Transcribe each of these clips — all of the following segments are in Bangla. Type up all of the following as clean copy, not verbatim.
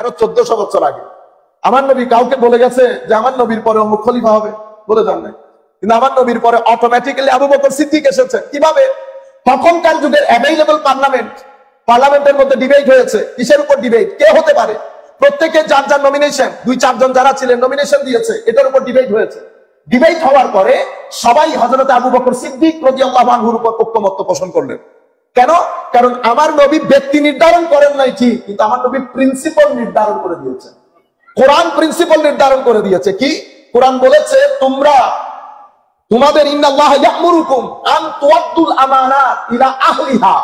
এখনো 1400 বছর আগে। আমার নবী কাউকে বলে গেছে যে আমার নবীর পরে অমুক খলিফা হবে? বলে যান নাই। কিন্তু আমার নবীর পরে অটোমেটিক্যালি আবু বকর সিদ্দিক এসেছে। কিভাবে? তখনকার যুগের অ্যাভেইলেবল পার্লামেন্টের মধ্যে ডিবেট হয়েছে। কিসের উপর ডিবেট? কে হতে পারে? প্রত্যেকে যার যার নমিনেশন, 2-4 জন যারা ছিলেন নমিনেশন দিয়েছে, এটার উপর ডিবেট হয়েছে। ডিবেট হওয়ার পরে সবাই হযরত আবু বকর সিদ্দিক রাদিয়াল্লাহু আনহুর উপর ঐকমত্য পোষণ করলেন। কেন? কারণ আমার নবী ব্যক্তি নির্ধারণ করেন নাই ঠিক, কিন্তু আমার নবী প্রিন্সিপাল নির্ধারণ করে দিয়েছেন। কোরআন প্রিন্সিপাল নির্ধারণ করে দিয়েছে। কি? কোরআন বলেছে তোমাদের ইন্নাল্লাহা ইয়া'মুরুকুম আন তুআদ্দুল আমানাত ইলা আহলিহা,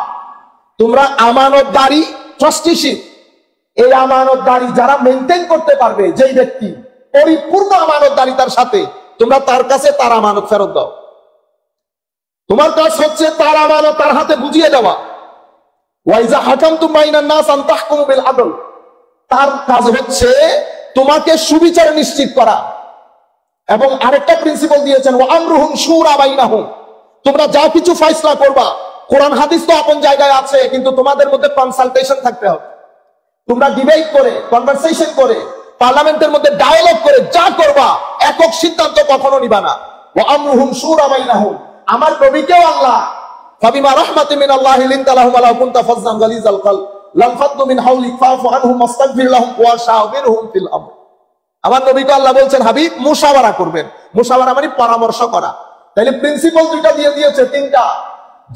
তোমরা আমানতদারি, ট্রাস্টিশিপ, এই আমানতদারি যারা মেইনটেইন করতে পারবে, যেই ব্যক্তি পরিপূর্ণ আমানতদারিতার সাথে, তোমরা তার কাছে তার আমানত ফেরত দাও। তোমার কাজ হচ্ছে তার আমানত তার হাতে বুঝিয়ে দেওয়া। ওয়া ইযা হাকামতুম বাইনান নাস আন তাহকুমু বিল আদল, তার কাজ হচ্ছে তোমাকে সুবিচার নিশ্চিত করা। এবং আরেকটা প্রিন্সিপাল দিয়েছেন, ওয়া আমরুহুম শুরা বাইনাহুম, তোমরা যা কিছু ফয়সালা করবা, কোরআন হাদিস তো আপন জায়গায় আছে, কিন্তু তোমাদের মধ্যে কনসালটেশন থাকতে হবে। তোমরা ডিবেট করে, কনভারসেশন করে, পার্লামেন্টের মধ্যে ডায়ালগ করে যা করবা, একক সিদ্ধান্ত কখনো নিবা না। ওয়া আমরুহুম শুরা বাইনাহুম, আমার নবীকেও আল্লাহ ফাবিমা রাহমাতিন মিনাল্লাহি লিনতা লাহুম ওয়া লাউ কুনতা ফাজ্জান গালিজাল কলব লানফাদ্দু মিন হাওলিক ফাআফু আনহুম ওয়াস্তাগফির লাহুম ওয়া শাওবিরহুম ফিল আমর। আমার নবীকে আল্লাহ বলছেন, হাবিব মুশাওয়ারা করবেন। মুশাওয়ারা মানে পরামর্শ করা। তাইলে প্রিন্সিপাল দুইটা দিয়ে দিয়েছে, তিনটা।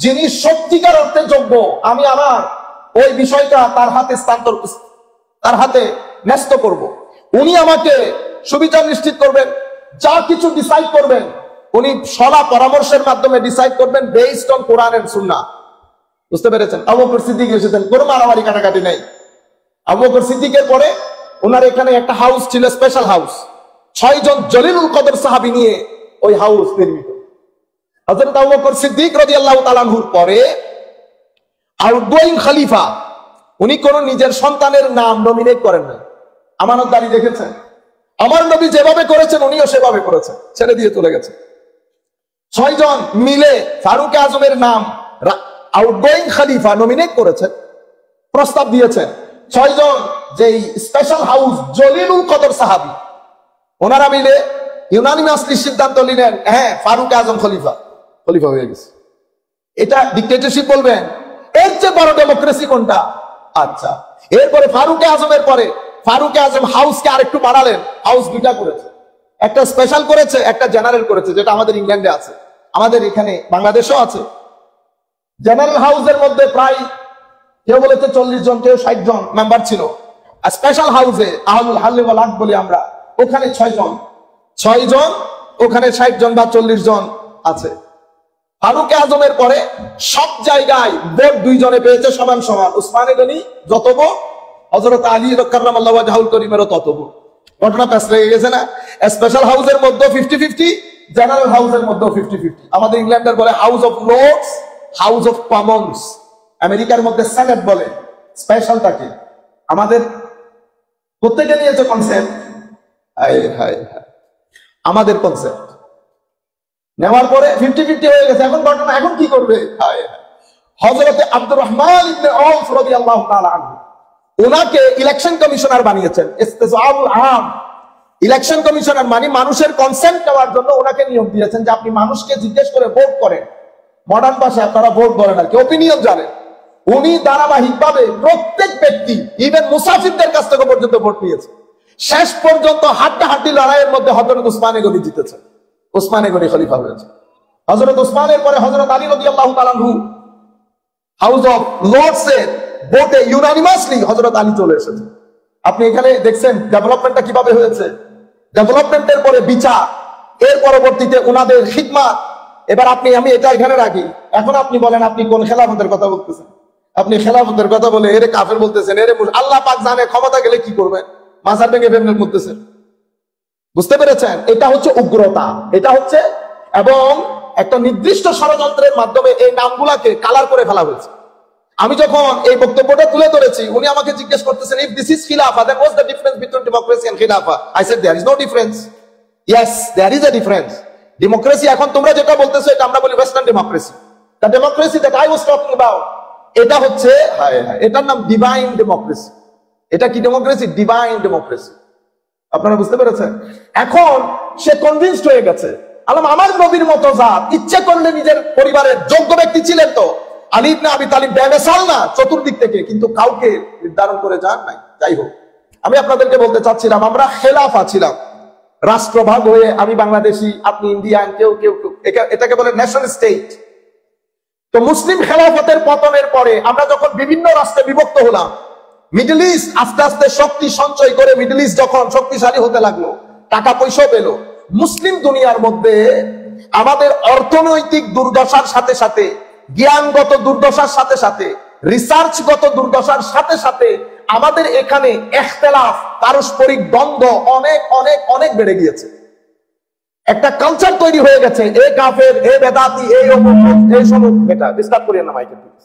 যিনি সত্যিকার অর্থে যোগ্য, আমি আমার ওই বিষয়টা তার হাতে ন্যস্ত করব। উনি আমাকে সুবিচার নিশ্চিত করবেন, যা কিছু ডিসাইড করবেন উনি সলা পরামর্শের মাধ্যমে ডিসাইড করবেন বেসড অন কোরআন এন্ড সুন্নাহ। বুঝতে পেরেছেন? আবু বকর সিদ্দিক এসেছেন, কোনো মারামারি কাটাকাটি নাই। আবু বকর সিদ্দিকের পরে ওনার এখানে একটা হাউস ছিল, স্পেশাল হাউস। 6 জন জলিলুল কদর সাহাবী নিয়ে ওই হাউস নির্মিত। হযরত আবু বকর সিদ্দিক রাদিয়াল্লাহু তাআলা আনহুর পরে আউটগোয়িং খলিফা, উনি কোন নিজের সন্তানের নাম নমিনেট করেন না। আমানতদারি দেখেছেন? আমার নবী যেভাবে করেছেন উনিও সেভাবে করেছেন, ছেড়ে দিয়ে চলে গেছে। 6 জন মিলে ফারুক আজমের নাম আউটগোয়িং খলিফা নমিনেট করেছেন, প্রস্তাব দিয়েছেন। 6 জন যেই স্পেশাল হাউস জলিলুল কদর সাহাবী, ওনারা মিলে ইউনানিমাসলি সিদ্ধান্ত নিলেন, হ্যাঁ ফারুক আজম খলিফা হয়ে গেছে। এটা ডিক্টেটরশিপ বলবেন? এর চেয়ে বড় ডেমোক্রেসি কোনটা? আচ্ছা, এরপরে ফারুক আজমের পরে ফারুক আজম হাউসকে আরেকটু বাড়ালেন, হাউস 2টা করেছে। একটা স্পেশাল করেছে, একটা জেনারেল করেছে, যেটা আমাদের ইংল্যান্ডে আছে, আমাদের এখানে বাংলাদেশেও আছে। জেনারেল হাউসের মধ্যে প্রায় কেউ বলেছে 40 জন, কেউ 60 জন মেম্বার ছিল। আর স্পেশাল হাউসে আহলুল হাল্লি ওয়াল আকদ বলি আমরা, ওখানে 6 জন, ওখানে 60 জন বা 40 জন আছে। ফারুক আজমের পরে সব জায়গায় ভোট 2 জনে পেয়েছে সমান সমান। উসমানে গনি যত ভোট, হযরত আলী কাররামাল্লাহু ওয়াজহুল করিমেরও তত ভোট। ঘটনা প্যাস লেগে গেছে না? স্পেশাল হাউসের মধ্যে 50-50, জেনারেল হাউসের মধ্যে 50-50। আমাদের ইংল্যান্ডের বলে House of Lords, House of Commons. আমেরিকার মধ্যে সেনেট বলে। স্পেশালটাকে আমাদের প্রত্যেকে নিয়েছে কনসেপ্ট, আমাদের কনসেপ্ট নেওয়ার পরে 50-50 হয়ে গেছে। এখন ঘটনা, এখন কি করবে? হযরত আব্দুর রহমান ইবনে আওফ রাদিয়াল্লাহু তাআলা আনহু, ওনাকে ইলেকশন কমিশনার বানিয়েছেন। ইস্তিজাবুল আম, ইলেকশন কমিশনার মানে মানুষের কনসেন্ট নেওয়ার জন্য ওনাকে নিয়োগ দিয়েছেন যে আপনি মানুষকে জিজ্ঞেস করে ভোট করেন। মডার্ন ভাষায় আপনারা ভোট করেন আর কি, ওপিনিয়ন জানেন। উনি ধারাবাহিকভাবে প্রত্যেক ব্যক্তি, ইভেন মুসাফিরদের কাছ থেকে পর্যন্ত ভোট নিয়েছে। শেষ পর্যন্ত হাড্ডাহাড্ডি লড়াইয়ের মধ্যে হযরত উসমানে গনি জিতেছেন, উসমানে গনি খলিফা হয়েছে। হযরত উসমানের পরে হযরত আলী রাদিয়াল্লাহু তাআলা আনহু হাউস অফ লর্ডস এর ভোটে ইউনানিমাসলি হযরত আলী চলে এসেছে। আপনি এখানে দেখছেন ডেভেলপমেন্টটা কিভাবে হয়েছে। ডেভেলপমেন্টের পরে বিচার, এর পরবর্তীতে ওনাদের খিদমত। এবার আমি এটা এখানে রাখি। এখন আপনি বলেন আপনি কোন খেলাফতের কথা বলতেছেন? আপনি খেলাফতের কথা বলে এরে কাফের বলতেছেন, এরে আল্লাহ পাক জানে ক্ষমতা গেলে কি করবেন, মাজার ভেঙে ফেলবেন বলতেছেন। বুঝতে পেরেছেন? এটা হচ্ছে উগ্রতা, এটা হচ্ছে, এবং একটা নির্দিষ্ট ষড়যন্ত্রের মাধ্যমে এই নামগুলাকে কালার করে ফেলা হয়েছে। আমি যখন এই বক্তব্যটা তুলে ধরেছি, উনি আমাকে জিজ্ঞেস করতেছেন, ইফ দিস ইজ খিলাফা then what's the difference between democracy and খিলাফা? I said there is no difference. Yes, there is a difference. Democracy এখন তোমরা যেটা বলতেছো এটা আমরা বলি western democracy. The democracy that I was talking about, এটা হচ্ছে এটার নাম ডিভাইন ডেমোক্রেসি। এটা কি ডেমোক্রেসি? Divine democracy. আপনারা বুঝতে পেরেছেন? এখন সে কনভিন্সড হয়ে গেছে, আমার নবীর মতো জাত ইচ্ছে করলে নিজের পরিবারের যোগ্য ব্যক্তি ছিলেন তো, আলী ইবনে আবি তালিব বেমিসাল না চতুর্দিক থেকে, কিন্তু কাউকে নির্ধারণ করে যান নাই। যাই হোক, আমি আপনাদেরকে বলতে চাচ্ছিলাম, আমরা খেলাফা ছিলাম, রাষ্ট্রভাগ হয়ে আমি বাংলাদেশি, আপনি ইন্ডিয়ান, কেউ কেউ এটাকে বলে ন্যাশনাল স্টেট। তো মুসলিম খেলাফতের পতনের পরে আমরা যখন বিভিন্ন রাষ্ট্রে বিভক্ত হলাম, মিডল ইস্ট আস্তে আস্তে শক্তি সঞ্চয় করে মিডল ইস্ট যখন শক্তিশালী হতে লাগলো, টাকা পয়সা পেল, মুসলিম দুনিয়ার মধ্যে আমাদের অর্থনৈতিক দুর্দশার সাথে সাথে, জ্ঞানগত দুর্দশার সাথে সাথে, রিসার্চগত দুর্দশার সাথে সাথে আমাদের এখানে ইখতিলাফ, পারস্পরিক দ্বন্দ্ব অনেক অনেক অনেক বেড়ে গিয়েছে। একটা কালচার তৈরি হয়ে গেছে, এ কাফের, এ বেদাতি, এই অমুক, এই সমুক। এটা ডিস্টার্ব করিয়েন না মাইকে প্লিজ।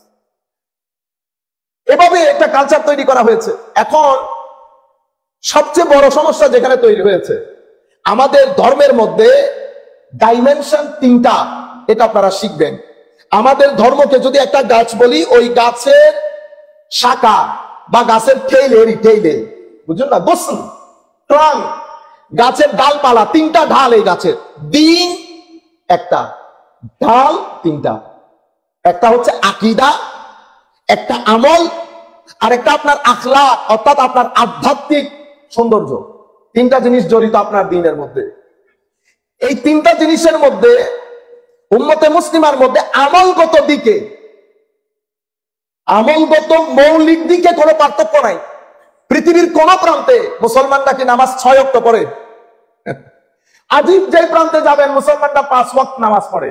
এভাবে একটা কালচার তৈরি করা হয়েছে। এখন সবচেয়ে বড় সমস্যা যেখানে তৈরি হয়েছে, আমাদের ধর্মের মধ্যে ডাইমেনশন তিনটা, এটা আপনারা শিখবেন। আমাদের ধর্মকে যদি একটা গাছ বলি, ওই গাছের শাখা বা গাছের টেইলে, বুঝুন না, গোসল, ট্রাঙ্ক, গাছের ডালপালা, তিনটা ঢাল। এই গাছের দিন একটা, ঢাল তিনটা। একটা হচ্ছে আকীদা, একটা আমল, আর একটা আপনার আখলাক, অর্থাৎ আপনার আধ্যাত্মিক সৌন্দর্য। তিনটা জিনিস জড়িত আপনার দিনের মধ্যে। এই তিনটা জিনিসের মধ্যে উম্মতে মুসলিমার মধ্যে আমলগত দিকে, আমলগত মৌলিক দিকে কোনো পার্থক্য নাই। পৃথিবীর কোন প্রান্তে মুসলমানরা কি নামাজ 6 ওয়াক্ত পড়ে? আজিব যে প্রান্তে যাবেন, মুসলমানরা 5 ওয়াক্ত নামাজ পড়ে।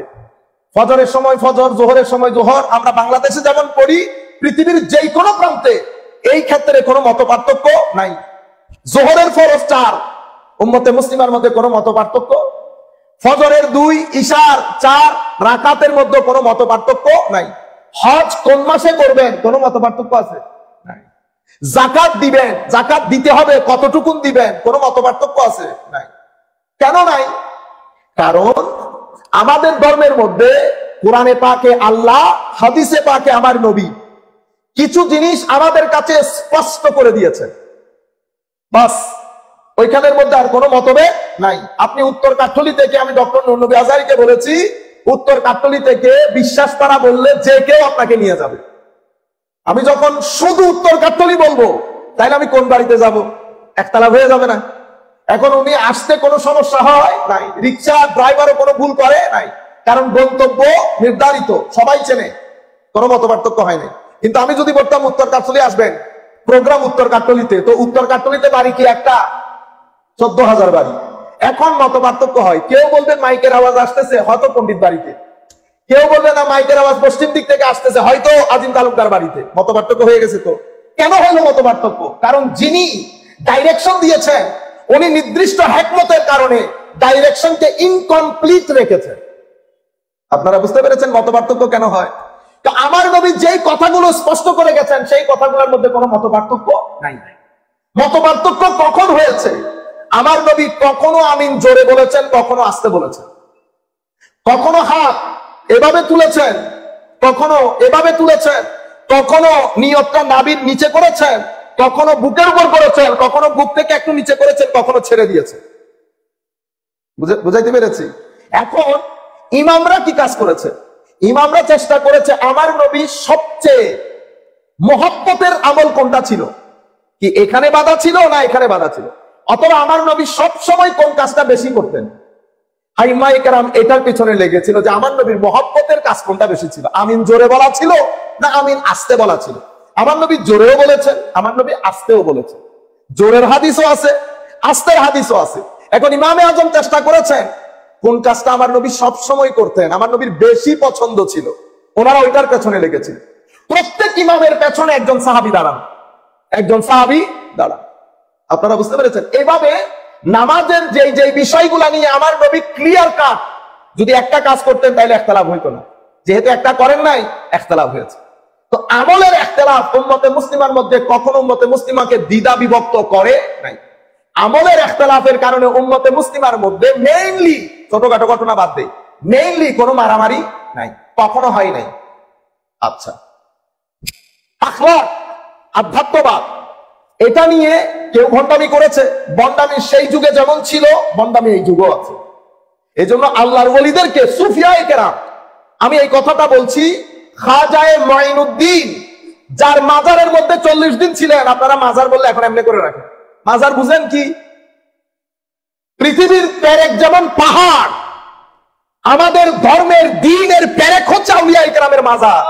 ফজরের সময় ফজর, জোহরের সময় জোহর। আমরা বাংলাদেশে যেমন পড়ি, পৃথিবীর যে কোনো প্রান্তে এই ক্ষেত্রে কোনো মত পার্থক্য নাই। জোহরের ফরজ 4, উম্মতে মুসলিমার মধ্যে কোনো মত পার্থক্য। ফজরের 2, ইশার 4 রাকাতের মধ্যে কোনো মত পার্থক্য নাই। হজ কোন মাসে করবেন, কোনো মত পার্থক্য আছে? নাই। যাকাত দিবেন, যাকাত দিতে হবে, কতটুকুন দিবেন, কোনো মত পার্থক্য আছে? নাই। কেন নাই? কারণ আমাদের ধর্মের মধ্যে কোরআনে পাকে আল্লাহ, হাদিসে পাকে আমার নবী কিছু জিনিস আমাদের কাছে স্পষ্ট করে দিয়েছে, বাস। ওইখানের মধ্যে আর কোনো মতভেদ নাই। আপনি উত্তর কাঠলি থেকে, আমি ডক্টর নূর নবী আজহারীকে বলেছি, উত্তর কাঠলি থেকে বিশ্বাস পাড়া বললে যে কেউ আপনাকে নিয়ে যাবে। আমি যখন শুধু উত্তর কাঠলি বলবো, তাইলে আমি কোন বাড়িতে যাব? একতলা হয়ে যাবে না? এখন উনি আসতে কোনো সমস্যা হয় নাই, রিক্সা ড্রাইভারও কোনো ভুল করে নাই, কারণ গন্তব্য নির্ধারিত, সবাই চেনে, কোনো মত পার্থক্য হয়নি। কিন্তু আমি যদি বলতাম উত্তর কাঠলি আসবেন, প্রোগ্রাম উত্তর কাঠলিতে, তো উত্তর কাঠলিতে বাড়ি কি একটা? 14,000 বাড়ি। এখন মত পার্থক্য হয়। কেউ বলবেন মাইকের আওয়াজ আসতেছে, হয়তো পণ্ডিত বাড়িতে। কেউ বলবে না, মাইকের আওয়াজ পশ্চিম দিক থেকে আসতেছে, হয়তো আজিম তালুকদার বাড়িতে। মত পার্থক্য হয়ে গেছে। তো কেন হলো মত পার্থক্য? কারণ যিনি ডাইরেকশন দিয়েছেন, উনি নির্দিষ্ট হিকমতের কারণে ডাইরেকশনকে ইনকমপ্লিট রেখেছেন। আপনারা বুঝতে পেরেছেন মত পার্থক্য কেন হয়? তো আমার নবী যেই কথাগুলো স্পষ্ট করে গেছেন, সেই কথাগুলোর মধ্যে কোনো মত পার্থক্য নাই। মত পার্থক্য কখন হয়েছে? আমার নবী কখনো আমিন জোরে বলেছেন, কখনো আস্তে বলেছেন। কখনো হাত এভাবে তুলেছেন, কখনো এভাবে তুলেছেন, কখনো নিয়তটা নাভির নিচে করেছেন, কখনো বুকের উপর করেছেন, কখনো বুক থেকে একটু নিচে করেছেন, কখনো ছেড়ে দিয়েছেন। বুঝাইতে পেরেছি? এখন ইমামরা কি কাজ করেছে? ইমামরা চেষ্টা করেছে, আমার নবী সবচেয়ে মহব্বতের আমল কোনটা ছিল, কি এখানে বাধা ছিল না এখানে বাধা ছিল, অথবা আমার নবী সব সময় কোন কাজটা বেশি করতেন। আইম্মায়ে কেরাম এটার পিছনে লেগেছিল যে আমার নবীর মহব্বতের কাজ কোনটা বেশি ছিল, আমিন জোরে বলা ছিল না আমিন আস্তে বলা ছিল। আমার নবী জোরেও বলেছেন, আমার নবী আস্তেও বলেছেন। জোরের হাদিসও আছে, আস্তের হাদিসও আছে। এখন ইমামে আজম চেষ্টা করেছেন কোন কাজটা আমার নবী সব সময় করতেন, আমার নবীর বেশি পছন্দ ছিল, ওনারা ওইটার পেছনে লেগেছিল। প্রত্যেক ইমামের পেছনে একজন সাহাবী দাঁড়ান, একজন সাহাবী দাঁড়ান। আপনারা বুঝতে পেরেছেন? এভাবে নামাজের যেই বিষয়গুলা নিয়ে আমার নবী ক্লিয়ার কাট, যদি একটা কাজ করতেন তাহলে ইখতিলাফ হইতো না, যেহেতু একটা করেন নাই ইখতিলাফ হয়েছে। তো আমলের ইখতিলাফ উম্মতে মুসলিমার মধ্যে কখনো উম্মতে মুসলিমাকে দ্বিধা বিভক্ত করে নাই। আমলের ইখতিলাফের কারণে উম্মতে মুসলিমার মধ্যে মেইনলি, ছোটখাটো ঘটনা বাদ দেই, মেইনলি কোনো মারামারি নাই, কখনো হয় নাই। আচ্ছা, আখলাক, আধ্যাত্মবাদ, এটা নিয়ে কেউ ভণ্ডামি করেছে। ভণ্ডামি সেই যুগে যেমন ছিল, ভণ্ডামি এই যুগও আছে। এই জন্য আল্লাহর ওলিদেরকে সুফিয়ায়ে কেরাম, আমি এই কথাটা বলছি, খাজায়ে মুঈনুদ্দিন যার মাজারের মধ্যে 40 দিন ছিলেন, আপনারা মাজার বললে এখন এমনি করে রাখেন, মাজার বুঝেন কি? পৃথিবীর পেরেক যেমন পাহাড়, আমাদের ধর্মের দ্বীনের পেরেক হচ্ছে আউলিয়া ইকরামের মাজার।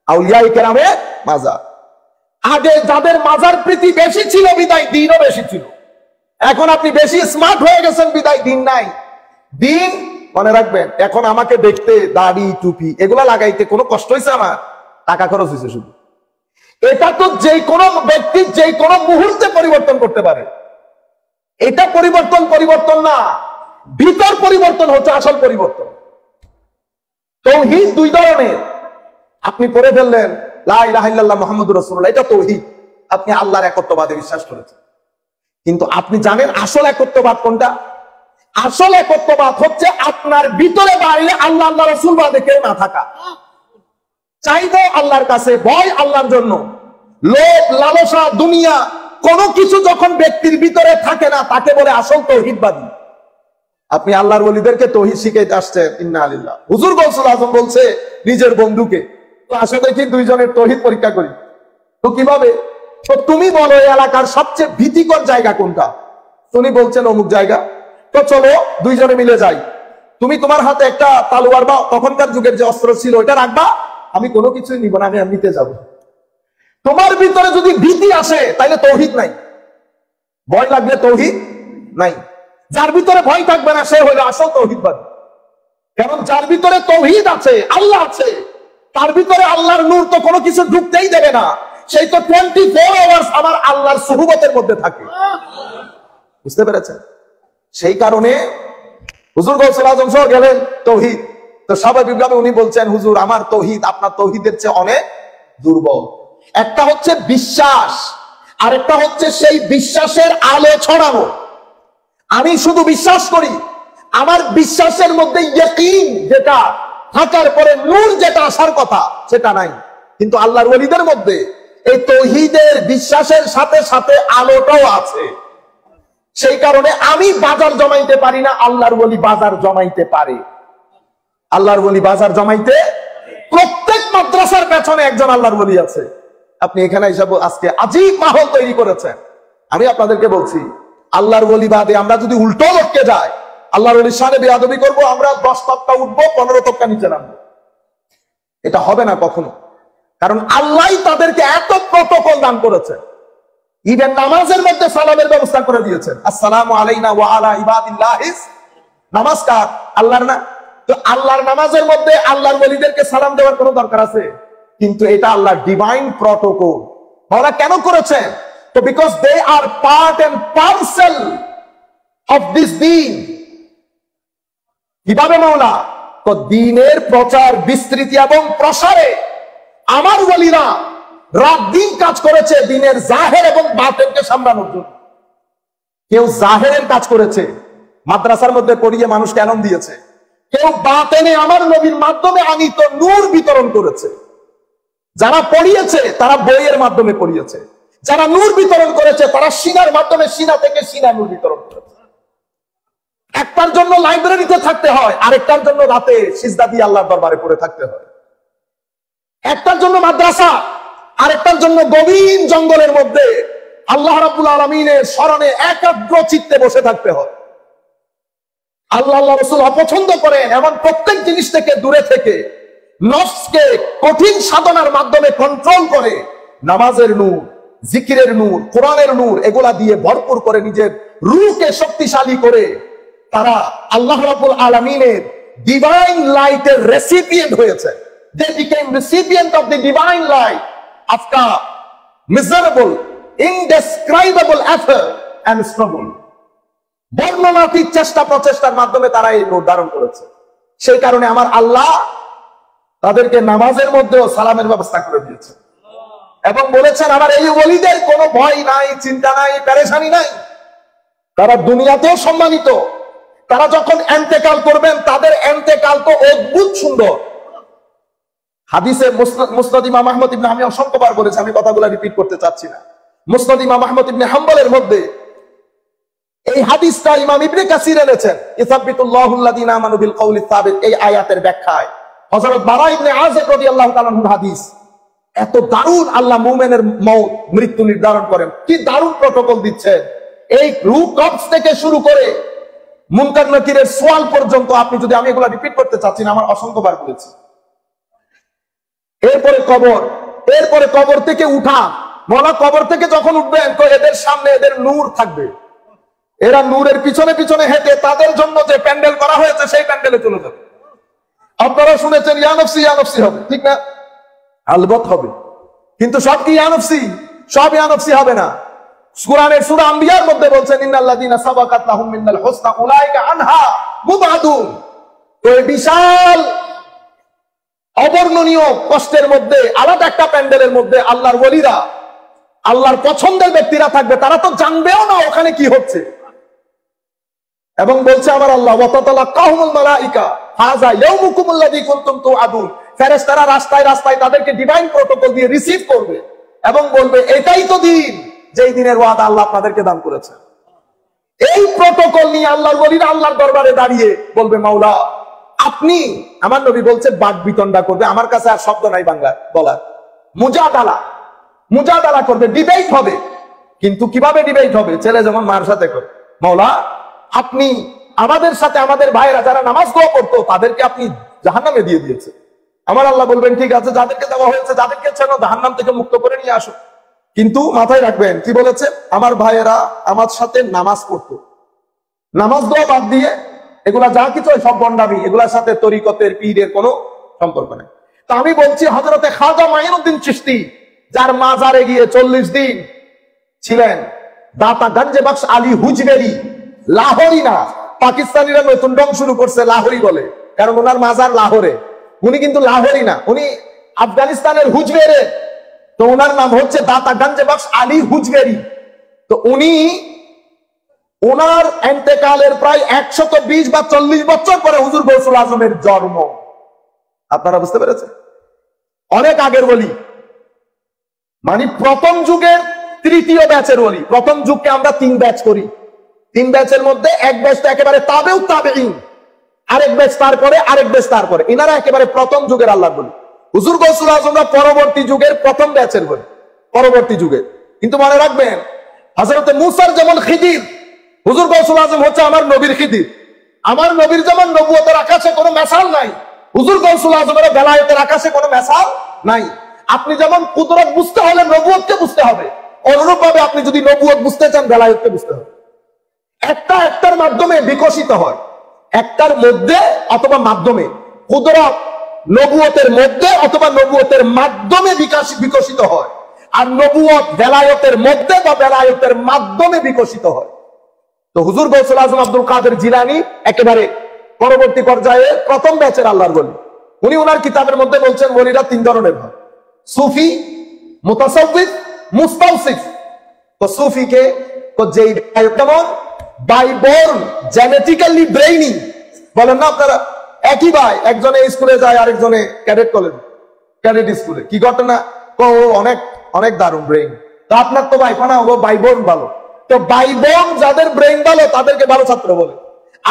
আউলিয়া ইকরামের মাজার। আগে যাদের মাজার প্রীতি বেশি ছিল বিদায় দ্বীনও বেশি ছিল। এখন আপনি বেশি স্মার্ট হয়ে গেছেন বিদায় দ্বীন নাই। দ্বীন মনে রাখবেন, এখন আমাকে দেখতে দাড়ি টুপি এগুলা লাগাইতে কোনো কষ্ট হয়েছে? আমার টাকা খরচ হয়েছে শুধু। এটা তো যে কোনো ব্যক্তি যে কোনো মুহূর্তে পরিবর্তন করতে পারে। এটা পরিবর্তন না, ভিতর পরিবর্তন হচ্ছে আসল পরিবর্তন। তাওহীদ দুই ধরনের। আপনি পড়ে ফেললেন লা ইলাহা ইল্লাল্লাহ মুহাম্মাদুর রাসূলুল্লাহ, এটা তাওহীদ, আপনি আল্লাহর একত্ববাদে বিশ্বাস করেছেন। কিন্তু আপনি জানেন আসল একত্ববাদ কোনটা? আসল একত্ববাদ হচ্ছে আপনার ভিতরে বাইরে আল্লাহ আল্লাহ রাসূল বাদে কেউ না থাকা। চাইবো আল্লাহর কাছে, ভয় আল্লাহর জন্য, লোভ লালসা দুনিয়া কোনো কিছু যখন ব্যক্তির ভিতরে থাকে না, তাকে বলে আসল তাওহীদবাদী। আপনি আল্লাহর ওলিদেরকে তাওহীদ শিখাইতে আসছেন, ইন্না লিল্লাহ। হুজুর গৌসুল আজম বলছে নিজের বন্ধুকে, তো আসলে কি দুইজনের তাওহীদ পরীক্ষা করি। তো কিভাবে? তো তুমি বলো এই এলাকার সবচেয়ে ভীতিকর জায়গা কোনটা? তুমি বলছেন অমুক জায়গা। তো চলো দুইজনে মিলে যাই। তুমি তোমার হাতে একটা তালোয়ার বা তখনকার যুগের যে অস্ত্র ছিল ওটা রাখবা, আমি কোনো কিছুই নিব না, আমি এমনিতে যাব। তোমার ভিতরে যদি ভীতি আসে তাহলে তাওহীদ নাই, ভয় লাগলে তাওহীদ নাই। যার ভিতরে ভয় থাকবে না সে হলো আসল তাওহীদবাদী। কারণ যার ভিতরে তাওহীদ আছে, আল্লাহ আছে, তার ভিতরে আল্লাহর নূর তো কোনো কিছু ঢুকতেই দেবে না। সেই তো 24 আওয়ার্স আমার আল্লাহর সুহবতের মধ্যে থাকে। বুঝতে পেরেছেন? সেই কারণে হুজুর গৌসুল আজম সহ গেলেন তাওহীদ। তো স্বাভাবিকভাবে উনি বলছেন, হুজুর আমার তাওহীদ আপনার তাওহীদের চেয়ে অনেক দুর্বল। একটা হচ্ছে বিশ্বাস, আর একটা হচ্ছে সেই বিশ্বাসের আলো ছড়ানো। আমি শুধু বিশ্বাস করি, আমার বিশ্বাসের মধ্যে ইয়াকিন যেটা থাকার পরে নূর যেটা আসার কথা সেটা নাই। কিন্তু আল্লাহর ওলিদের মধ্যে এই তাওহীদের বিশ্বাসের সাথে সাথে আলোটাও আছে। সেই কারণে আমি বাজার জমাইতে পারি না, আল্লাহর ওলি বাজার জমাইতে পারে। আল্লাহর ওলি বাজার জমাইতে, প্রত্যেক মাদ্রাসার পেছনে একজন আল্লাহর ওলি আছে। আপনি এখানে হিসাব আজকে আজীব মাহল তৈরি করেছেন। আমি আপনাদেরকে বলছি, আল্লাহর ওলি বাদে আমরা যদি উল্টো লটকে যাই, আল্লাহর ওলির সাথে বেয়াদবি করবো, আমরা 10 তক্কা উঠবো, 15 তক্কা নিচে নামবো। এটা হবে না কখনো। কারণ আল্লাহ তাদেরকে এত প্রটোকল দান করেছে। ইভেন নামাজের মধ্যে সালামের ব্যবস্থা করে দিয়েছেন, আসসালামু আলাইনা ওয়া আলা ইবাদিল্লাহিস। নামাজ কার? আল্লাহর না? তো আল্লাহর নামাজের মধ্যে আল্লাহর ওলিদেরকে সালাম দেওয়ার কোনো দরকার আছে? কিন্তু এটা আল্লাহর ডিভাইন প্রটোকল। ওরা কেন করেছেন? তো because they are part and parcel of this দীন। কিভাবে মাওলা? তো দ্বীনের প্রচার বিস্তৃতি এবং প্রসারে আমার ওলিরা রাত দিন কাজ করেছে দ্বীনের জাহের এবং বাতেনকে সামলানোর জন্য। কেউ জাহেরের কাজ করেছে, মাদ্রাসার মধ্যে পড়িয়ে মানুষকে আনন্দ দিয়েছে। কেউ বাতেনে আমার নবীর মাধ্যমে আনিত নূর বিতরণ করেছে। যারা পড়িয়েছে তারা বইয়ের মাধ্যমে পড়িয়েছে, যারা নূর বিতরণ করেছে তারা সিনার মাধ্যমে সিনা থেকে সিনা নূর বিতরণ করেছে। একটার জন্য লাইব্রেরিতে থাকতে হয়, আরেকটার জন্য রাতে সিজদা দিয়ে আল্লাহর দরবারে পড়ে থাকতে হয়। একটার জন্য মাদ্রাসা, আরেকটার জন্য গভীর জঙ্গলের মধ্যে আল্লাহ রাব্বুল আলামিনের স্মরণে একাগ্র চিত্তে বসে থাকতে হয়। আল্লাহ রাসূল অপছন্দ করেন এমন প্রত্যেক জিনিস থেকে দূরে থেকে নফসকে কঠিন সাধনার মাধ্যমে কন্ট্রোল করে নামাজের নূর, জিকিরের নূর, কোরআনের নূর এগুলা দিয়ে ভরপুর করে নিজের রূহকে শক্তিশালী করে তারা আল্লাহ রাব্বুল আলামিনের ডিভাইন লাইটের রেসিপিয়েন্ট হয়েছে। They became recipient of the divine light after miserable, indescribable effort and struggle. বর্ণনাতীত চেষ্টা প্রচেষ্টার মাধ্যমে তারা এই নূর ধারণ করেছে। সেই কারণে আমার আল্লাহ তাদেরকে নামাজের মধ্যেও সালামের ব্যবস্থা করে দিয়েছে এবং বলেছেন আমার এই ওলিদের কোনো ভয় নাই, চিন্তা নাই, পেরেশানি নাই। তারা দুনিয়াতেও সম্মানিত। তারা যখন এন্তেকাল করবেন তাদের এন্তেকাল তো অদ্ভুত সুন্দর। হাদিসে মুসনাদ ইমাম আহমদ ইবনে, আমি অসংখ্যবার বলেছি, আমি কথাগুলো রিপিট করতে চাচ্ছি না, মুসনাদ ইমাম আহমদ ইবনে হাম্বলের মধ্যে এই হাদিসটা ইমাম ইবনে কাসির এনেছেন, ইসাব্বিতুল্লাহুল্লাযিনা আমানু বিল কওলি সাবিত, এই আয়াতের ব্যাখ্যায় হযরত বারা ইবনে আযিব রাদিয়াল্লাহু তাআলা আনহুর হাদিস। এত দারুণ আল্লাহ মুমিনের মওত, মৃত্যু নির্ধারণ করেন, কি দারুণ প্রটোকল দিচ্ছেন। এই রূহ কবজ থেকে শুরু করে মুনকার নাকিরের সওয়াল পর্যন্ত, আপনি যদি, আমি এগুলো রিপিট করতে চাচ্ছি না, আমার অসংখ্যবার বলেছি। এরপরে কবর থেকে উঠা, মৌলা কবর থেকে যখন উঠবেন তো এদের সামনে এদের নূর থাকবে, এরা নূরের পিছনে পিছনে হেঁটে তাদের জন্য যে প্যান্ডেল করা হয়েছে সেই প্যান্ডেলে চলে যাবে। আপনারা শুনেছেন ইয়া নফসি ইয়া নফসি হবে, ঠিক না? আলবত হবে, কিন্তু সব কি ইয়া নফসি? সব ইয়া নফসি হবে না। কুরআনের সূরা আম্বিয়ার মধ্যে বলছেন ইন্নাল্লাযীনা সাবাকাত লাহুম মিনাল হুসনা উলাইকা আনহা মুবআদুন। তো এই বিশাল অবর্ণনীয় কষ্টের মধ্যে আলাদা একটা প্যান্ডেলের মধ্যে আল্লাহর ওলিরা, আল্লাহর পছন্দের ব্যক্তিরা থাকবে, তারা তো জানবেও না ওখানে কি হচ্ছে। এবং বলছে আমার আল্লাহ, ওয়াতাতালাক্কাহুমুল মালাইকা হাযা ইয়াউমুকুমুল্লাযী কুনতুম তুআদুন। ফেরেশতারা রাস্তায় রাস্তায় তাদেরকে ডিভাইন প্রটোকল দিয়ে রিসিভ করবে এবং বলবে এটাই তো দিন, যেই দিনের ওয়াদা আল্লাহ আপনাদেরকে দান করেছে। এই প্রটোকল নিয়ে আল্লাহর ওলিরা আল্লাহর দরবারে দাঁড়িয়ে বলবে, মাওলা আপনি, আমার নবী বলছে বাক বিতণ্ডা করবে, আমার কাছে আর শব্দ নাই বাংলা বলার, মুজাদালা করবে, ডিবেট হবে। কিন্তু কিভাবে ডিবেট হবে? ছেলে যেমন মার সাথে করে, মাওলা আপনি আমাদের সাথে আমাদের ভাইরা যারা নামাজ দোয়া করতো তাদেরকে আপনি জাহান্নামে দিয়ে দিয়েছে। আমার আল্লাহ বলবেন ঠিক আছে, যাদেরকে দেওয়া হয়েছে, যাদেরকে ছেনো জাহান্নাম থেকে মুক্ত করে নিয়ে আসো। কিন্তু মাথায় রাখবেন কি বলেছে, আমার ভাইয়েরা আমার সাথে নামাজ পড়তো, নামাজ দোয়া বাদ দিয়ে এগুলা যা কিছু সব বন্ডামি, এগুলার সাথে তরিকতের পীরের কোনো সম্পর্ক নেই। তা আমি বলছি হযরতে খাজা মাইনুদ্দিন চিশতি, যার মাজারে গিয়ে 40 দিন ছিলেন, দাতা গঞ্জে বখশ আলী হুজবেরি, লাহোরি না, পাকিস্তানিরা নতুন রং শুরু করছে, লাহোরি বলে, কারণ ওনার মাজার লাহোরে। উনি কিন্তু লাহোরি না, উনি আফগানিস্তানের হুজবেরে, তো ওনার নাম হচ্ছে দাতা গঞ্জে বখশ আলী হুজবেরি। তো উনি, ওনার এন্তেকালের প্রায় 120 বা 40 বছর পরে হুজুর গৌসুল আজমের জন্ম। আপনারা বুঝতে পেরেছেন? অনেক আগের বলি, মানে প্রথম যুগের তৃতীয় ব্যাচের বলি। প্রথম যুগকে আমরা 3 ব্যাচ করি, 3 ব্যাচের মধ্যে এক ব্যাচ তো একেবারে তাবেউ তাবেঈন, আরেক ব্যাচ তারপরে, আরেক ব্যাচ তারপরে, এনারা একেবারে প্রথম যুগের আল্লাহ বলি। হুজুর গৌসুল আজমরা পরবর্তী যুগের প্রথম ব্যাচের বলি, পরবর্তী যুগের। কিন্তু মনে রাখবেন, হযরতে মূসার যেমন খিদির, হুজুর গৌসুল আজম হচ্ছে আমার নবীর খিদির। আমার নবীর যেমন নবুয়তের আকাশে কোনো মেসাল নাই, হুজুর গৌসুল আজমের বেলায়েতের আকাশে কোনো মেসাল নাই। আপনি যেমন কুদরত বুঝতে হলে নবুয়তকে বুঝতে হবে, অনুরূপ ভাবে আপনি যদি নবুয়ত বুঝতে চান বেলায়েতকে বুঝতে হবে। একটার মাধ্যমে বিকশিত হয়, একটার মধ্যে অথবা মাধ্যমে। কুদরত নবুয়তের মধ্যে অথবা নবুয়তের মাধ্যমে বিকশিত হয়, আর নবুয়ত বেলায়েতের মধ্যে বা বেলায়েতের মাধ্যমে বিকশিত হয়। তো হুজুর গৌসুল আজম আব্দুল কাদের জিলানী একেবারে পরবর্তী পর্যায়ে প্রথম ব্যাচের আল্লাহর ওলি। উনি ওনার কিতাবের মধ্যে বলছেন ওলিরা 3 ধরনের হয়, সুফি, মুতাসাউফিফ, মুস্তাউসিফ। তো সুফিকে তো যেই যেমন বাইবর্ন, জেনেটিক্যালি ব্রেইনি, বলেন না আপনারা, একই ভাই, একজনে স্কুলে যায় আরেকজনে ক্যাডেট কলেজ, ক্যাডেট স্কুলে। কি ঘটনা? ও অনেক অনেক দারুণ ব্রেইন, তো আপনার তো ভাই পানা, ও বাইবর্ন ভালো। তো বাইবর্ন যাদের ব্রেইন ভালো তাদেরকে ভালো ছাত্র বলে,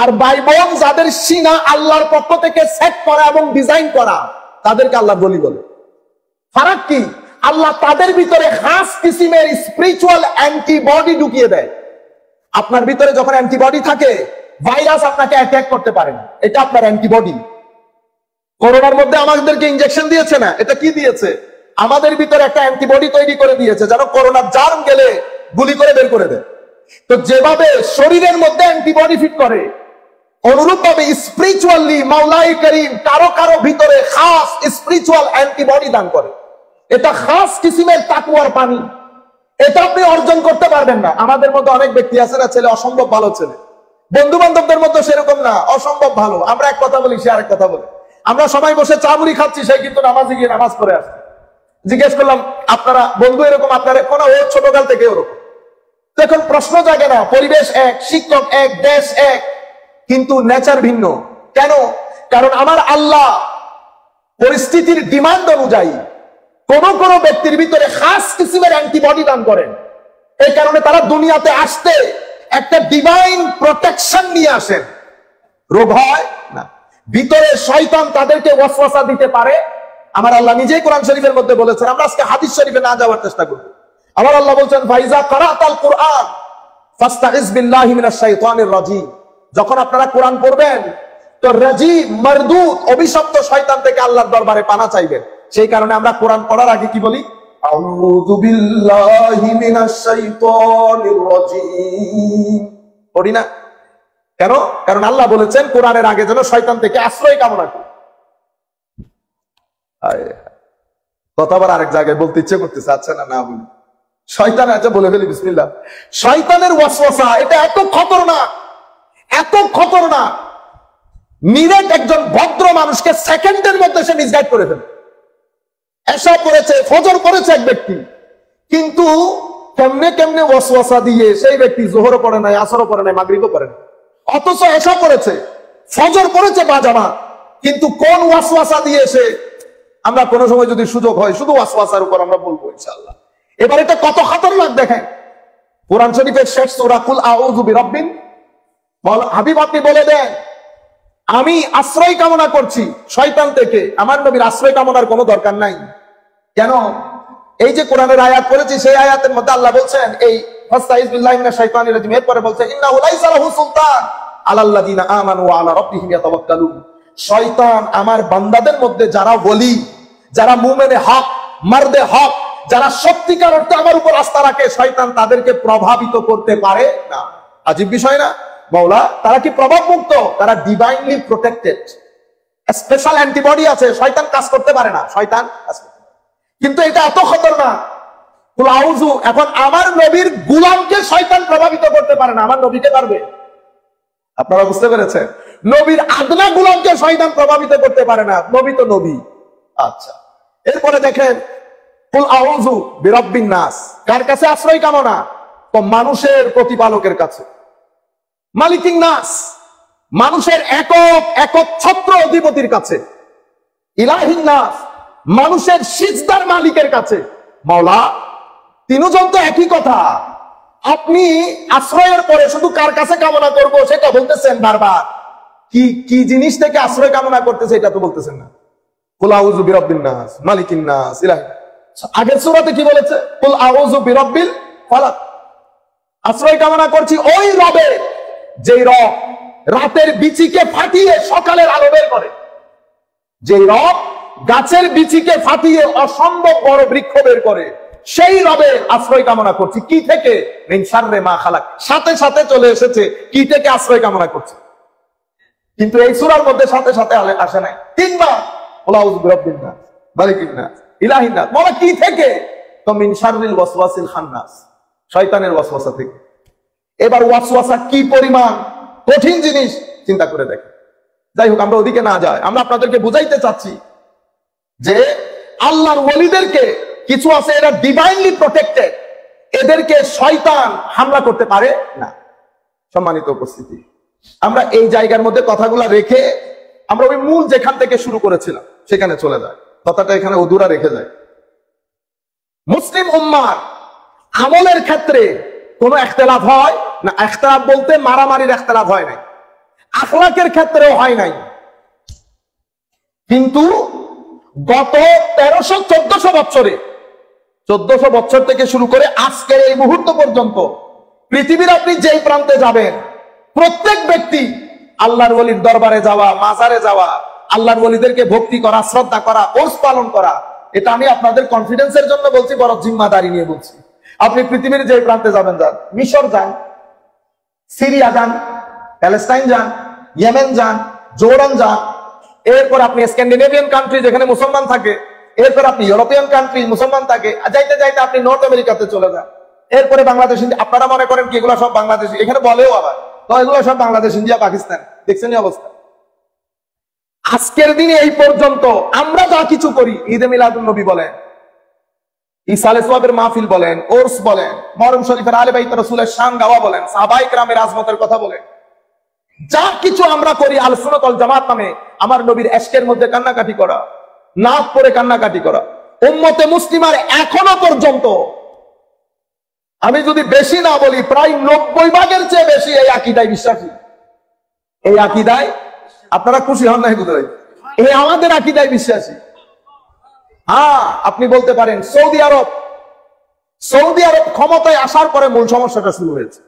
আর বাইবর্ন যাদের সিনা আল্লাহর পক্ষ থেকে সেট করা এবং ডিজাইন করা তাদেরকে আল্লাহ বলি বলে। ফারাক কি? আল্লাহ তাদের ভিতরে খাস কিসিমের স্পিরিচুয়াল অ্যান্টিবডি ঢুকিয়ে দেয়। আপনার ভিতরে যখন অ্যান্টিবডি থাকে, ভাইরাস আপনাকে অ্যাটাক করতে পারে না, এটা আপনার অ্যান্টিবডি। করোনার মধ্যে আমাদেরকে ইনজেকশন দিয়েছে না, এটা কি দিয়েছে? আমাদের ভিতরে একটা অ্যান্টিবডি তৈরি করে দিয়েছে, যেন করোনার জার্ম গেলে গুলি করে বের করে দেয়। তো যেভাবে শরীরের মধ্যে অ্যান্টিবডি ফিট করে, অনুরূপ ভাবে স্পিরিচুয়ালি মাওলাই করিম কারো কারো ভিতরে খাস স্পিরিচুয়াল অ্যান্টিবডি দান করে। এটা খাস কিসিমের তাকওয়ার পানি, এটা আপনি অর্জন করতে পারবেন না। আমাদের মধ্যে অনেক ব্যক্তি আছে না, ছেলে অসম্ভব ভালো ছেলে, বন্ধু বান্ধবদের মধ্যে সেরকম না, অসম্ভব ভালো। আমরা এক কথা বলি, সে আরেক কথা বলে। আমরা সবাই বসে চা মুড়ি খাচ্ছি, সে কিন্তু নামাজে গিয়ে নামাজ পড়ে আসছে। জিজ্ঞেস করলাম আপনারা বন্ধু এরকম? আপনারা কোনো, ও ছোটকাল থেকে ওরকম। এখন প্রশ্ন জাগে না, পরিবেশ এক, শিক্ষক এক, দেশ এক, কিন্তু নেচার ভিন্ন। কেন? কারণ আমার আল্লাহ পরিস্থিতির ডিমান্ড অনুযায়ী কোন কোন ব্যক্তির ভিতরে খাস কিসিমের অ্যান্টিবডি দান করেন। এই কারণে তারা দুনিয়াতে আসতে একটা ডিভাইন প্রোটেকশন নিয়ে আসেন। রোগ হয় না, ভিতরে শয়তান তাদেরকে ওয়াসওয়াসা দিতে পারে। আমার আল্লাহ নিজেই কোরআন শরীফের মধ্যে বলেছেন, আমরা আজকে হাদিস শরীফে না যাওয়ার চেষ্টা করব। আমার আল্লাহ বলছেন, ফাইজা কারাতাল কুরআন ফাস্তাইজ বিল্লাহি মিনাশ শাইতানির রাজিম। যখন আপনারা কোরআন পড়বেন তো রাজিম, মারদুদ, অভিশপ্ত শয়তান থেকে আল্লাহর দরবারে পানা চাইবেন। সেই কারণে আমরা কোরআন পড়ার আগে কি বলি? আউযু বিল্লাহি মিনাশ শাইতানির রাজিম পড়ি না কেন? কারণ আল্লাহ বলেছেন কোরআনের আগে যেন শয়তান থেকে আশ্রয় কামনা করি। কথা আবার আরেক জায়গায় বলতে ইচ্ছে করতেছে, আচ্ছা না না বলি, শয়তান আছে বলে ফেলি বিসমিল্লাহ। শয়তানের ওয়াসওয়াসা এটা এত খতরনাক, এত খতরনাক, নিরেট একজন ভদ্র মানুষকে সেকেন্ডের মধ্যে সে মিসগাইড করে ফেলে। এসা পড়েছে, ফজর পড়েছে এক ব্যক্তি, কিন্তু কেমনে কেমনে ওয়াসওয়াসা দিয়ে সেই ব্যক্তি যোহরও পড়ে নাই, আসরও পড়ে নাই, মাগরিবও পড়ে নাই, অথচ এসা পড়েছে, ফজর পড়েছে বাজামা, কিন্তু কোন ওয়াসওয়াসা দিয়ে সে, আমরা কোন সময় যদি সুযোগ হয় শুধু ওয়াসওয়াসার উপর আমরা বলবো ইনশাআল্লাহ। এবার এটা কত খতরনাক দেখেন। কোরআন শরীফের শেষ সূরা কুল আউযু বিরাব্বিন, হাবিব আপনি বলে দেন আমি আশ্রয় কামনা করছি শয়তান থেকে, আমার নবীর আশ্রয় কামনার কোনো দরকার নাই। কেন? এই যে কোরআনের আয়াত পড়েছি, সেই আয়াতের মধ্যে আল্লাহ বলছেন এই ফাস্তাইজ বিল্লাহি মিনাশ শাইতানির রাজিম, এরপরে বলছেন ইন্নাহু লাইসা লাহু সুলতান আলাল্লাযিনা আমানু ওয়া আলা রাব্বিহিম ইয়াতাওয়াক্কালুন। শয়তান আমার বান্দাদের মধ্যে যারা ওলি, যারা মুমিনে হক, মারদে হক, যারা সত্যিকার অর্থে আমার উপর আস্থা রাখে, শয়তান তাদেরকে প্রভাবিত করতে পারে না। আজীব বিষয় না মাওলা? তারা কি প্রভাব মুক্ত? তারা ডিভাইনলি প্রোটেক্টেড, স্পেশাল অ্যান্টিবডি আছে, শয়তান কাজ করতে পারে না, শয়তান কাজ করতে পারে। কিন্তু এটা এত খতরনাক। কুল আউযু, এখন আমার নবীর গোলামকে শয়তান প্রভাবিত করতে পারে না, আমার নবীকে পারবে? আপনারা বুঝতে পেরেছেন? নবীর আদনা গোলামকে শয়তান প্রভাবিত করতে পারে না, নবী তো নবী। আচ্ছা, এরপরে দেখেন কুল আউযু বিরাব্বিন নাস, কার কাছে আশ্রয় কামনা? তো মানুষের প্রতিপালকের কাছে, মালিকিন নাস, মানুষের একক একচ্ছত্র অধিপতির কাছে, ইলাহিন নাস, মানুষের সিজদার মালিকের কাছে। মাওলা, তিনজন তো একই কথা। আপনি আশ্রয়ের পরে শুধু কার কাছে কামনা করব সেটা বলতেছেন বারবার, কি কি জিনিস থেকে আশ্রয় কামনা করতেছে এটা তো বলতেছেন না। কুল আউযু বিরাব্বিন নাস, মালিকিন নাস, ইলাহিন। আগের সূরাতে কি বলেছে? কুল আউযু বিরাব্বিল ফালাক, আশ্রয় কামনা করছি ওই রবের, যেই রব রাতের বিচিকে ফাটিয়ে সকালের আলো বের করে, যেই রব গাছের বিচিকে ফাটিয়ে অসম্ভব বড় বৃক্ষ বের করে, সেই রবের আশ্রয় কামনা করছি। কি থেকে? মিন শাররি মা খালাক, সাথে সাথে চলে এসেছে কি থেকে আশ্রয় কামনা করছে। কিন্তু এই সূরার মধ্যে সাথে সাথে আসে নাই, তিনবার কুল আউযু বিরাব্বিন নাস, মালিকিন নাস, ইলাহিন নাস। বলা কি থেকে? তো মিন শাররিল ওয়াসওয়াসিল খান্নাস, শয়তানের ওয়াসওয়াসা থেকে। এবার ওয়াসওয়াসা কি পরিমাণ কঠিন জিনিস চিন্তা করে দেখেন। যাই হোক, আমরা ওদিকে না যাই, আমরা আপনাদেরকে বুঝাইতে চাচ্ছি যে আল্লাহর ওলিদেরকে কিছু আছে এরা ডিভাইনলি প্রোটেক্টেড, এদেরকে শয়তান হামলা করতে পারে না। সম্মানিত উপস্থিতি, আমরা এই জায়গার মধ্যে কথাগুলো রেখে আমরা ওই মূল যেখান থেকে শুরু করেছিলাম সেখানে চলে যায়, কথাটা এখানে অধুরা রেখে যায়। মুসলিম উম্মার আমলের ক্ষেত্রে কোন ইখতিলাফ হয় না? ইখতিলাফ বলতে মারামারির ইখতিলাফ হয় নাই, আখলাকের ক্ষেত্রেও হয় নাই। কিন্তু গত 1300-1400 বছরে, 1400 বছর থেকে শুরু করে আজকের এই মুহূর্ত পর্যন্ত পৃথিবীর আপনি যেই প্রান্তে যাবেন, প্রত্যেক ব্যক্তি আল্লাহর ওলির দরবারে যাওয়া, মাজারে যাওয়া, আল্লাহর ওলিদেরকে ভক্তি করা, শ্রদ্ধা করা, ওরস পালন করা, এটা আমি আপনাদের কনফিডেন্সের জন্য বলছি, বড় জিম্মাদারি নিয়ে বলছি। আপনি পৃথিবীর যে প্রান্তে যাবেন, যান, মিশর যান, সিরিয়া যান, প্যালেস্টাইন যান, ইয়েমেন যান, জর্ডান যান, এরপর আপনি স্ক্যান্ডিনেভিয়ান কান্ট্রি যেখানে মুসলমান থাকে, এরপর আপনি ইউরোপিয়ান কান্ট্রি মুসলমান থাকে, যাইতে যাইতে আপনি নর্থ আমেরিকাতে চলে যান, এরপরে বাংলাদেশ। আপনারা মনে করেন কি এগুলো সব বাংলাদেশ? এখানে বলেও আবার তো এগুলো সব বাংলাদেশ, ইন্ডিয়া, পাকিস্তান। দেখছেন অবস্থা। আজকের দিনে এই পর্যন্ত আমরা যা কিছু করি, ঈদে মিলাদুন নবী বলেন, ঈসা আলাইহিস সালামের মাহফিল বলেন, ওরস বলেন, মুহররম শরীফের আলে বাইত রাসূলের শান গাওয়া বলেন, সাহাবায়ে কেরামের আজমতের কথা বলেন, যা কিছু আমরা করি আহলে সুন্নাত ওয়াল জামাত নামে আমার নবীর ইশকের মধ্যে কান্নাকাটি করা, নাক পরে কান্নাকাটি করা। উম্মতে মুসলিমার এখনো পর্যন্ত, আমি যদি বেশি না বলি, প্রায় 90% চেয়ে বেশি এই আকীদায় বিশ্বাসী। এই আকীদায় আপনারা খুশি হন নাই বোধহয়, এই আমাদের আকীদায় বিশ্বাসী। হ্যাঁ, আপনি বলতে পারেন সৌদি আরব ক্ষমতায় আসার পরে মূল সমস্যাটা শুরু হয়েছে।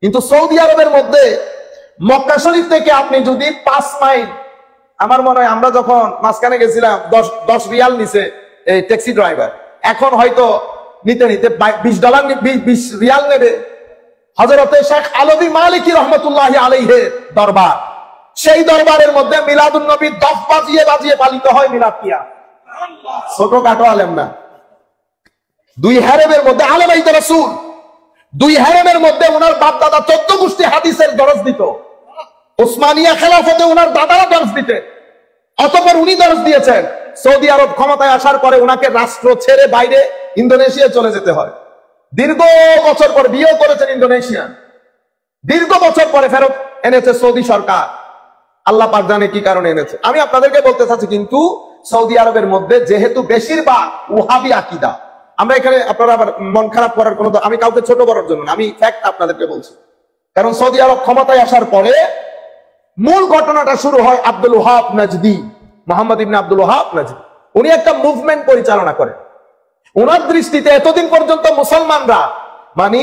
কিন্তু সৌদি আরবের মধ্যে মক্কা শরীফ থেকে আপনি যদি 5 মাইল, আমার মনে হয় আমরা যখন মাঝখানে গেছিলাম 10 রিয়াল নিছে এই ট্যাক্সি ড্রাইভার, এখন হয়তো নিতে নিতে $20 রিয়াল নেবে। হযরতে শেখ আলবী মালিকি রহমতুল্লাহি আলাইহির দরবার, সেই দরবারের মধ্যে মিলাদুন নবী দফ বাজিয়ে বাজিয়ে পালিত হয় মিলাদ কিয়া। ছোটখাটো আলেম না, 2 হেরেমের মধ্যে আলেম আইতে রাসূল, 2 হেরেমের মধ্যে ওনার বাপ দাদা 14 গোষ্ঠী হাদিসের দরজ দিত। ওসমানিয়া খেলাফতে ওনার দাদারা দরজ দিতেন, অতঃপর উনি দরজ দিয়েছেন। সৌদি আরব ক্ষমতায় আসার পরে ওনাকে রাষ্ট্র ছেড়ে বাইরে ইন্দোনেশিয়া চলে যেতে হয়। দীর্ঘ বছর পর বিয়ে করেছেন ইন্দোনেশিয়া, দীর্ঘ বছর পরে ফেরত এনেছে সৌদি সরকার। আল্লাহ পাক জানে কি কারণে এনেছে। আমি আপনাদেরকে বলতে চাচ্ছি, কিন্তু সৌদি আরবের মধ্যে যেহেতু বেশিরভাগ ওয়াহাবি আকীদা, আমরা এখানে আপনারা আবার মন খারাপ করার কোনো, আমি কাউকে ছোট করার জন্য না, আমি ফ্যাক্ট আপনাদেরকে বলছি। কারণ সৌদি আরব ক্ষমতায় আসার পরে মূল ঘটনাটা শুরু হয় আব্দুল ওয়াহাব নাজদি, মোহাম্মদ ইবনে আব্দুল ওয়াহাব নাজদি। উনি একটা মুভমেন্ট পরিচালনা করেন। ওনার দৃষ্টিতে এতদিন পর্যন্ত মুসলমানরা, মানে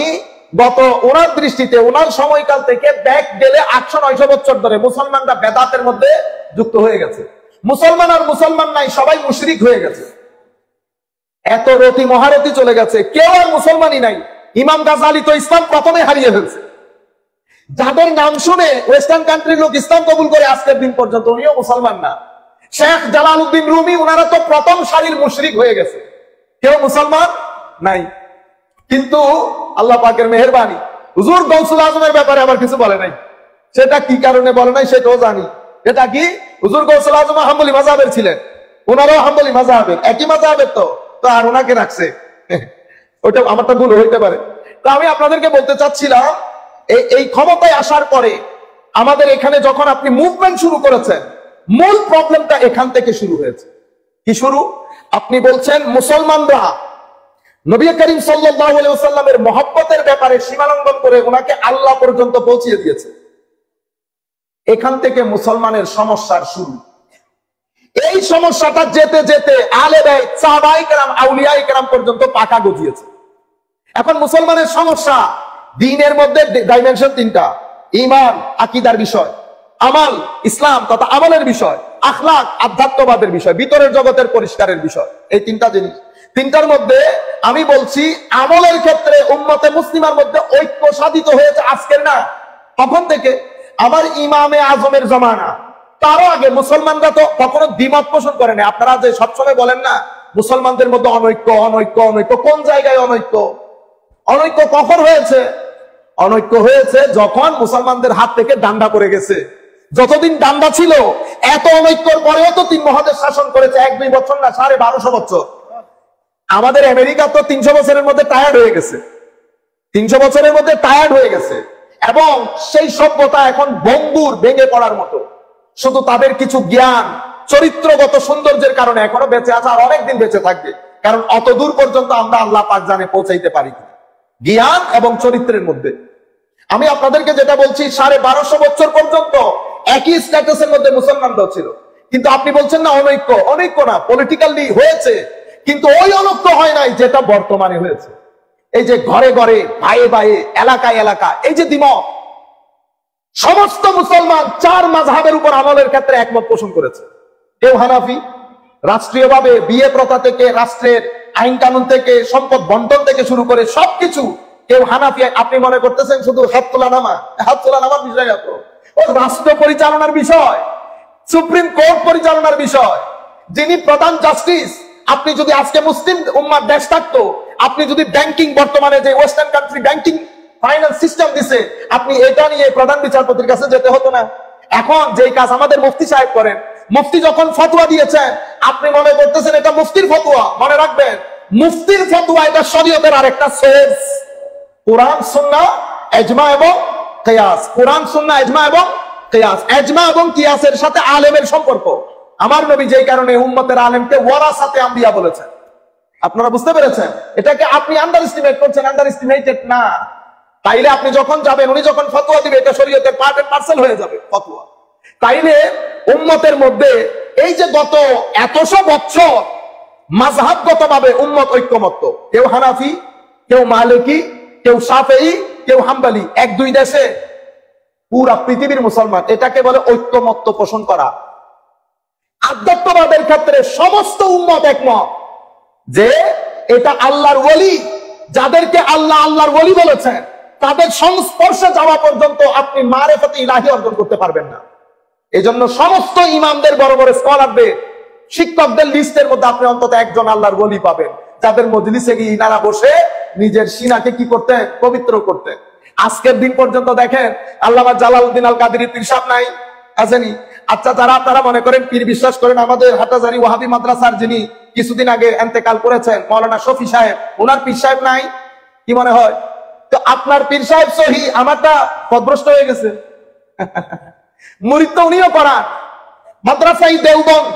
ওনার দৃষ্টিতে ওনার সময়কাল থেকে ব্যাক গেলে 800-900 বছর ধরে মুসলমানরা বেদাতের মধ্যে যুক্ত হয়ে গেছে। মুসলমান আর মুসলমান নাই, সবাই মুশরিক হয়ে গেছে। এত রতি মহারতি চলে গেছে, কেউ আর মুসলমানই নাই। ইমাম গাজালি তো ইসলাম প্রথমে হারিয়ে ফেলছে। যাদের নাম শুনে ওয়েস্টার্ন কান্ট্রির লোক ইসলাম কবুল করে আজকের দিন পর্যন্ত, উনিও মুসলমান না। শেখ জালালউদ্দিন রুমি, ওনারা তো প্রথম সারির মুশরিক হয়ে গেছে, কেউ মুসলমান নাই। কিন্তু আল্লাহ পাকের মেহেরবানি, হুজুর গৌসুল আজমের ব্যাপারে আবার কিছু বলে নাই। সেটা কি কারণে বলে নাই সেটাও জানি। এটা কি, হুজুর গৌসুল আজম হাম্বলি মাযহাবের ছিলেন, ওনারাও হাম্বলি মাযহাবের, একই মাযহাবের, তো আর ওনাকে রাখছে। ওটা আমারটা ভুল হইতে পারে। তো আমি আপনাদেরকে বলতে চাচ্ছিলাম, এই ক্ষমতায় আসার পরে আমাদের এখানে যখন আপনি মুভমেন্ট শুরু করেছেন, মূল প্রবলেমটা এখান থেকে শুরু হয়েছে। কি শুরু? আপনি বলছেন মুসলমানরা নবী করিম সাল্লাল্লাহু আলাইহি ওয়াসাল্লামের মহব্বতের ব্যাপারে সীমালঙ্ঘন করে ওনাকে আল্লাহ পর্যন্ত পৌঁছিয়ে দিয়েছে। এখান থেকে মুসলমানের সমস্যার শুরু। এই সমস্যাটা যেতে যেতে আলে বাই সাহাবায়ে কেরাম, আউলিয়ায়ে কেরাম পর্যন্ত পাকা গজিয়েছে। এখন মুসলমানের সমস্যা, দ্বীনের মধ্যে ডাইমেনশন 3টা: ঈমান আকীদার বিষয়, আমাল ইসলাম তথা আমলের বিষয়, আখলাক আধ্যাত্মবাদের বিষয়, ভিতরের জগতের পরিষ্কারের বিষয়। এই 3টা জিনিস। 3টার মধ্যে আমি বলছি আমলের ক্ষেত্রে উম্মতে মুসলিমার মধ্যে ঐক্য সাধিত হয়েছে আজকের না, তখন থেকে। আমার ইমামে আজমের জমানা, তারও আগে মুসলমানরা তো কখনো দ্বিমত পোষণ করে না। আপনারা যে সবসময় বলেন না মুসলমানদের মধ্যে অনৈক্য অনৈক্য অনৈক্য, কোন জায়গায় অনৈক্য? অনৈক্য কখন হয়েছে? অনৈক্য হয়েছে যখন মুসলমানদের হাত থেকে ডান্ডা পড়ে গেছে। যতদিন ডান্ডা ছিল, এত অনৈক্যর পরেও তো 3 মহাদেশ শাসন করেছে, 1-2 বছর না, 1250 বছর। আমাদের আমেরিকা তো 300 বছরের মধ্যে টায়ার্ড হয়ে গেছে, 300 বছরের মধ্যে টায়ার্ড হয়ে গেছে। এবং সেই সভ্যতা এখন ভঙ্গুর, ভেঙে পড়ার মতো। শুধু তাদের কিছু জ্ঞান, চরিত্রগত সৌন্দর্যের কারণে এখনো বেঁচে আছে, আর অনেকদিন বেঁচে থাকবে। কারণ অত দূর পর্যন্ত আমরা আল্লাহ পাক জানে পৌঁছাইতে পারি কিনা, জ্ঞান এবং চরিত্রের মধ্যে। আমি আপনাদেরকে যেটা বলছি, 1250 বছর পর্যন্ত একই স্ট্যাটাসের মধ্যে মুসলমানরাও ছিল। কিন্তু আপনি বলছেন না অনৈক্য, অনৈক্য না, পলিটিক্যালি হয়েছে, কিন্তু ওই অনৈক্য হয় নাই যেটা বর্তমানে হয়েছে। এই যে ঘরে ঘরে, ভাইয়ে ভাইয়ে, এলাকায় এলাকা, এই যে দ্বিমত, সমস্ত মুসলমান 4 মাযহাবের উপর আমলের ক্ষেত্রে একমত পোষণ করেছে। কেউ হানাফি, রাষ্ট্রীয়ভাবে বিয়ে প্রথা থেকে, রাষ্ট্রের আইন কানুন থেকে, সম্পদ বন্টন থেকে শুরু করে সবকিছু কেউ হানাফি। আপনি মনে করতেছেন শুধু হাত তোলা নামার বিষয়, ও রাষ্ট্র পরিচালনার বিষয়, সুপ্রিম কোর্ট পরিচালনার বিষয়। যিনি প্রধান জাস্টিস, আপনি যদি আজকে মুসলিম উম্মার দেশ থাকতো, আপনি যদি ব্যাংকিং, বর্তমানে যে western country banking finance system দিছে, আপনি এটা নিয়ে প্রধান বিচারপতির কাছে যেতে হতো না। এখন যেই কাজ আমাদের মুফতি সাহেব করেন, মুফতি যখন ফতোয়া দিয়েছেন, আপনি মনে করতেছেন এটা মুফতির ফতোয়া। মনে রাখবেন, মুফতির ফতোয়া এটা শরীয়তের আরেকটা সোর্স। কোরআন সুন্নাহ ইজমা এবং কিয়াস, কোরআন সুন্নাহ ইজমা এবং কিয়াস। ইজমা এবং কিয়াসের সাথে আলেমের সম্পর্ক। আমার নবী যেই কারণে উম্মতের আলেমকে ওয়ারাসাতে আম্বিয়া বলেছেন। আপনারা বুঝতে পেরেছেন? এটাকে আপনি আন্ডার এস্টিমেট করছেন, আন্ডার এস্টিমেটেড না। তাইলে আপনি যখন যাবেন, উনি যখন ফতোয়া দিবে, এটা শরীয়তের পার্ট এন্ড পার্সেল হয়ে যাবে ফতোয়া। তাইলে উম্মতের মধ্যে এই যে গত এতশো বছর মাযহাবগতভাবে উম্মত ঐক্যমত্য, কেউ হানাফি, কেউ মালিকি, কেউ শাফেঈ, কেউ হাম্বলি, এক দুই দেশে পুরা পৃথিবীর মুসলমান, এটাকে বলে ঐক্যমত্য পোষণ করা। আধ্যাত্মবাদের ক্ষেত্রে সমস্ত উম্মত একমত যে এটা আল্লাহর ওলি, যাদেরকে আল্লাহ আল্লাহর ওলি বলেছেন, তাদের সংস্পর্শে যাওয়া পর্যন্ত আপনি মারিফাতে ইলাহি অর্জন করতে পারবেন না। এজন্য সমস্ত ইমামদের, বড় বড় স্কলারদের, শিক্ষকদের লিস্টের মধ্যে আপনি অন্তত একজন আল্লাহর ওলি পাবেন, যাদের মজলিসে গিয়ে ইনারা বসে নিজের সিনাকে কি করতেন? পবিত্র করতেন। আজকের দিন পর্যন্ত দেখেন আল্লামা জালালউদ্দিন আল কাদেরী পীর সাহেব নাই, আসেনি? আচ্ছা, যারা আপনারা মনে করেন পীর বিশ্বাস করেন, আমাদের হাটাজারি ওয়াহাবি মাদ্রাসার যিনি কিছুদিন আগে ইন্তেকাল করেছেন মাওলানা শফি সাহেব, ওনার পীর সাহেব নাই? কি মনে হয়? তো আপনার পীর সাহেব সহি, আমারটা পদভ্রষ্ট হয়ে গেছে। মুরিদ তো উনিও করান, মাদ্রাসাই দেওবন্দ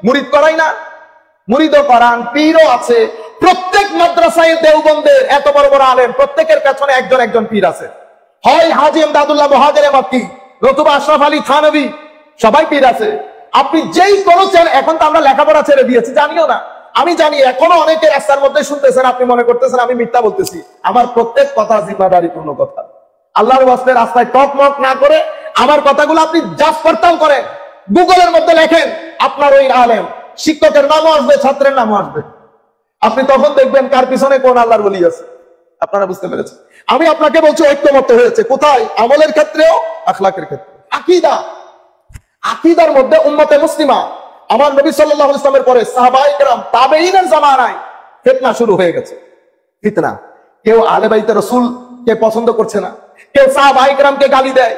মুরিদ করাই না? মুরিদও করান, পীরও আছে। প্রত্যেক মাদ্রাসায় দেওবন্দের এত বড় বড় আলেম, প্রত্যেকের পেছনে একজন একজন পীর আছে। হয় হাজী ইমদাদুল্লাহ মুহাজিরে মক্কি, নতুবা আশরাফ আলী থানভী, সবাই পীর আছে। আপনি যেই কোনো এখন তো আমরা লেখাপড়া ছেড়ে দিয়েছি, জানিও না। আমি জানি এখনো অনেকে রাস্তার মধ্যে শুনতেছেন, আপনি মনে করতেছেন আমি মিথ্যা বলতেছি। আমার প্রত্যেক কথা জিম্মাদারিপূর্ণ কথা। আল্লাহর ওয়াস্তে রাস্তায় টকমক না করে আমার কথাগুলো আপনি জাজ করতাম করেন, গুগলের মধ্যে লেখেন আপনার ওই আলেম, শিক্ষকের নামও আসবে, ছাত্রের নামও আসবে। আপনি তখন দেখবেন কার পিছনে কোন আল্লাহর ওলি আছে। আপনারা বুঝতে পেরেছেন? আমি আপনাকে বলছি ঐক্যমত্য হয়েছে কোথায়? আমলের ক্ষেত্রেও, আখলাকের ক্ষেত্রে। আকীদা, আকীদার মধ্যে উম্মতে মুসলিমা, আমার নবী সাল্লাল্লাহু আলাইহি ওয়াসাল্লামের পরে সাহাবায়ে কেরাম, তাবেঈনের জামানায় ফিতনা শুরু হয়ে গেছে। ফিতনা, কেউ আহলে বাইতে রাসূল কে পছন্দ করছে না, কেউ সাহাবায়ে কেরামকে গালি দেয়,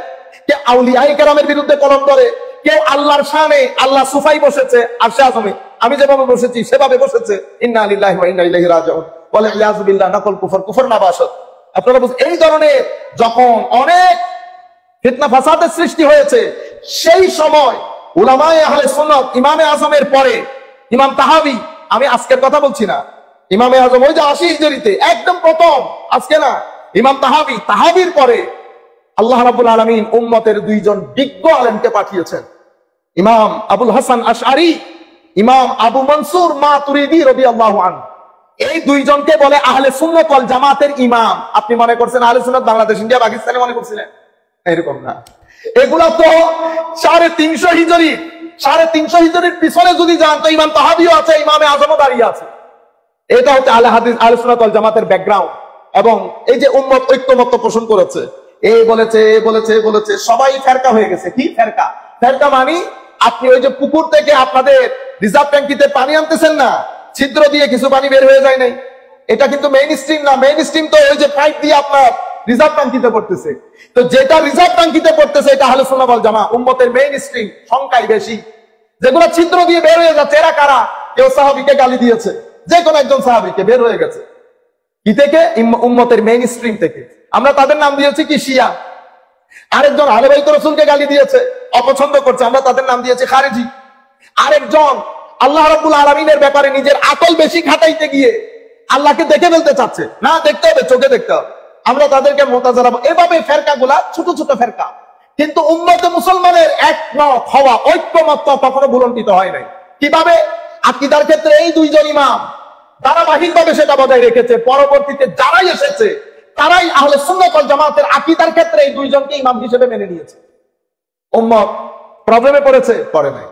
কেউ আউলিয়ায়ে কেরামের বিরুদ্ধে কলম ধরে, কেউ আল্লাহর শানে আল্লাহ সুফাই বসেছে আরশে আযমে, আমি যেভাবে বসেছি সেভাবে বসেছে। ইন্না লিল্লাহি ওয়া ইন্না ইলাইহি রাজিউন, ওয়াল ইয়াযু বিল্লাহ, নকল কুফর, কুফর না বাসত। আপনারা বুঝুন, এই ধরনের যখন অনেক ফিতনা ফাসাদের সৃষ্টি হয়েছে, সেই সময় উলামায়ে আহলে সুন্নাত, ইমামে আযমের পরে ইমাম তাহাবী, আমি আজকের কথা বলছি না, ইমামে আযম ওই যে ৮০ হিজরিতে একদম প্রথম, আজকে না, ইমাম তাহাবী, তাহাবীর পরে আল্লাহ রাব্বুল আলামিন উম্মতের দুইজন বিজ্ঞ আলেমকে পাঠিয়েছেন, ইমাম আবুল হাসান আশআরী, ইমাম আবু মনসুর মাতুরিদি রাদিয়াল্লাহু আনহু। এই দুইজনকে বলে আহলে সুন্নাত ওয়াল জামাতের ইমাম। আপনি মনে করছেন আহলে সুন্নাত বাংলাদেশ, ইন্ডিয়া, পাকিস্তানে মনে করছিলেন? এরকম না। এগুলা তো ৩৫০ হিজরি, ৩৫০ হিজরির পিছনে যদি যান তো ইমাম তাহাবীও আছে, ইমামে আযমও দাঁড়িয়ে আছে। এটা হচ্ছে আহলে হাদিস, আহলে সুন্নাত ওয়াল জামাতের ব্যাকগ্রাউন্ড। এবং এই যে উম্মত ঐক্যমত্য পোষণ করেছে, এই বলেছে, এ বলেছে, এ বলেছে, সবাই ফেরকা হয়ে গেছে। কি ফেরকা? ফেরকা মানে আপনি ওই যে পুকুর থেকে আপনাদের রিজার্ভ ট্যাঙ্কিতে পানি আনতেছেন না, ছিদ্র দিয়ে কিছু পানি বের হয়ে যায় নাই, এটা কিন্তু মেইন স্ট্রিম না। মেইন স্ট্রিম তো ওই যে পাইপ দিয়ে আপনার রিজার্ভ ট্যাঙ্কিতে পড়তেছে। তো যেটা রিজার্ভ ট্যাঙ্কিতে পড়তেছে এটা আহলে সুন্নাত ওয়াল জামাত, উম্মতের মেইন স্ট্রিম, সংখ্যাই বেশি। যেগুলো ছিদ্র দিয়ে বের হয়ে যাচ্ছে, এরা কারা? কেউ সাহাবীকে গালি দিয়েছে, যে কোনো একজন সাহাবীকে, বের হয়ে গেছে কি থেকে? উম্মতের মেইন স্ট্রিম থেকে। আমরা তাদের নাম দিয়েছি কি? শিয়া। আরেকজন আহলে বাইত রাসূলকে গালি দিয়েছে, অপছন্দ করছে, আমরা তাদের নাম দিয়েছি খারেজি। আরেকজন আল্লাহ রাব্বুল আলামিনের ব্যাপারে নিজের আকল বেশি খাটাইতে গিয়ে আল্লাহকে দেখে ফেলতে চাচ্ছে, না দেখতে হবে, চোখে দেখতে হবে, আমরা তাদেরকে মুতাজারা। এভাবে ফেরকাগুলা ছোট ছোট ফেরকা, কিন্তু উম্মতে মুসলমানের একমত হওয়া, ঐক্যমত্য কখনো ভুলণ্ঠিত হয় নাই। কিভাবে? আকীদার ক্ষেত্রে এই দুইজন ইমাম ধারাবাহিকভাবে সেটা বজায় রেখেছে। পরবর্তীতে যারাই এসেছে তারাই আহলে সুন্নাত ওয়াল জামাতের আকীদার ক্ষেত্রে এই দুইজনকে ইমাম হিসেবে মেনে নিয়েছে। উম্মত প্রবলেমে পড়েছে? পড়ে নাই।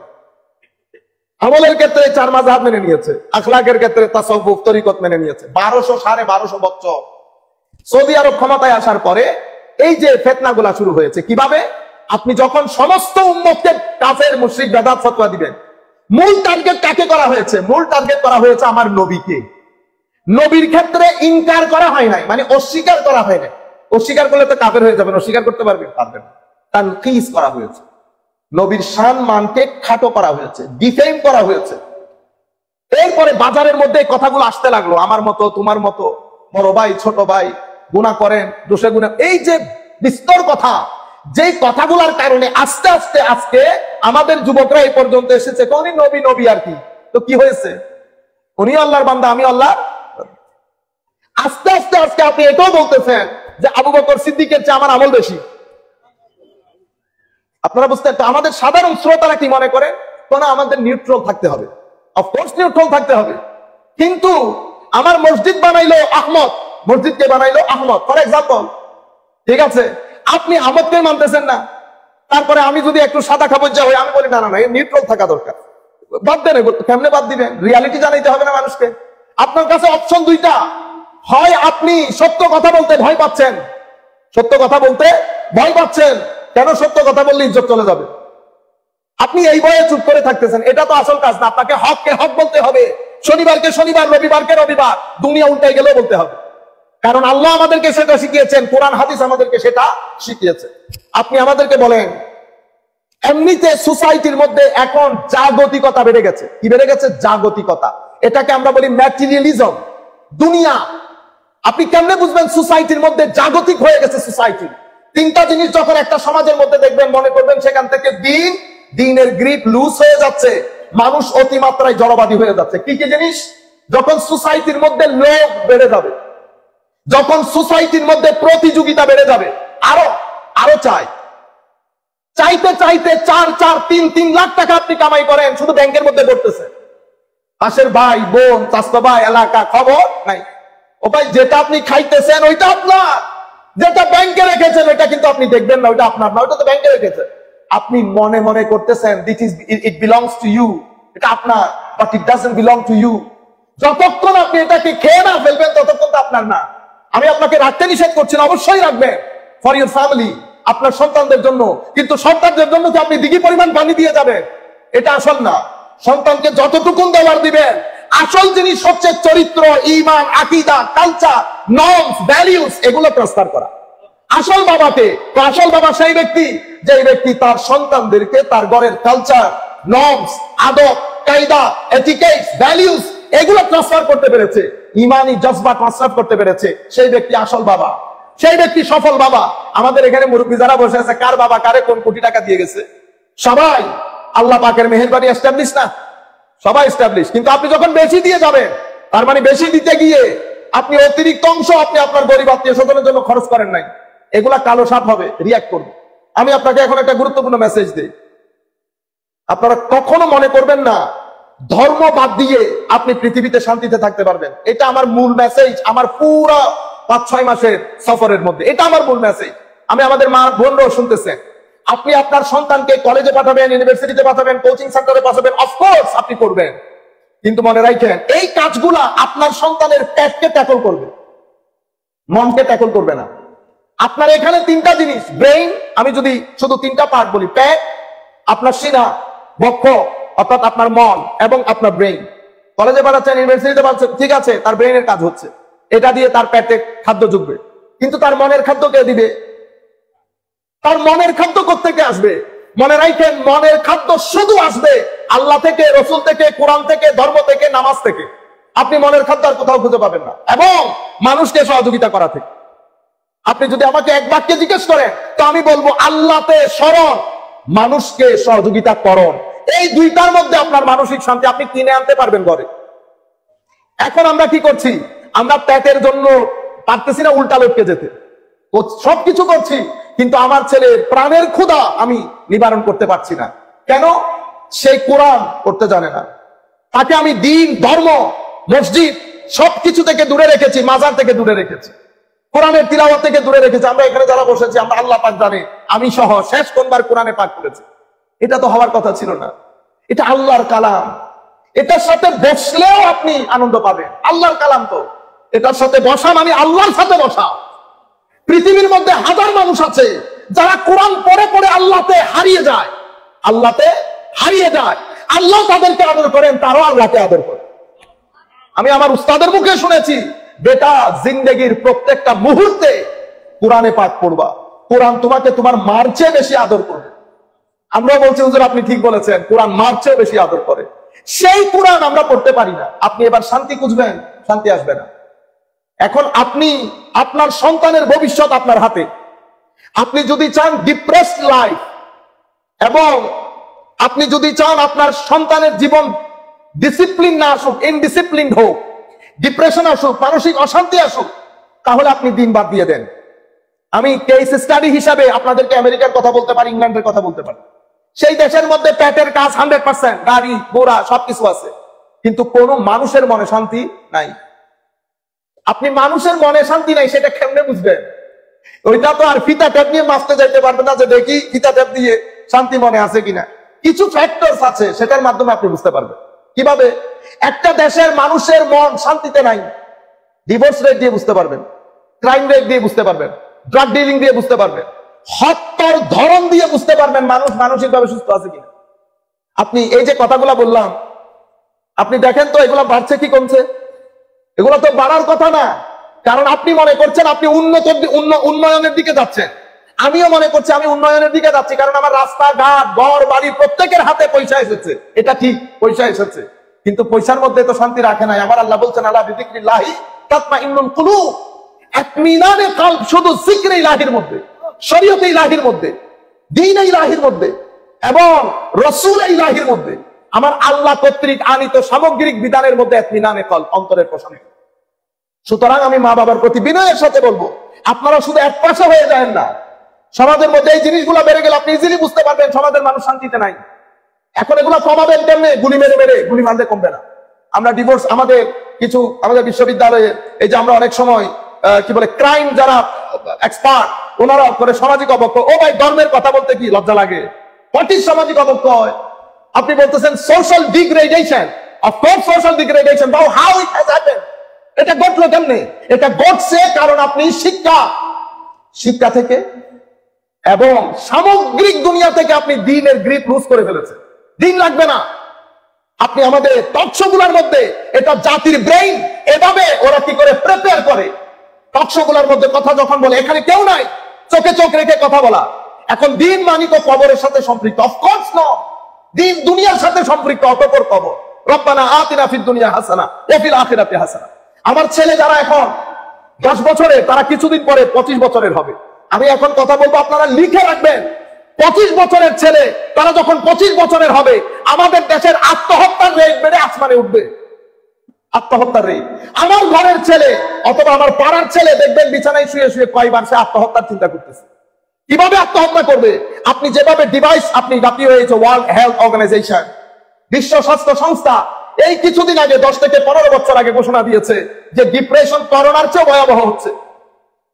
আমলের ক্ষেত্রে চার মাযহাব মেনে নিয়েছে, আখলাকের ক্ষেত্রে তাসাউফ, তরিকত মেনে নিয়েছে। 1200 বছর সৌদি আরব ক্ষমতায় আসার পরে এই যে ফিতনাগুলা শুরু হয়েছে। কিভাবে? আপনি যখন সমস্ত উম্মতকে কাফের, মুশরিক, বেদাত ফতোয়া দিবেন, মূল টার্গেট কাকে করা হয়েছে? মূল টার্গেট করা হয়েছে আমার নবীকে। নবীর ক্ষেত্রে ইনকার করা হয় নাই, মানে অস্বীকার করা হয় নাই। অস্বীকার করলে তো কাফের হয়ে যাবেন, অস্বীকার করতে পারবেন? পারবেন না। তানকিস করা হয়েছে, নবীর শান মানকে খাটো করা হয়েছে, ডিফেম করা হয়েছে। এরপরে বাজারের মধ্যে কথাগুলো আসতে লাগলো, আমার মতো, তোমার মতো, বড় ভাই, ছোট ভাই, গুনাহ করেন, দোষে গুনাহ, এই যে বিস্তর কথা, যেই কথাগুলোর কারণে আস্তে আস্তে আজকে আমাদের যুবকরা এই পর্যন্ত এসেছে কোন নবী নবী আর কি, তো কি হয়েছে, উনি আল্লাহর বান্দা আমি আল্লাহ। আস্তে আস্তে আজকে আপনি এটাও বলতেছেন যে আবু বকর সিদ্দিকের চেয়ে আমার আমল বেশি। আপনারা বুঝতে, আমাদের সাধারণ শ্রোতারা কি মনে করেন, কোন আমাদের নিউট্রাল থাকতে হবে, অফকোর্স নিউট্রাল থাকতে হবে, কিন্তু আমার মসজিদ বানাইলো আহমদ, মসজিদকে বানাইলো আহমদ ফর এক্সাম্পল, ঠিক আছে, আপনি আহমদকে মানতেছেন না, তারপরে আমি যদি একটু সাদা খাবজ্জা হই আমি বলি না না না নিউট্রাল থাকা দরকার, বাদ দেন, কেমনে বাদ দিবেন, রিয়ালিটি জানাইতে হবে না মানুষকে। আপনার কাছে অপশন দুইটা, হয় আপনি সত্য কথা বলতে ভয় পাচ্ছেন, সত্য কথা বলতে ভয় পাচ্ছেন, কেন সত্য কথা বললে ইজ্জত চলে যাবে, আপনি এই ভয়ে চুপ করে থাকতেছেন, এটা তো আসল কাজ না, আপনাকে হককে হক বলতে হবে, শনিবারকে শনিবার, রবিবারকে রবিবার, দুনিয়া উল্টাই গেলেও বলতে হবে, কারণ আল্লাহ আমাদেরকে সেটা শিখিয়েছেন, কোরআন হাদিস আমাদেরকে সেটা শিখিয়েছে। আপনি আমাদেরকে বলেন, এমনিতে সোসাইটির মধ্যে এখন জাগতিকতা বেড়ে গেছে, কি বেড়ে গেছে, জাগতিকতা, এটাকে আমরা বলি ম্যাটেরিয়ালিজম, দুনিয়া। আপনি কেমনে বুঝবেন সোসাইটির মধ্যে জাগতিক হয়ে গেছে সোসাইটি? তিনটা জিনিস যখন একটা সমাজের মধ্যে দেখবেন, মনে করবেন সেখান থেকে দিনের গ্রিপ লুজ হয়ে যাচ্ছে, মানুষ অতিমাত্রায় জড়বাদী হয়ে যাচ্ছে। কি কি জিনিস? যখন সোসাইটির মধ্যে লোভ বেড়ে যাবে, যখন সোসাইটির মধ্যে প্রতিযোগিতা বেড়ে যাবে, আরো চাইতে চাইতে 4-3 লাখ টাকা আপনি কামাই করেন, শুধু ব্যাংকের মধ্যে পড়তেছে, পাশের ভাই বোন চাচা ভাই এলাকা খবর নাই। ও ভাই, যেটা আপনি খাইতেছেন ওইটা আপনার, যেটা ব্যাংকে রেখেছেন ওইটা কিন্তু আপনি দেখবেন না, ওইটা আপনার না, ওইটা তো ব্যাংকে রেখেছেন। আপনি মনে মনে করতেছেন ইট বিলংস টু ইউ, এটা আপনার, but it doesn't belong to you. যতক্ষণ আপনি এটাকে খেয়ে না ফেলবেন ততক্ষণ তো আপনার না। আমি আপনাকে রাখতে নিষেধ করছি না, অবশ্যই রাখবেন ফর ইউর ফ্যামিলি, আপনার সন্তানদের জন্য, কিন্তু সন্তানদের জন্য যে আপনি দিঘি পরিমাণ পানি দিয়ে যাবেন এটা আসল না। সন্তানকে যতটুকুন দেওয়ার দিবেন, আসল জিনিস হচ্ছে চরিত্র, ঈমান, আকীদা, কালচার, নর্মস, ভ্যালুস, এগুলো ট্রান্সফার করা। আসল বাবাকে, তো আসল বাবা সেই ব্যক্তি যে ব্যক্তি তার সন্তানদেরকে তার ঘরের কালচার, নর্মস, আদব, কায়দা, এটিকেটস, ভ্যালুস এগুলো ট্রান্সফার করতে পেরেছে, ঈমানি জজবা ট্রান্সফার করতে পেরেছে, সেই ব্যক্তি আসল বাবা, সেই ব্যক্তি সফল বাবা। আমাদের এখানে মুরব্বী যারা বসে আছে, কার বাবা কারে কোন কোটি টাকা দিয়ে গেছে? সবাই আল্লাহ পাকের মেহেরবানি এস্টাবলিশ না, সবাই এস্টাবলিশ। কিন্তু আপনি যখন বেশি দিয়ে যাবেন, তার মানে বেশি দিতে গিয়ে আপনি অতিরিক্ত অংশ আপনি আপনার গরিব আত্মীয় স্বজনের জন্য খরচ করেন নাই, এগুলা কালো সাপ হবে, রিয়াক্ট করবে। আমি আপনাকে এখন একটা গুরুত্বপূর্ণ মেসেজ দিই, আপনারা কখনো মনে করবেন না ধর্ম বাদ দিয়ে আপনি পৃথিবীতে শান্তিতে থাকতে পারবেন। এটা আমার মূল মেসেজ, আমার পুরো 5-6 মাসের সফরের মধ্যে এটা আমার মূল মেসেজ। আমি আমাদের মা বোনরাও শুনতেছেন, আপনি আপনার সন্তানকে কলেজে পাঠাবেন, ইউনিভার্সিটিতে পাঠাবেন, কোচিং সেন্টারে পাঠাবেন, অফকোর্স আপনি করবেন, কিন্তু মনে রাখেন এই কাজগুলা আপনার সন্তানের পেটকে ট্যাকল করবে, মনকে ট্যাকল করবে না। আপনার এখানে 3টা জিনিস, ব্রেইন, আমি যদি শুধু 3টা পার্ট বলি, পেট, আপনার সিনা, বক্ষ অর্থাৎ আপনার মন এবং আপনার ব্রেইন। কলেজে পাঠাচ্ছেন, ইউনিভার্সিটিতে পাঠাচ্ছেন, ঠিক আছে, তার ব্রেইনের কাজ হচ্ছে, এটা দিয়ে তার পেটে খাদ্য ঢুকবে, কিন্তু তার মনের খাদ্য কে দিবে? তার মনের খাদ্য কোত্থেকে আসবে? মনে রাখেন, মনের খাদ্য শুধু আসবে আল্লাহ থেকে, রসুল থেকে, কোরআন থেকে, ধর্ম থেকে, নামাজ থেকে। আপনি মনের খাদ্য আর কোথাও খুঁজে পাবেন না, এবং মানুষকে সহযোগিতা করা থেকে। আপনি যদি আমাকে এক বাক্যে জিজ্ঞেস করেন, তো আমি বলবো আল্লাহতে স্মরণ, মানুষকে সহযোগিতা করণ, এই দুইটার মধ্যে আপনার মানসিক শান্তি আপনি কিনে আনতে পারবেন ঘরে। এখন আমরা কি করছি? আমরা পেটের জন্য পারতেছি না উল্টা লটকে যেতে, সবকিছু করছি, কিন্তু আমার ছেলের প্রাণের ক্ষুধা আমি নিবারণ করতে পারছি না। কেন? সেই কোরআন পড়তে জানে না, তাকে আমি দিন, ধর্ম, মসজিদ সবকিছু থেকে দূরে রেখেছি, মাজার থেকে দূরে রেখেছি, কোরআনের তিলাওয়াত থেকে দূরে রেখেছি। আমরা এখানে যারা বসেছি, আমরা আল্লাহ পাক জানে আমি সহ শেষ কোনবার কোরআনে পাক করেছি? এটা তো হওয়ার কথা ছিল না, এটা আল্লাহর কালাম, এটার সাথে বসলেও আপনি আনন্দ পাবেন। আল্লাহর কালাম তো, এটার সাথে বসা মানে আল্লাহর সাথে বসা। পৃথিবীর মধ্যে হাজার মানুষ আছে যারা কোরআন পড়ে পড়ে আল্লাহতে হারিয়ে যায়, আল্লাহতে হারিয়ে যায়। আল্লাহ তাদেরকে আদর করেন, তারাও আল্লাহকে আদর করে। আমি আমার উস্তাদের মুখে শুনেছি, বেটা জিন্দেগির প্রত্যেকটা মুহূর্তে কোরআনে পাক পড়বা, কোরআন তোমাকে তোমার মার চেয়ে বেশি আদর করবে। আমরা বলছি হুজুর আপনি ঠিক বলেছেন, কোরআন মার চেয়ে বেশি আদর করে। সেই কোরআন আমরা পড়তে পারি না। আপনি এবার শান্তি খুঁজবেন, শান্তি আসবে না। এখন আপনি, আপনার সন্তানের ভবিষ্যৎ আপনার হাতে। আপনি যদি চান ডিপ্রেসড লাইফ এবং আপনি যদি চান আপনার সন্তানের জীবন ডিসিপ্লিন না আসুক, ইনডিসিপ্লিন হোক, ডিপ্রেশন আসুক, মানসিক অশান্তি আসুক, তাহলে আপনি দিন বাদ দিয়ে দেন। আমি কেস স্টাডি হিসাবে আপনাদেরকে আমেরিকার কথা বলতে পারি, ইংল্যান্ডের কথা বলতে পারি। সেই দেশের মধ্যে পেটের কাজ 100%, গাড়ি ঘোড়া সবকিছু আছে, কিন্তু কোন মানুষের মনে শান্তি নাই। আপনি মানুষের মনে শান্তি নাই সেটা কেমনে বুঝবেন? ওইটা তো আর ফিতা ট্যাপ নিয়ে মাপতে যাইতে পারবে না যে দেখি ফিতা ট্যাপ দিয়ে শান্তি মনে আছে কিনা। কিছু ফ্যাক্টরস আছে, সেটার মাধ্যমে আপনি বুঝতে পারবেন। কিভাবে? একটা দেশের মানুষের মন শান্তিতে নাই, ডিভোর্স রেট দিয়ে বুঝতে পারবেন, ক্রাইম রেট দিয়ে বুঝতে পারবেন, ড্রাগ ডিলিং দিয়ে বুঝতে পারবেন, হত্যার ধরন দিয়ে বুঝতে পারবেন মানুষ মানসিকভাবে সুস্থ আছে কিনা। আপনি এই যে কথাগুলো বললাম, আপনি দেখেন তো এগুলো বাড়ছে কি কমছে? এগুলো তো বাড়ার কথা না, কারণ আপনি মনে করছেন আপনি উন্নয়নের দিকে যাচ্ছেন। আমিও মনে করছি আমি উন্নয়নের দিকে যাচ্ছি, কারণ আমার রাস্তাঘাট ঘর বাড়ি প্রত্যেকের হাতে পয়সা এসেছে। এটা ঠিক, পয়সা এসেছে, কিন্তু পয়সার মধ্যে তো শান্তি রাখে নাই। আমার আল্লাহ বলছেন আলা বিযিকরিল্লাহি তাতমাইন্নুল কুলুব, ইতমিনানে কলব শুধু জিকরে ইলাহির মধ্যে, শরীয়তে ইলাহির মধ্যে, দ্বীন ইলাহির মধ্যে এবং রাসূল ইলাহির মধ্যে, আমার আল্লাহ কর্তৃক আনিত সামগ্রিক বিধানের মধ্যে ইতমিনানে কলব, অন্তরের প্রশান্তি। সুতরাং আমি মা বাবার প্রতি বিনয়ের সাথে বলবো, আপনারা শুধু এক পাশে হয়ে যায় না। সমাজের মধ্যে এই জিনিসগুলো বেড়ে গেলে আপনি ইজিলি বুঝতে পারবেন সমাজের মানুষ শান্তিতে নাই। এখন এগুলো কমাবেন কেমনে? গুলি মেরে মেরে, গুলি মারলে কমবে না। আমরা ডিভোর্স, আমাদের বিশ্ববিদ্যালয়ে এই যে আমরা অনেক সময় কি বলে ক্রাইম যারা এক্সপার্ট ওনারা করে সামাজিক অবক্ষয়। ও ভাই, ধর্মের কথা বলতে কি লজ্জা লাগে? হোয়াট ইজ সামাজিক অবক্ষয়? আপনি বলতেছেন social degradation. Of course social degradation, but how it has happened? এটা ঘটলো কেমনে? এটা ঘটছে কারণ আপনি শিক্ষা থেকে এবং সামগ্রিক দুনিয়া থেকে আপনি দ্বীনের গ্রিপ লুজ করে ফেলেছেন। দিন লাগবে না। আপনি আমাদের টকশোগুলোর মধ্যে, এটা জাতির ব্রেইন, এভাবে ওরা কি করে প্রিপেয়ার করে। টকশোগুলোর মধ্যে কথা যখন বলে, এখানে কেউ নাই, চোখে চোখ রেখে কথা বলা। এখন দিন মানি তো কবরের সাথে সম্পৃক্ত? অফকোর্স ন। দিন দুনিয়ার সাথে সম্পৃক্ত, অতঃপর কবর। রব্বানা আতিনা ফিদ দুনিয়া হাসানা ওয়া ফিল আখিরাতি হাসানা। আমার ছেলে যারা এখন 10 বছরের, তারা কিছুদিন পরে 25 বছরের হবে। আমি এখন কথা বলবো, আপনারা লিখে রাখবেন। 25 বছরের ছেলে তারা যখন 25 বছরের হবে, আমাদের দেশের আত্মহত্যার রেট বেড়ে আসমানে উঠবে। আত্মহত্যার রেট। আমার ঘরের ছেলে অথবা আমার পাড়ার ছেলে দেখবেন বিছানায় শুয়ে শুয়ে কয়বার সে আত্মহত্যার চিন্তা করতেছে। কিভাবে আত্মহত্যা করবে? আপনি যেভাবে ডিভাইস, আপনি WHO, ওয়ার্ল্ড হেলথ অর্গানাইজেশন, বিশ্ব স্বাস্থ্য সংস্থা এই কিছুদিন আগে 10 থেকে 15 বছর আগে ঘোষণা দিয়েছে যে ডিপ্রেশন করোনার চেয়ে ভয়াবহ হচ্ছে।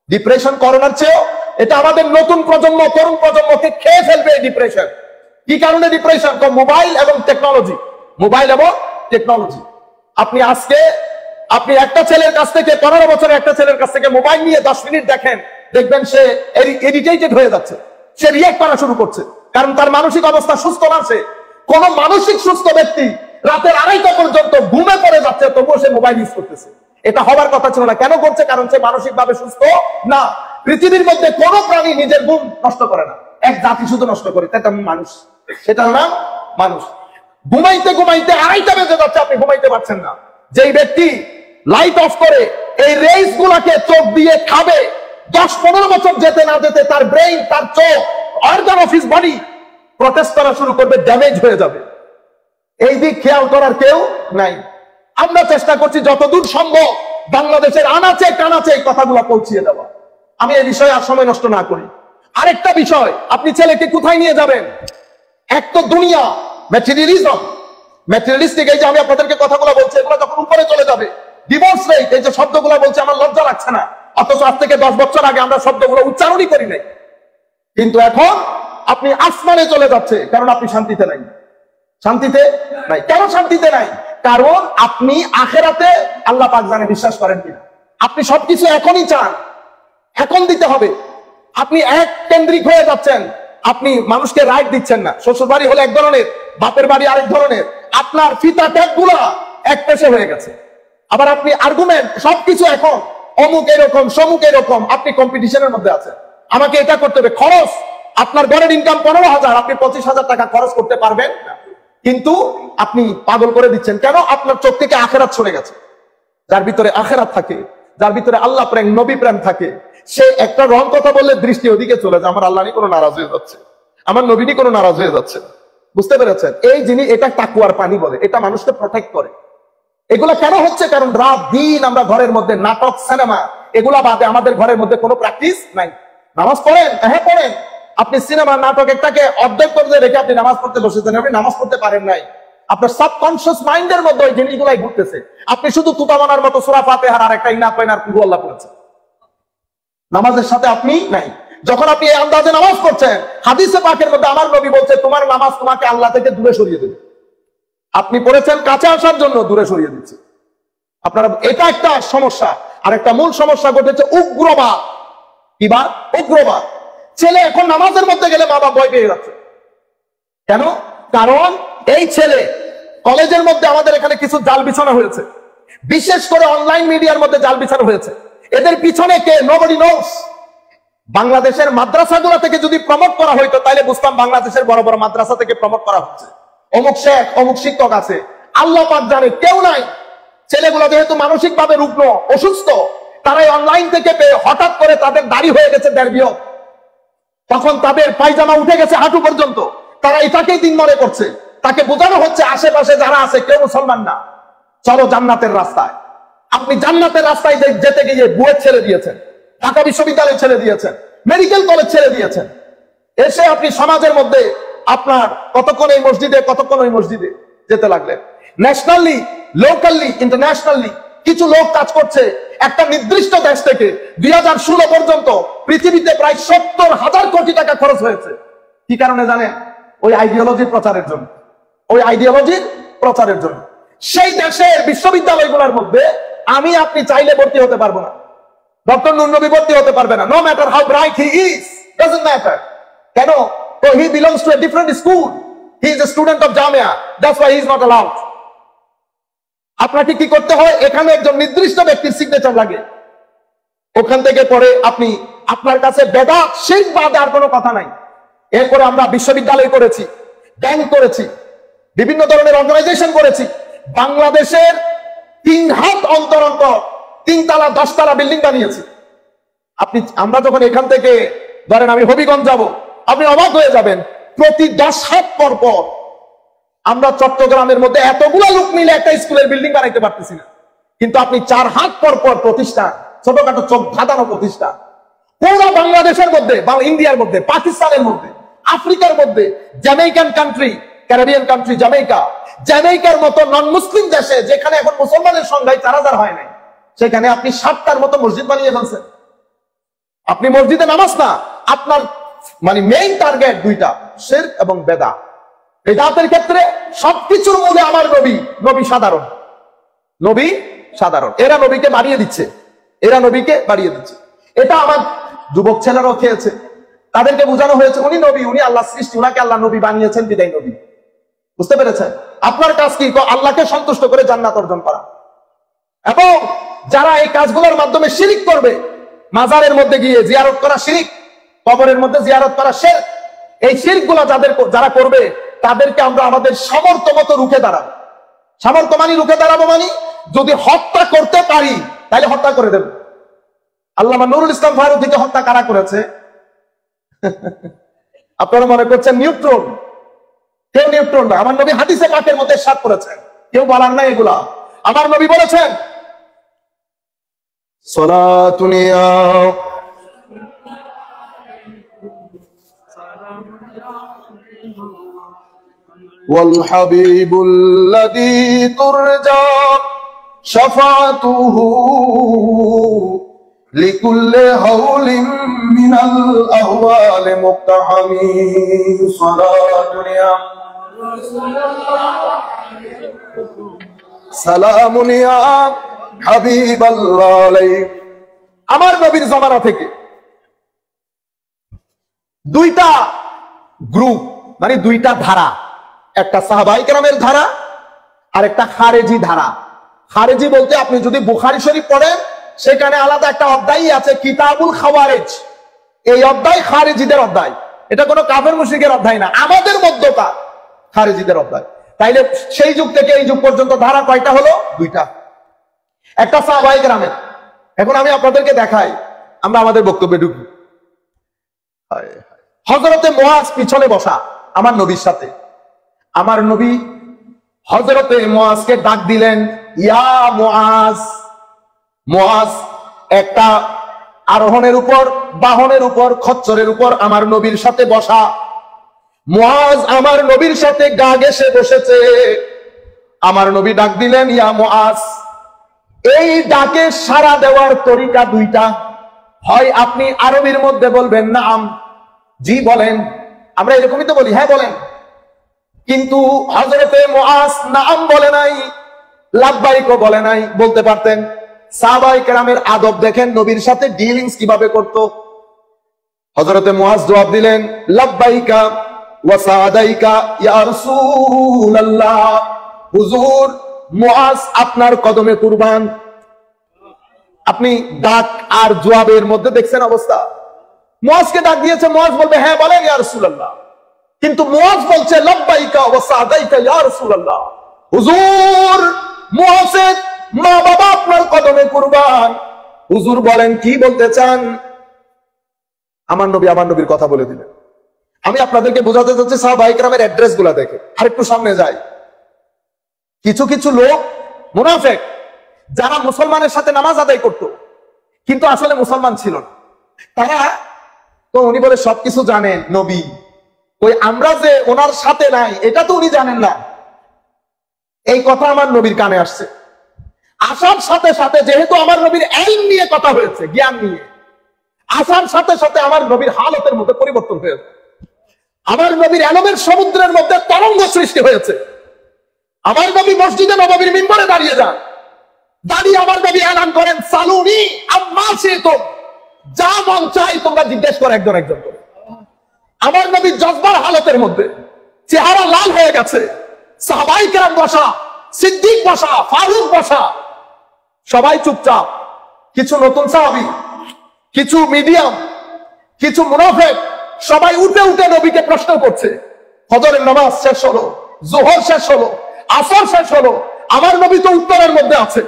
ডিপ্রেশন করোনার চেয়েও, এটা আমাদের নতুন প্রজন্ম, তরুণ প্রজন্মকে খেয়ে ফেলবে এই ডিপ্রেশন। কি কারণে ডিপ্রেশন? মোবাইল এবং টেকনোলজি। মোবাইল এবং টেকনোলজি। আপনি একটা ছেলের কাছ থেকে, 15 বছরের একটা ছেলের কাছ থেকে মোবাইল নিয়ে 10 মিনিট দেখবেন সে ইরিটেটেড হয়ে যাচ্ছে, সে রিঅ্যাক্ট করা শুরু করছে, কারণ তার মানসিক অবস্থা সুস্থ না। সে কোন মানসিক সুস্থ ব্যক্তি রাতের 2:30 পর্যন্ত ঘুমে পড়ে যাচ্ছে, তবুও সে মোবাইল ইউজ করতেছে। এটা হবার কথা ছিল না। কেন করছে? কারণ সে মানসিকভাবে সুস্থ না। পৃথিবীর মধ্যে কোন প্রাণী নিজের ঘুম নষ্ট করে না, এক জাতি শুধু নষ্ট করে, সেটা মানুষ। সেটার নাম মানুষ। ঘুমাইতে ঘুমাইতে 2:30 বেজে যাচ্ছে, আপনি ঘুমাইতে পারছেন না। যেই ব্যক্তি লাইট অফ করে এই রেস গুলাকে চোখ দিয়ে খাবে, 10-15 বছর যেতে না যেতে তার ব্রেইন, তার চোখ, organ of his body protest করা শুরু করবে, ড্যামেজ হয়ে যাবে। এই দিক খেয়াল করার কেউ নাই। আমরা চেষ্টা করছি যতদূর সম্ভব বাংলাদেশের আনাচে কানাচে এই কথাগুলো পৌঁছিয়ে দেওয়া। আমি এই বিষয়ে আর সময় নষ্ট না করি। আরেকটা বিষয়, আপনি ছেলেকে কোথায় নিয়ে যাবেন? এক তো দুনিয়া, ম্যাটেরিয়ালিজম, ম্যাটেরিয়ালিস্টিক। এই যে আমি আপনাদেরকে কথাগুলো বলছি, এগুলো যখন উপরে চলে যাবে, ডিভোর্স রেট, এই যে শব্দগুলো বলছে আমার লজ্জা লাগছে না, অথচ আজ থেকে 10 বছর আগে আমরা শব্দগুলো উচ্চারণই করি নাই। কিন্তু এখন আপনি আসমানে চলে যাচ্ছে, কারণ আপনি শান্তিতে নাই। শান্তিতে নাই। কেন শান্তিতে নাই? কারণ আপনি আখেরাতে আল্লাহ পাক জানে বিশ্বাস করেন কিনা। আপনি সবকিছু এখনই চান, এখন দিতে হবে। আপনি এক কেন্দ্রিক হয়ে যাচ্ছেন, আপনি মানুষকে রাইট দিচ্ছেন না। শ্বশুর বাড়ি হলে এক ধরনের, বাপের বাড়ি আরেক ধরনের। আপনার ফিতা ট্যাগ গুলা এক পেশে হয়ে গেছে। আবার আপনি আর্গুমেন্ট, সবকিছু এখন অমুক এরকম, সমুক এরকম, আপনি কম্পিটিশনের মধ্যে আছেন। আমাকে এটা করতে হবে। খরচ, আপনার ঘরের ইনকাম 15,000, আপনি 25,000 টাকা খরচ করতে পারবেন না, কিন্তু আপনি পাগল করে দিচ্ছেন। কেন? আপনার চোখ থেকে আখেরাত সরে গেছে। যার ভিতরে আখেরাত থাকে, যার ভিতরে আল্লাহ প্রেম, নবী প্রেম থাকে, সে একটা রং কথা বললে দৃষ্টি ওদিকে চলে যায়। আমার আল্লাহ নি কোনো নারাজ হয়ে যাচ্ছে, আমার নবী নি কোনো নারাজ হয়ে যাচ্ছে। বুঝতে পেরেছেন? এই জিনিস, এটা তাকুয়ার পানি বলে, এটা মানুষকে প্রটেক্ট করে। এগুলা কেন হচ্ছে? কারণ রাত দিন আমরা ঘরের মধ্যে নাটক, সিনেমা, এগুলা বাদে আমাদের ঘরের মধ্যে কোনো প্র্যাকটিস নাই। নামাজ পড়েন? হ্যাঁ পড়েন। আপনি সিনেমা, নাটক একটাকে অর্ধেক করে রেখে আপনি নামাজ পড়তে বসেছেন, আপনি নামাজ পড়তে পারেন নাই। আপনার সাবকনশিয়াস মাইন্ডের মধ্যে ওই জিনিসগুলাই ঘুরতেছে। আপনি শুধু তুতামানার মতো সূরা ফাতিহার আর একটা ইনা কয়নার কুহু আল্লাহ পড়েছেন, নামাজের সাথে আপনি নাই। যখন আপনি এই আন্দাজে নামাজ পড়ছেন, হাদিসে পাকের মধ্যে আমার নবী বলছে তোমার নামাজ তোমাকে আল্লাহ থেকে দূরে সরিয়ে দেবে। আপনি পড়েছেন কাছে আসার জন্য, দূরে সরিয়ে দিচ্ছে আপনারা। এটা একটা সমস্যা। আর একটা মূল সমস্যা ঘটেছে উগ্রবাদ। কিবা? উগ্রবাদ। ছেলে এখন নামাজের মধ্যে গেলে মা বাবা ভয় পেয়ে যাচ্ছে। কেন? কারণ এই ছেলে কলেজের মধ্যে, আমাদের এখানে কিছু জাল বিছানো হয়েছে, বিশেষ করে অনলাইন মিডিয়ার মধ্যে জাল বিছানো হয়েছে। এদের পিছনে কে? নোবডি নোস। বাংলাদেশের মাদ্রাসাগুলো থেকে যদি প্রমোট করা হইতো তাহলে বুঝতাম বাংলাদেশের বড় বড় মাদ্রাসা থেকে প্রমোট করা হচ্ছে। অমুক শেখ, অমুক শিক্ষক আছে, আল্লাহ পাক জানে, কেউ নাই। ছেলেগুলো যেহেতু মানসিক ভাবে রুগ্ন, অসুস্থ, তারাই অনলাইন থেকে পেয়ে হঠাৎ করে তাদের দাড়ি হয়ে গেছে 1.5 বিয়ত, তখন তাদের পায়জামা উঠে গেছে হাঁটু পর্যন্ত। তারা এটাকেই দিন মনে করছে। তাকে বোঝানো হচ্ছে আশেপাশে যারা আছে কেউ মুসলমান না, চলো জান্নাতের রাস্তায়। আপনি জান্নাতের রাস্তায় যেতে গিয়ে বুয়েট ছেড়ে দিয়েছেন, ঢাকা বিশ্ববিদ্যালয় ছেড়ে দিয়েছেন, মেডিকেল কলেজ ছেড়ে দিয়েছেন। এসে আপনি সমাজের মধ্যে আপনার কতক্ষণ এই মসজিদে, কতক্ষণ ওই মসজিদে যেতে লাগলেন। ন্যাশনালি, লোকালি, ইন্টারন্যাশনালি কিছু লোক কাজ করছে একটা নির্দিষ্ট দেশ থেকে। 2016 পর্যন্ত পৃথিবীতে প্রায় 70,000 কোটি টাকা খরচ হয়েছে। কি কারণে জানেন? ওই আইডিওলজির প্রচারের জন্য। ওই আইডিওলজির প্রচারের জন্য। সেই দেশের বিশ্ববিদ্যালয়গুলোর মধ্যে আমি আপনি চাইলে ভর্তি হতে পারবো না। ডক্টর নূর নবী ভর্তি হতে পারবে না, no matter how bright he is, doesn't matter. কেন? তো he belongs to a different school, he is a student of Jamia, that's why he is not allowed. আপনাকে কি করতে হয়? এখানে একজন নির্দিষ্ট ব্যক্তির সিগনেচার লাগে। ওখান থেকে পরে আপনি, আপনার কাছে বেদাত, শিরক বাদে আর কোনো কথা নাই। এরপরে আমরা বিশ্ববিদ্যালয় করেছি, ব্যাংক করেছি, বিভিন্ন ধরনের অর্গানাইজেশন করেছি। বাংলাদেশের 3 হাত অন্তর অন্তর 3 তলা 10 তলা বিল্ডিং বানিয়েছি। আমরা যখন এখান থেকে ধরেন আমি হবিগঞ্জ যাব, আপনি অবাক হয়ে যাবেন, প্রতি 10 হাত পর পর আমরা চট্টগ্রামের মধ্যে এতগুলো লোক মিলে একটা স্কুলের বিল্ডিং বানাইতে পারতেছি না। কিন্তু আপনি 4 হাত পর পর প্রতিষ্ঠান, ছোটখাটো চোখ ধাঁধানো প্রতিষ্ঠান পুরো বাংলাদেশের মধ্যে, বা ইন্ডিয়ার মধ্যে, পাকিস্তানের মধ্যে, আফ্রিকার মধ্যে, Jamaican country, Caribbean country Jamaica, জ্যামাইকার মতো নন মুসলিম দেশে যেখানে এখন মুসলমানের সংখ্যা 4,000 হয় নাই, সেখানে আপনি 7টার মতো মসজিদ বানিয়ে ফেলছেন। আপনি মসজিদে নামাজ না, আপনার মানে মেইন টার্গেট 2টা, শিরক এবং বেদাত। বেদাতের ক্ষেত্রে সবকিছুর মূলে আমার নবী। নবী সাধারণ, নবী সাধারণ। এরা নবীকে বাড়িয়ে দিচ্ছে, এরা নবীকে বাড়িয়ে দিচ্ছে। এটা আমার যুবক ছেলেরাও খেয়েছে। তাদেরকে বোঝানো হয়েছে উনি নবী, উনি আল্লাহ সৃষ্টি, উনাকে আল্লাহ নবী বানিয়েছেন, বিদায় নবী। বুঝতে পেরেছেন? আপনার কাজ কি? আল্লাহকে সন্তুষ্ট করে জান্নাত অর্জন করা। এবং যারা এই কাজগুলোর মাধ্যমে শিরিক করবে, মাজারের মধ্যে গিয়ে জিয়ারত করা শিরিক, কবরের মধ্যে জিয়ারত করা শিরক, এই শিরকগুলো যারা করবে তাদেরকে আমরা আমাদের সামর্থ্য মতো রুখে দাঁড়াবো। সামর্থ্য মানি রুখে দাঁড়াবো মানে যদি হত্যা করতে পারি তাহলে হত্যা করে দেব। আল্লামা নুরুল ইসলাম ফারুকীকে হত্যা কারা করেছে? আপনারা মনে করছেন নিউট্রন? কেউ নিউট্রন না। আমার নবী হাদিসে পাকের মধ্যে ইরশাদ করেছেন, কেউ বলার নাই এগুলা। আমার নবী বলেছেন সালাতুন ইয়া ওয়াল হাবিবুল্লাযী তুরজা শাফাতুহু লিকুল্লি হাওলিন মিনাল আহওয়ালি মুক্তাহামি সালাতুন ইয়া সালামুন ইয়া হাবিবাল্লাহ আলাইহি। আমার নবীর জামানা থেকে 2টা গ্রুপ, মানে 2টা ধারা, একটা সাহাবায়ে কেরামের ধারা আর একটা খারেজি ধারা। খারেজি বলতে আপনি যদি বুখারী শরীফ পড়েন সেখানে আলাদা একটা অধ্যায় আছে, কিতাবুল খাওয়ারিজ। এই অধ্যায় খারেজিদের অধ্যায়, এটা কোনো কাফের মুশরিকের অধ্যায় না, আমাদের মধ্যকার খারেজিদের অধ্যায়। তাইলে সেই যুগ থেকে এই যুগ পর্যন্ত ধারা কয়টা হলো? 2টা। একটা সাহাবায়ে কেরামের। এখন আমি আপনাদেরকে দেখাই, আমরা আমাদের বক্তব্যে ঢুকি। হযরতে মুআজ পিছনে বসা আমার নবীর সাথে, আমার নবী হযরতে মুআজকে ডাক দিলেন, ইয়া মুআজ। মুআজ একটা আরোহণের উপর, বাহনের উপর, খচ্চরের উপর আমার নবীর সাথে বসা। মুআজ আমার নবীর সাথে গা ঘেঁষে বসেছে। আমার নবী ডাক দিলেন, ইয়া মুআজ। এই ডাকে সাড়া দেওয়ার তরিকা দুইটা। হয় আপনি আরবির মধ্যে বলবেন নাম, জি বলেন, আমরা এরকমই তো বলি, হ্যাঁ বলেন। কিন্তু হযরতে মুআজ নাম বলে নাই, লাব্বাইকও বলে নাই, বলতে পারতেন। সাহাবায়ে কেরামের আদব দেখেন, নবীর সাথে ডিলিংস কিভাবে করত। হযরতে মুআজ জবাব দিলেন, লাব্বাইকা ওয়া সাদাইকা ইয়া রাসূলুল্লাহ। হুজুর, মুআজ আপনার কদমে কুরবান। আপনি ডাক আর জবাবের মধ্যে দেখছেন অবস্থা। মুআজকে ডাক দিয়েছে, মুআজ বলবে হ্যাঁ বলেন ইয়া রাসূলুল্লাহ, কিন্তু মুআজ বলছে লাব্বাইকা ওয়া সাদাইকা ইয়া রাসূলুল্লাহ। হুজুর, মুআজের মা বাবা আপনার কদমে কুরবান। হুজুর বলেন কি বলতে চান? আমার নবীর কথা বলে দিলেন। আমি আপনাদেরকে বোঝাতে চাচ্ছি সাহাবায়ে কেরামের অ্যাড্রেস গুলা দেখে। আরেকটু সামনে যাই। কিছু কিছু লোক মুনাফিক, যারা মুসলমানের সাথে নামাজ আদায় করত কিন্তু আসলে মুসলমান ছিল না, তারা তো উনি বলে সবকিছু জানেন নবী, ওই আমরা যে ওনার সাথে নাই এটা তো উনি জানেন না। এই কথা আমার নবীর কানে আসছে। আসার সাথে সাথে যেহেতু আমার নবীর ইলম নিয়ে কথা হয়েছে, জ্ঞান নিয়ে, আসার সাথে সাথে আমার নবীর হালতের মধ্যে পরিবর্তন হয়েছে। আমার নবীর ইলমের সমুদ্রের মধ্যে তরঙ্গ সৃষ্টি হয়েছে। আমার নবী মসজিদে নববীর মিম্বরে দাঁড়িয়ে যান, দাঁড়িয়ে আমার নবী এলান করেন, সালুনি আম্মা শিতুম, যা মন চাই তোমরা জিজ্ঞেস করো একজন একজন করে। আমার নবী জজবার হালতের মধ্যে, চেহারা লাল হয়ে গেছে। সাহাবায়ে কেরাম বসা, সিদ্দিক বসা, ফারুক বসা, সবাই চুপচাপ। কিছু নতুন সাহাবী, কিছু মিডিয়াম, কিছু মুনাফিক, সবাই উঠে উঠে নবীকে প্রশ্ন করছে। ফজরের নামাজ শেষ হলো, যোহর শেষ হলো, আসর শেষ হলো, আমার নবী তো উত্তরের মধ্যে আছে।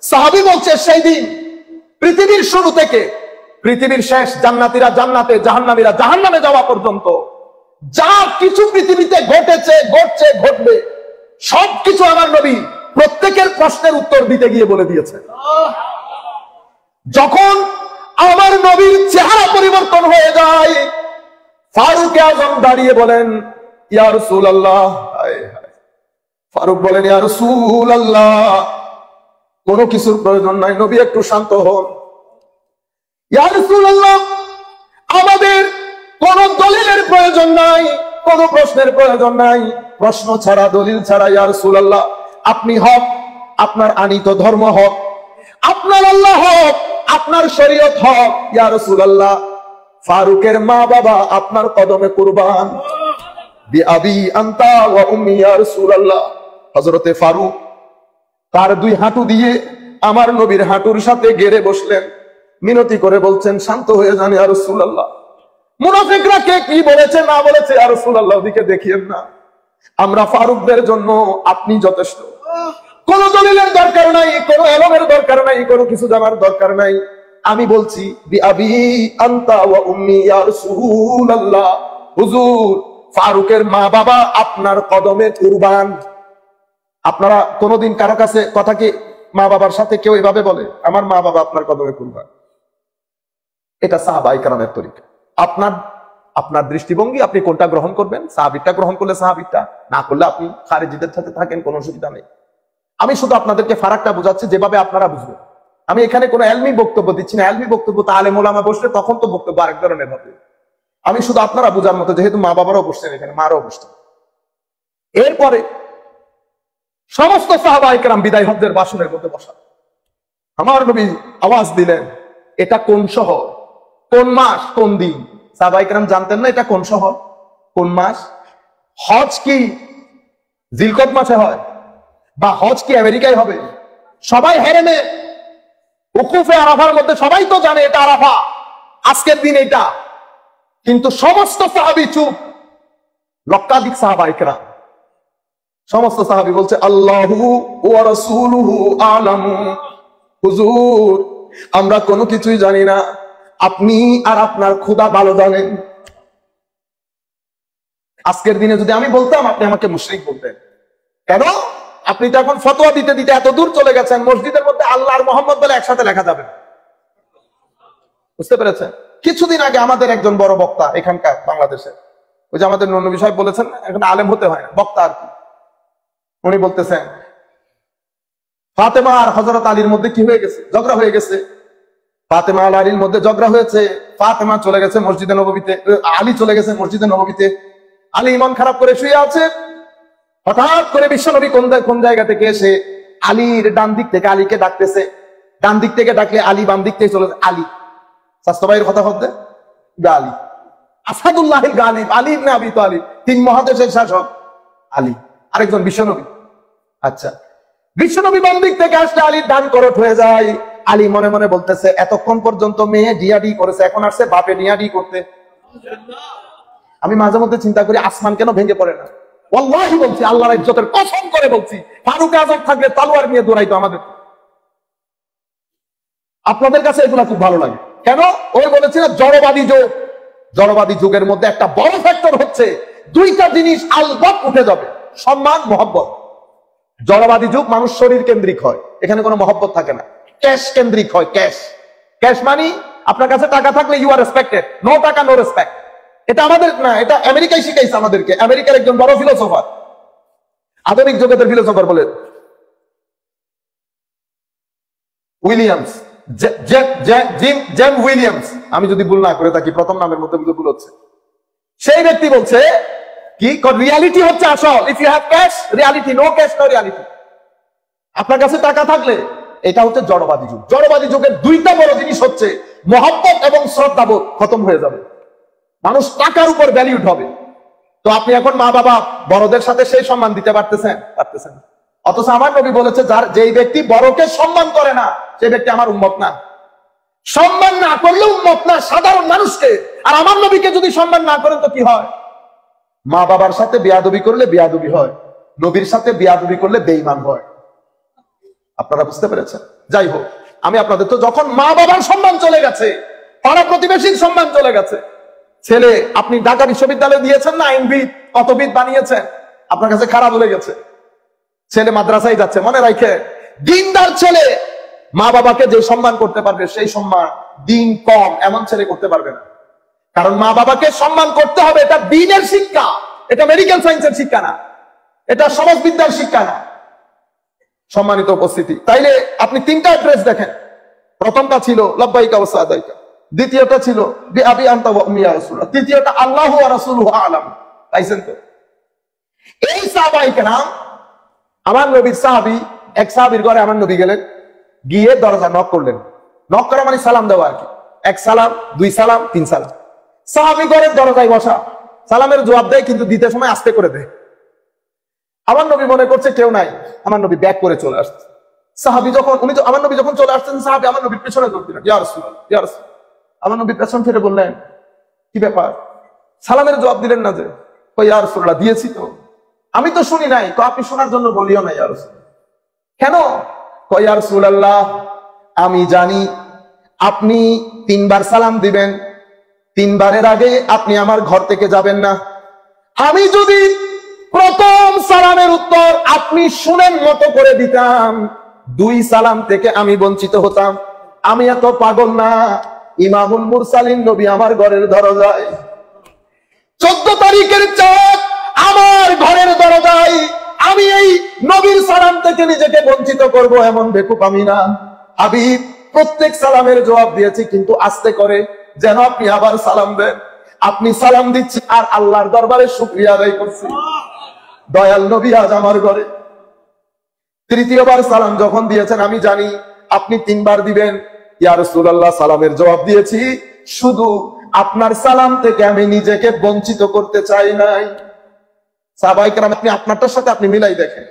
সাহাবী বলছে, সেই দিন পৃথিবীর শুরু থেকে পৃথিবীর শেষ, জান্নাতীরা জান্নাতে, জাহান্নামীরা জাহান্নামে যাওয়া পর্যন্ত যা কিছু পৃথিবীতে ঘটেছে, ঘটছে, ঘটবে, সবকিছু আমার নবী প্রত্যেকের প্রশ্নের উত্তর দিতে গিয়ে বলে দিয়েছে। যখন আমার নবীর চেহারা পরিবর্তন হয়ে যায়, ফারুক আযম দাঁড়িয়ে বলেন, ইয়া রাসূলুল্লাহ। ফারুক বলেন, ইয়া রাসূলুল্লাহ, কোনো কিছুর প্রয়োজন নাই, নবী একটু শান্ত হন। ইয়া রাসূলুল্লাহ, আমাদের কোন দলিলের প্রয়োজন নাই, কোন প্রশ্নের প্রয়োজন নাই, প্রশ্ন ছাড়া, দলিল ছাড়া, ইয়া রাসূলুল্লাহ আপনি হক, আপনার আনিত ধর্ম হক, আপনার আল্লাহ হক, আপনার শরীয়ত হক। ইয়া রাসূলুল্লাহ, ফারুকের মা বাবা আপনার কদমে কুরবান। বিআবি আনতা ওয়া উম্মি ইয়া রাসূলুল্লাহ। হযরতে ফারুক তার দুই হাঁটু দিয়ে আমার নবীর হাঁটুর সাথে গেড়ে বসলেন, মিনতি করে বলছেন, শান্ত হয়ে যান ইয়া রাসূলুল্লাহ। মুনাফিকরা কে কি বলেছে না বলেছে ইয়া রাসূলুল্লাহ ওদিকে দেখিয়েন না, আমরা ফারুকদের জন্য আপনি যথেষ্ট। কোন দলিলের দরকার নাই, কোন ইলমের দরকার নাই, কোন কিছু জানার দরকার নাই। আমি বলছি, বিআবি আনতা ওয়া উম্মি ইয়া রাসূলুল্লাহ, হুজুর ফারুকের মা বাবা আপনার কদমে কুরবান। আপনারা কোনদিন কারো কাছে কথা কি মা বাবার সাথে কেউ এভাবে বলে, আমার মা বাবা আপনার কদমে কুরবান? এটা সাহাবায়ে কেরামের তরিকা। আপনার দৃষ্টিভঙ্গি, আপনি কোনটা গ্রহণ করবেন? সাহাবীরটা গ্রহণ করলে সাহাবীরটা, না করলে আপনি খারিজিদের সাথে থাকেন, কোনো অসুবিধা নেই। আমি শুধু আপনাদেরকে ফারাকটা বোঝাচ্ছি, যেভাবে আপনারা বুঝবেন। আমি এখানে কোনো ইলমি বক্তব্য দিচ্ছি না। ইলমি বক্তব্য তো আলেম ওলামা বসলে তখন তো বক্তব্য আরেক ধরনের হবে। আমি শুধু আপনারা বোঝার মতো, যেহেতু মা বাবারাও বসছেন এখানে, মারাও বসছেন। এরপরে সমস্ত সাহাবায়ে কেরাম বিদায় হজ্জের বাসনের মধ্যে বসা। আমার নবী আওয়াজ দিলেন, এটা কোন শহর, কোন মাস, কোন দিন? সাহাবায়ে কেরাম জানতেন না এটা কোন শহর, কোন মাস। হজ কি জিলকদ মাসে হয়, বা হজ কি আমেরিকায় হবে? সবাই হেরেমে উকুফে আরাফার মধ্যে সবাই তো জানে এটা আরাফা, আজকের দিন এটা। কিন্তু সমস্ত সাহাবী চুপ, লক্ষাধিক সাহাবায়ে কেরাম, সমস্ত সাহাবী বলছে, আল্লাহু ওয়া রাসূলুহু আলামু। হুজুর আমরা কোনো কিছুই জানি না, আপনি আর আপনার খোদা ভালো জানেন। আজকের দিনে যদি আমি বলতাম, আপনি আমাকে মুশরিক বলতেন। কেন? আপনি তো এখন ফতোয়া দিতে দিতে এত দূর চলে গেছেন, মসজিদের মধ্যে আল্লাহ আর মোহাম্মদ বলে একসাথে লেখা যাবে না। বুঝতে পেরেছেন? কিছুদিন আগে আমাদের একজন বড় বক্তা এখানকার বাংলাদেশে, ওই যে আমাদের নবী সাহেব বলেছেন এখন আলেম হতে হয় না, বক্তা আর কি, উনি বলতেছেন ফাতেমা আর হযরত আলীর মধ্যে কি হয়ে গেছে? ঝগড়া হয়ে গেছে। ফাতেমা আর আলীর মধ্যে ঝগড়া হয়েছে। ফাতেমা চলে গেছে মসজিদে নববীতে, আলী চলে গেছে মসজিদে নববীতে। আলী ইমান খারাপ করে শুয়ে আছে। হঠাৎ করে বিশ্বনবী কোন জায়গা থেকে এসে আলীর ডান দিক থেকে আলীকে ডাকতেছে। ডান দিক থেকে ডাকলে আলী বাম দিক থেকে চলে যায়। আলী স্বাস্থ্য ভাইয়ের কথা হচ্ছে আলী আসাদুল্লাহ গালিব, আলী ইবনে আবি তালিব, তিন মহাদেশের শাসক আলী, আরেকজন বিশ্বনবী। আচ্ছা, বিশ্বনবী বাম দিক থেকে আসলে আলীর ডান করট হয়ে যায়। আলী মনে মনে বলতেছে এতক্ষণ পর্যন্ত মেয়ে ডিয়াডি করেছে, এখন আসছে বাপে ডিয়াডি করতে। আমি মাঝে মধ্যে চিন্তা করি আসমান কেন ভেঙে পড়ে না। ওয়াল্লাহি বলছি, আল্লাহর ইজ্জতের কসম করে বলছি, ফারুক আজম থাকলে তলোয়ার নিয়ে দৌড়াইতো আমাদের। আপনাদের কাছে এগুলা খুব ভালো লাগে কেন? ওই বলেছি না জড়বাদী যুগ। জড়বাদী যুগের মধ্যে একটা বড় ফ্যাক্টর হচ্ছে দুইটা জিনিস আলবাত উঠে যাবে, সম্মান, মহব্বত। জড়বাদী যুগ মানুষ শরীর কেন্দ্রিক হয়, এখানে কোনো মহব্বত থাকে না। ক্যাশ কেন্দ্রিক হয়, ক্যাশ। ক্যাশ মানি আপনার কাছে টাকা থাকলে ইউ আর রেসপেক্টেড, নো টাকা নো রেসপেক্ট। এটা আমাদের না, এটা আমেরিকায় শিখাইছে আমাদেরকে। আমেরিকার একজন বড় ফিলোসোফার, আধুনিক জগতের ফিলোসোফার বলে উইলিয়ামস, জেম উইলিয়ামস, আমি যদি ভুল না করে থাকি, প্রথম নামের মধ্যে ভুল হচ্ছে। সেই ব্যক্তি বলছে কি, রিয়ালিটি হচ্ছে আসল। If you have cash reality, no cash no reality. আপনার কাছে টাকা থাকলে, এটা হচ্ছে জড়বাদী যুগ। জড়বাদী যুগের দুইটা বড় জিনিস হচ্ছে মহব্বত এবং শ্রদ্ধাবোধ খতম হয়ে যাবে। মানুষ টাকার উপর ভ্যালিউড হবে। তো আপনি এখন মা বাবা বড়দের সাথে সেই সম্মান দিতে পারতেছেন? অথচ আমার নবী বলেছে যেই ব্যক্তি বড়কে সম্মান করে না, সেই ব্যক্তি আমার উম্মত না। সম্মান না করলে উম্মত না, সাধারণ মানুষকে। আর আমার নবীকে যদি সম্মান না করেন তো কি হয়? মা বাবার সাথে বেয়াদবি করলে বেয়াদবি হয়, নবীর সাথে বেয়াদবি করলে বেঈমান হয়। আপনারা বুঝতে পেরেছেন? যাই হোক, আমি আপনাদের, তো যখন মা বাবার সম্মান চলে গেছে, পাড়া প্রতিবেশীর সম্মান চলে গেছে, ছেলে আপনি ঢাকা বিশ্ববিদ্যালয়ে দিয়েছেন না, আইনবিদ কতবিদ বানিয়েছেন, আপনার কাছে খারাপ হয়ে গেছে। ছেলে মাদ্রাসায় যাচ্ছে, মনে রাখে দিনদার ছেলে মা বাবাকে যে সম্মান করতে পারবে, সেই সম্মান দিন কম এমন ছেলে করতে পারবে না। কারণ মা বাবাকে সম্মান করতে হবে, এটা দিনের শিক্ষা, এটা মেডিকেল সায়েন্সের শিক্ষা না, এটা সমাজবিদ্যার শিক্ষা না। সম্মানিত উপস্থিতি, তাইলে আপনি তিনটা অ্যাড্রেস দেখেন। প্রথমটা ছিল লব্বাইকা ওয়া সাদাইকা, দ্বিতীয়টা ছিল বিআবি আনতা ওয়া উম্মি ইয়া রাসূলুল্লাহ, তৃতীয়টা আল্লাহু ওয়া রাসূলুহু আ'লাম। পাইছেন তো? এই সাহাবায়ে কেরাম, আমার নবীর সাহাবী, এক সাহাবীর ঘরে আমার নবী গেলেন, গিয়ে দরজা নক করলেন। নক করা মানে সালাম দেওয়া আর কি। এক সালাম, দুই সালাম, তিন সালাম। সাহাবী ঘরের দরজায় বসা, সালামের জবাব দেয়, কিন্তু দিতে সময় আস্তে করে দেয়। আমার নবী মনে করছে কেউ নাই, আমার নবী ব্যাক করে চলে আসছে। সাহাবী যখন আমার নবী যখন চলে আসছেন, সাহাবী আমার নবীর পেছনে দৌড় দিলেন, ইয়া রাসূলুল্লাহ, ইয়া রাসূল। আমার নবী পেছন ফিরে বললেন, কি ব্যাপার, সালামের জবাব দিলেন না যে? ইয়া রাসূলুল্লাহ, দিয়েছি তো। আমি তো শুনি নাই। তো আপনি শোনার জন্য বলিও না ইয়া রাসূল। কেন? ইয়া রাসূলুল্লাহ, আমি জানি আপনি তিনবার সালাম দিবেন, তিনবারের আগে আপনি আমার ঘর থেকে যাবেন না। আমি যদি প্রথম সালামের উত্তর আপনি শুনেন মতো করে দিতাম, দুই সালাম থেকে আমি বঞ্চিত হতাম। আমি এত পাগল না। ইমামুল মুরসালিন নবী আমার ঘরের দরজায়, 14 তারিখের চাঁদ আমার ঘরের দরজায়, আমি এই নবীর সালাম থেকে নিজেকে বঞ্চিত করব এমন বেকুব আমি না। হাবিব, প্রত্যেক সালামের জবাব দিয়েছি, কিন্তু আস্তে করে, যেন আপনি আবার সালাম দেন। আপনি সালাম দিচ্ছি আর আল্লাহর দরবারে শুকরিয়া আদায় করছি, দয়াল নবী আজ আমার ঘরে। তৃতীয়বার সালাম যখন দিয়েছেন, আমি জানি আপনি তিনবার দিবেন। ইয়া রাসূলুল্লাহ, সালামের জবাব দিয়েছি, শুধু আপনার সালাম থেকে আমি নিজেকে বঞ্চিত করতে চাই নাই। সাহাবায়ে কেরাম, আপনি আপনারটার সাথে আপনি মিলাই দেখেন।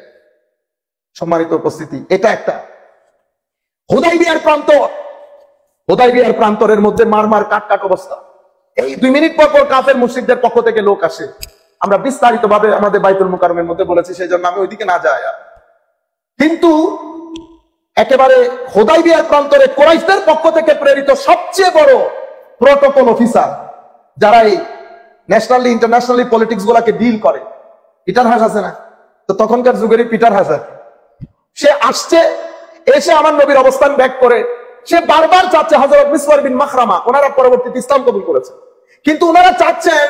সম্মানিত উপস্থিতি, এটা একটা হুদাইবিয়ার প্রান্তর। হুদাইবিয়ার প্রান্তরের মধ্যে মারমার কাট অবস্থা। এই 2 মিনিট পর পর কাফের মুশরিকদের পক্ষ থেকে লোক আসে। আমরা বিস্তারিত ভাবে আমাদের বাইতুল মুকাররমের মধ্যে বলেছি, সেই জন্য আমি ওইদিকে না যাই। কিন্তু একেবারে হুদাইবিয়ার প্রান্তরে কুরাইশদের পক্ষ থেকে প্রেরিত সবচেয়ে বড় প্রটোকল অফিসার, যারা এই ন্যাশনালি ইন্টারন্যাশনালি পলিটিক্স গুলাকে ডিল করে। পিটার হাস আছে না, তো তখনকার যুগেরই পিটার হাস আর সে আসছে, এসে আমার নবীর অবস্থান ব্যাক করে সে বারবার চাচ্ছে, হযরত মিসওয়ার বিন মাখরামা ওনারা পরবর্তীতে ইসলাম কবুল করেছে, কিন্তু ওনারা চাচ্ছেন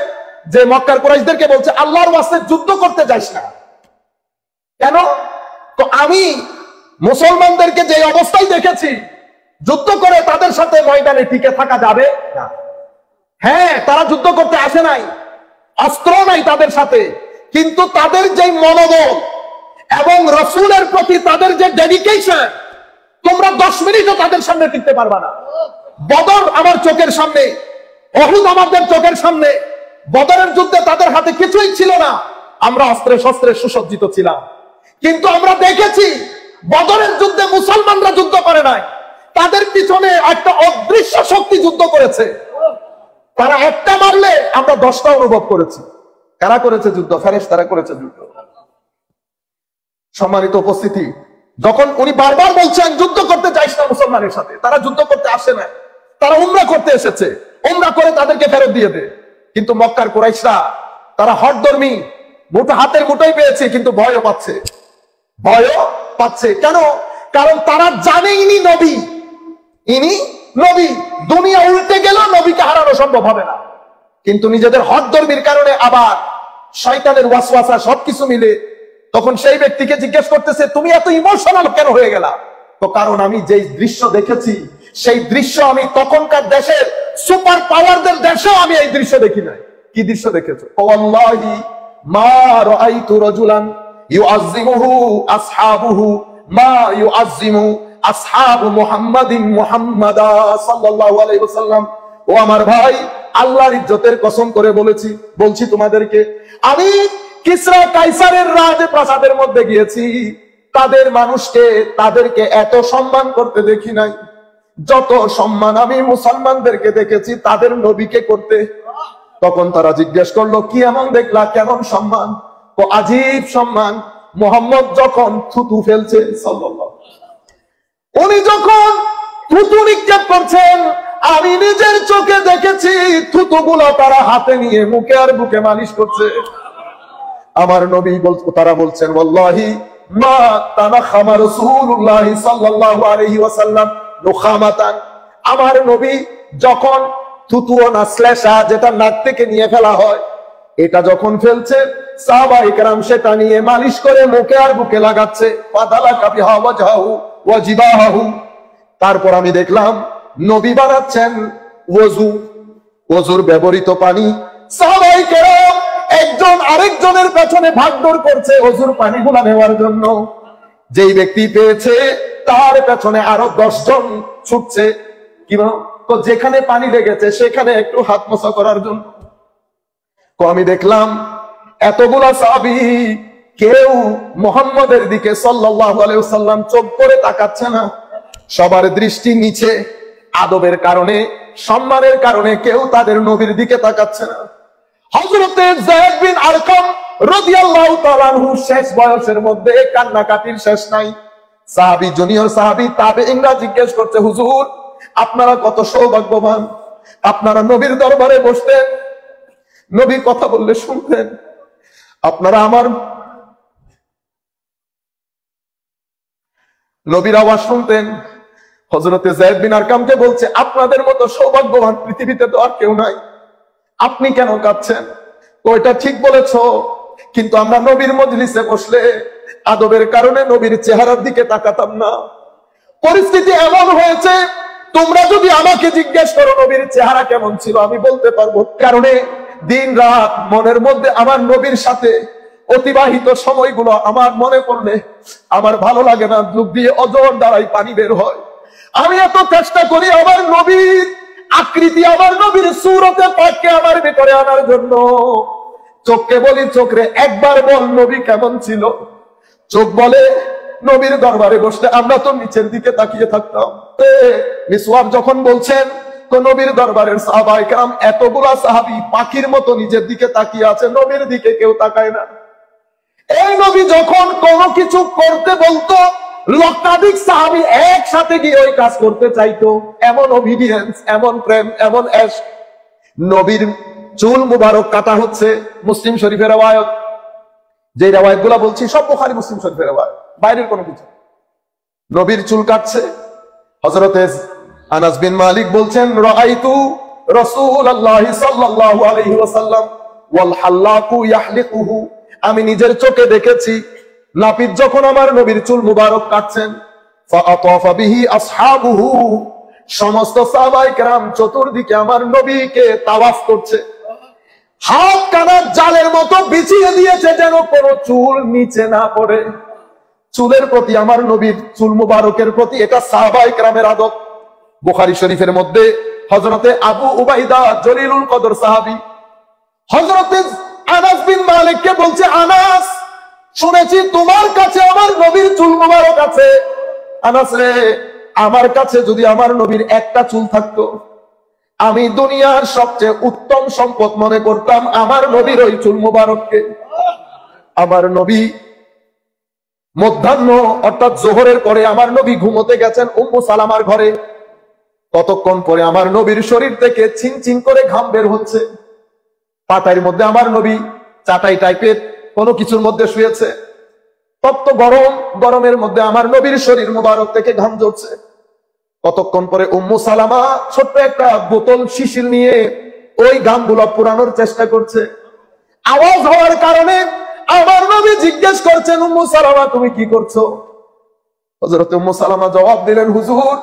যে মক্কার কুরাইশদেরকে বলছে আল্লাহর ওয়াস্তে যুদ্ধ করতে যাইস না। কেন? তো আমি মুসলমানদেরকে যে অবস্থায় দেখেছি, যুদ্ধ করে তাদের সাথে ময়দানে টিকে থাকা যাবে না। হ্যাঁ, তারা যুদ্ধ করতে আসে নাই, অস্ত্র নাই তাদের সাথে, কিন্তু তাদের যে মনোবল এবং রাসূলের প্রতি তাদের যে ডেডিকেশন, তোমরা 10 মিনিটও তাদের সামনে টিকতে পারবা না। বদর আমার চোখের সামনে, উহুদ আমাদের চোখের সামনে। বদরের যুদ্ধে তাদের হাতে কিছুই ছিল না, আমরা অস্ত্রে শস্ত্রে সুসজ্জিত ছিলাম, কিন্তু আমরা দেখেছি বদরের যুদ্ধে মুসলমানরা যুদ্ধ করে নাই, তাদের পিছনে একটা অদৃশ্য শক্তি যুদ্ধ করেছে। তারা একটা মারলে আমরা 10টা অনুভব করেছি। কারা করেছে যুদ্ধ? ফেরেশতারা করেছে যুদ্ধ। সম্মানিত উপস্থিতি, যখন উনি বারবার বলছেন যুদ্ধ করতে যাইস না মুসলমানের সাথে, তারা যুদ্ধ করতে আসে না, তারা উমরা করতে এসেছে, উমরা করে তাদেরকে ফেরত দিয়ে দে। কিন্তু মক্কার কুরাইশরা তারা হঠধর্মী, মুঠো হাতের মুঠোই পেয়েছে, কিন্তু ভয়ও পাচ্ছে, ভয়ও পাচ্ছে। কেন? কারণ তারা জানে ইনি নবী, ইনি নবী, দুনিয়া উল্টে গেল নবীকে হারানো সম্ভব হবে না। কিন্তু নিজেদের হঠধর্মীর কারণে আবার শয়তানের ওয়াসওয়াসা সবকিছু মিলে তখন সেই ব্যক্তিকে জিজ্ঞেস করতেছে তুমি এত ইমোশনাল কেন হয়ে গেলা? তো কারণ আমি যেই দৃশ্য দেখেছি, সেই দৃশ্য আমি তখনকার দেশের সুপার পাওয়ারদের দেশেও আমি এই দৃশ্য দেখি নাই। কি দৃশ্য দেখেছো? ওয়াল্লাহি মা রাআইতু রাজুলান ইউআযজিমুহু আসহাবুহু মা ইউআযজিমু আসহাবু মুহাম্মাদিন মুহাম্মাদা সাল্লাল্লাহু আলাইহি ওয়াসাল্লাম। ও আমার ভাই, আল্লাহর ইজ্জতের কসম করে বলছি তোমাদেরকে, আমি কিসরা কাইসারের রাজপ্রাসাদের মধ্যে গিয়েছি, তাদের মানুষকে তাদেরকে এত সম্মান করতে দেখি নাই যত সম্মান আমি মুসলমানদেরকে দেখেছি তাদের নবীকে করতে। তখন তারা জিজ্ঞেস করলো কি এমন দেখলা, কেমন সম্মান? তো আজীব সম্মান। মুহাম্মদ যখন থুতু ফেলছে সাল্লাল্লাহু, উনি যখন থুতু নিক্ষেপ করছেন, আমি নিজের চোখে দেখেছি থুতুগুলো তারা হাতে নিয়ে মুখে আর বুকে মালিশ করছে। আমার নবী তারা বলছেন ওয়াল্লাহি মা তানাখামা রাসূলুল্লাহ সাল্লাল্লাহু আলাইহি ওয়াসাল্লাম নুখামাতান। আমার নবী যখন থুতু না শ্লেষা, যেটা নাক থেকে নিয়ে ফেলা হয়, এটা যখন ফেলছে, সাহাবায়ে কেরাম সেটা নিয়ে মালিশ করে মুখে আর বুকে লাগাচ্ছে। ফাদালাকা বিহা ওয়াজহাহু ওয়া জিবাহু। তারপর আমি দেখলাম নবী বানাচ্ছেন ওযু, ওযুর ব্যবহৃত পানি। সাহাবায়ে কেরাম একজন আরেকজনের পেছনে ভাগদৌড় করছে ওযুর পানিগুলা নেওয়ার জন্য। যেই ব্যক্তি পেয়েছে তার পেছনে আরো 10 জন ছুটছে, তো যেখানে পানি লেগেছে সেখানে একটু হাত মোছা করার জন্য। তো আমি দেখলাম এতগুলা সাহাবী কেউ মুহাম্মদের দিকে সাল্লাল্লাহু আলাইহি ওয়াসাল্লাম চোখ করে তাকাচ্ছে না, সবার দৃষ্টি নিচে। আদবের কারণে, সম্মানের কারণে কেউ তাদের নবীর দিকে তাকাচ্ছে না। হযরতে যায়েদ বিন আরকাম রাদিয়াল্লাহু তাআলা আনহু শেষ বয়সের মধ্যে কান্নাকাটির শেষ নাই। সাহাবী, জুনিয়র সাহাবী তাবেঈনরা জিজ্ঞেস করছে হুজুর আপনারা কত সৌভাগ্যবান, আপনারা নবীর দরবারে বসতেন, নবী কথা বললে শুনতেন, আপনারা আমার নবীর আওয়াজ শুনতেন। হযরতে যায়েদ বিন আরকামকে বলছে আপনাদের মতো সৌভাগ্যবান পৃথিবীতে তো আর কেউ নাই, আপনি কেন কাঁদছেন? ওইটা ঠিক বলেছো, কিন্তু আমরা নবীর মজলিসে বসলে আদবের কারণে নবীর চেহারার দিকে তাকাতাম না। পরিস্থিতি এমন হয়েছে, তোমরা যদি আমাকে জিজ্ঞেস করো নবীর চেহারা কেমন ছিল, আমি বলতে পারবো। কারণে দিন রাত মনের মধ্যে আমার নবীর সাথে অতিবাহিত সময়গুলো আমার মনে পড়লে আমার ভালো লাগে না, মুখ দিয়ে অজর দ্বারাই পানি বের হয়। আমি এত চেষ্টা করি আমার নবীর আকৃতি, আমার নবীর সূরতে পাককে আমার ভিতরে আনার জন্য। চোখকে বলি চোখরে একবার বল নবী কেমন ছিল, চোখ বলে নবীর দরবারে বসলে আমরা তো নিচের দিকে তাকিয়ে থাকতাম। মিসওয়ার যখন বলছেন, তো নবীর দরবারের সাহাবায়ে কেরাম এতগুলা সাহাবী পাখির মতো নিজের দিকে তাকিয়ে আছে, নবীর দিকে কেউ তাকায় না। এই নবী যখন কোনো কিছু করতে বলতো, লক্ষাধিক সাহাবী একসাথে গিয়ে ওই কাজ করতে চাইতো। এমন অবিডিয়েন্স, এমন প্রেম, এমন এশক। নবীর চুল মুবারক কাটা হচ্ছে। মুসলিম শরীফের রওয়ায়াত, যে রওয়ায়াত গুলা বলছি সব বুখারী মুসলিম শরীফের রওয়ায়াত, বাইরের কোনো কিছু। নবীর চুল কাটছে। হযরতে আনাস বিন মালিক বলছেন, রাআইতু রাসূলুল্লাহ সাল্লাল্লাহু আলাইহি ওয়াসাল্লাম ওয়াল হাল্লাকু ইয়াহলিকুহু, আমি নিজের চোখে দেখেছি নাপিত যখন আমার নবীর চুল মুবারক কাটছেন, ফাআতাফা বিহি আসহাবুহু, সমস্ত সাহাবায়ে কেরাম চতুর্দিকে আমার নবীকে তাওয়াফ করছে, হাত কানা জালের মতো বিছিয়ে দিয়েছে যেন কোনো চুল নিচে না পড়ে। চুলের প্রতি, আমার নবীর চুল মুবারকের প্রতি, এটা সাহাবায়ে কেরামের আদব। বুখারী শরীফের মধ্যে হযরতে আবু উবাইদা জলিলুল কদর সাহাবী হযরতে আনাস বিন মালিককে বলছে, আনাস শুনেছি তোমার কাছে আমার নবীর চুল মুবারক আছে। আনাস রে, আমার কাছে যদি আমার নবীর একটা চুল থাকতো, আমি দুনিয়ার সবচেয়ে উত্তম সম্পদ মনে করতাম আমার নবীর ওই চুল মুবারককে। আমার নবী মধ্যাহ্ন অর্থাৎ জোহরের পরে আমার নবী ঘুমোতে গেছেন উম্মু সালামার ঘরে। ততক্ষণ পরে আমার নবীর শরীর থেকে ছিনছিন করে ঘাম বের হচ্ছে। পাতার মধ্যে আমার নবী চাটাই টাইপের কোনো কিছুর মধ্যে শুয়েছে। তপ্ত গরম, গরমের মধ্যে আমার নবীর শরীর মুবারক থেকে ঘাম ঝরছে। কতক্ষণ পরে উম্মু সালামা ছোট্ট একটা বোতল শিশির নিয়ে ওই ঘামগুলো পুরানোর চেষ্টা করছে। আওয়াজ হওয়ার কারণে আমার নবী জিজ্ঞেস করছেন, উম্মু সালামা তুমি কি করছো? হযরত উম্মু সালামা জবাব দিলেন, হুজুর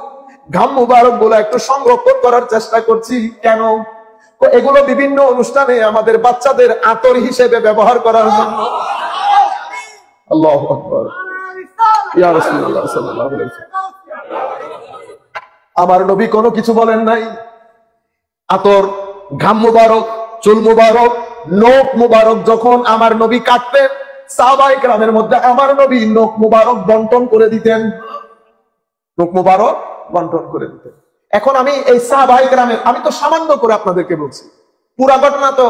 ঘাম মুবারক গুলো একটু সংরক্ষণ করার চেষ্টা করছি। কেন? এগুলো বিভিন্ন অনুষ্ঠানে আমাদের বাচ্চাদের আতর হিসেবে ব্যবহার করার জন্য। আল্লাহু আকবার, ইয়া রাসূলুল্লাহ সাল্লাল্লাহু আলাইহি ওয়াসাল্লাম। আমার নবী কোনো কিছু বলেন নাই। আতর, ঘাম মুবারক, চুল মুবারক, নখ মুবারক যখন আমার নবী কাটতেন, সাহাবায়ে কেরামের মধ্যে আমার নবী নখ মুবারক বন্টন করে দিতেন। নখ মুবারক বন্টন করে দিতেন। এখন আমি এই সাহাবায়ে কেরামের, আমি তো সামান্য করে আপনাদেরকে বলছি, পুরা ঘটনা তো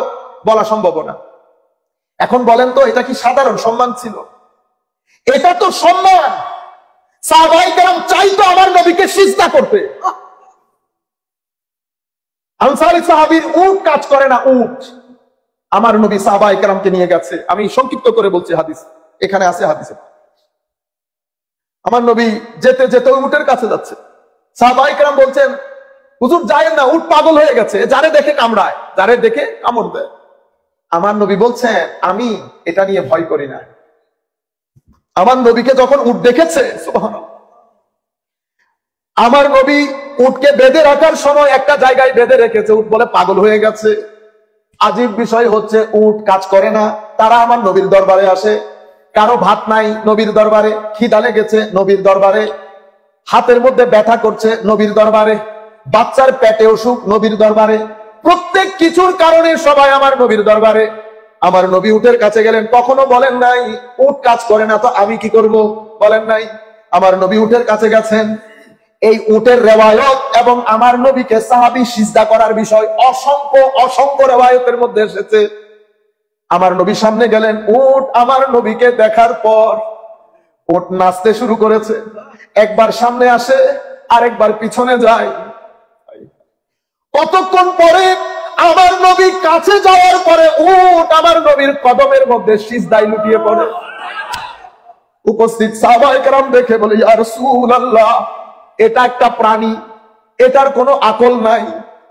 বলা সম্ভব না। এখন বলেন তো, এটা কি সাধারণ সম্মান ছিল? এটা তো সম্মান। সাহাবায়ে কেরাম চাইতো আমার নবীকে সিজদা করতে। আনসারী সাহাবীর উট কাজ করে না, উট। আমার নবী সাহাবায়ে কেরামকে নিয়ে গেছে। আমি সংক্ষিপ্ত করে বলছি, হাদিস এখানে আছে, হাদিসে আমার নবী যেতে যেতে ওই উটের কাছে যাচ্ছে। সাহাবায়ে কেরাম বলছেন, হুজুর যায়েন না, উট পাগল হয়ে গেছে, যারে দেখে কামড়ায়, যারে দেখে কামড় দেয়। আমার নবী বলছেন, আমি এটা নিয়ে ভয় করি না। আমার নবীকে যখন উট দেখেছে, সুবহানাল্লাহ, আমার নবী উটকে বেঁধে রাখার সময় একটা জায়গায় বেঁধে রেখেছে। উট বলে পাগল হয়ে গেছে। আজীব বিষয় হচ্ছে, উট কাজ করে না। তারা আমার নবীর দরবারে আসে। কারো ভাত নাই, নবীর দরবারে। খিদা লেগেছে, নবীর দরবারে। হাতের মধ্যে ব্যথা করছে, নবীর দরবারে। বাচ্চার পেটে অসুখ, নবীর দরবারে। প্রত্যেক কিছুর কারণে সবাই আমার নবীর দরবারে। আমার নবী উটের কাছে গেলেন, কখনো বলেন নাই উট কাজ করে না তো আমি কি করব, বলেন নাই। আমার নবী উটের কাছে গেছেন। এই উটের রেওয়ায়ত এবং আমার নবীকে সাহাবী সিজদা করার বিষয় অসংখ্য অসংখ্য রেওয়ায়তের মধ্যে এসেছে। আমার নবী সামনে গেলেন, উট আমার নবীকে দেখার পর উট নাচতে শুরু করেছে। একবার সামনে আসে, আরেকবার পিছনে যায়। কতক্ষণ পরে আমার নবী কাছে যাওয়ার পরে উট আমার নবীর কদমের মধ্যে সিজদায় লুটিয়ে পড়ে। উপস্থিত সাহাবায়ে কেরাম দেখে বলে, ইয়া রাসূলুল্লাহ, এটা একটা প্রাণী, এটার কোনো আকল নাই।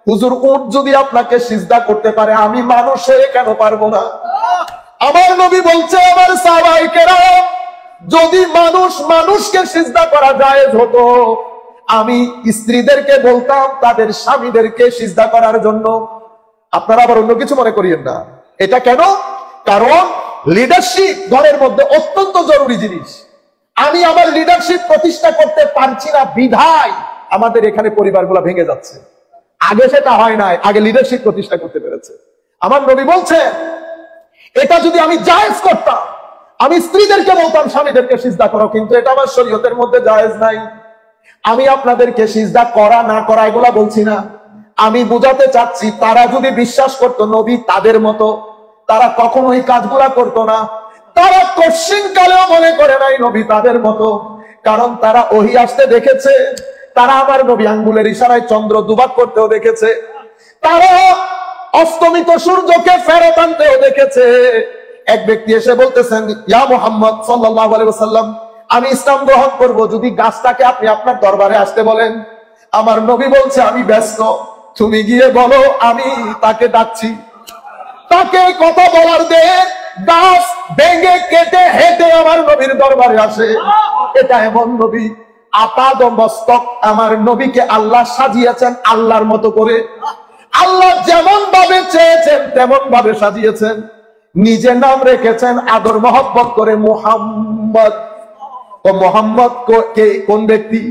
হুজুর, উট যদি আপনাকে সিজদা করতে পারে, আমি মানুষ হয়ে কেন পারবো না? আমার নবী বলছে, আমার সাহাবায়ে কেরাম, যদি মানুষ মানুষকে সিজদা করা জায়েজ হতো, আমি স্ত্রীদেরকে বলতাম তাদের স্বামীদেরকে সিজদা করার জন্য। আপনারা আবার অন্য কিছু মনে করিয়েন না। এটা কেন? কারণ লিডারশিপ ঘরের মধ্যে অত্যন্ত জরুরি জিনিস। আমি আমার লিডারশিপ প্রতিষ্ঠা করতে পারছি না বিধায় আমাদের এখানে পরিবারগুলো ভেঙে যাচ্ছে। আগে সেটা হয় নাই, আগে লিডারশিপ প্রতিষ্ঠা করতে পেরেছে। আমার নবী বলছে, এটা যদি আমি জায়েজ করতাম, আমি স্ত্রীদেরকে বলতাম স্বামীদেরকে সিজদা করো, কিন্তু এটা আমার শরীয়তের মধ্যে জায়েজ নাই। আমি আপনাদেরকে সিজদা করা না করা এগুলা বলছি না। আমি বুঝাতে চাচ্ছি, তারা যদি বিশ্বাস করতো নবী তাদের মতো, তারা কখনোই কাজগুলা করতো না। তারা কোশ্চিন কালেও মনে করে নাই নবী তাদের মতো, কারণ তারা ওহী আসতে দেখেছে। তারা আমার নবী আঙ্গুলের ইশারায় চন্দ্র দুভাগ করতেও দেখেছে। তারা অস্তমিত সূর্যকে ফেরত আনতেও দেখেছে। এক ব্যক্তি এসে বলতেছেন, ইয়া মুহাম্মদ সাল্লাল্লাহু আলাইহি ওয়াসাল্লাম, আমি ইসলাম গ্রহণ করব, যদি গাছটাকে আপনি আপনার দরবারে আসতে বলেন। আমার নবী বলছে, আমি ব্যস্ত, তুমি গিয়ে বলো আমি তাকে ডাকছি। তাকে কথা বলার দে, গাছ ভেঙে কেটে হেঁটে আমার নবীর দরবারে আসে। এটা এমন নবী, আপাদ মস্তক আমার নবীকে আল্লাহ সাজিয়েছেন আল্লাহর মতো করে। আল্লাহ যেমন ভাবে চেয়েছেন তেমন ভাবে সাজিয়েছেন। নিজে নাম রেখেছেন আদর মহব্বত করে মুহাম্মদ। ও মোহাম্মদ কে কোন ব্যক্তি?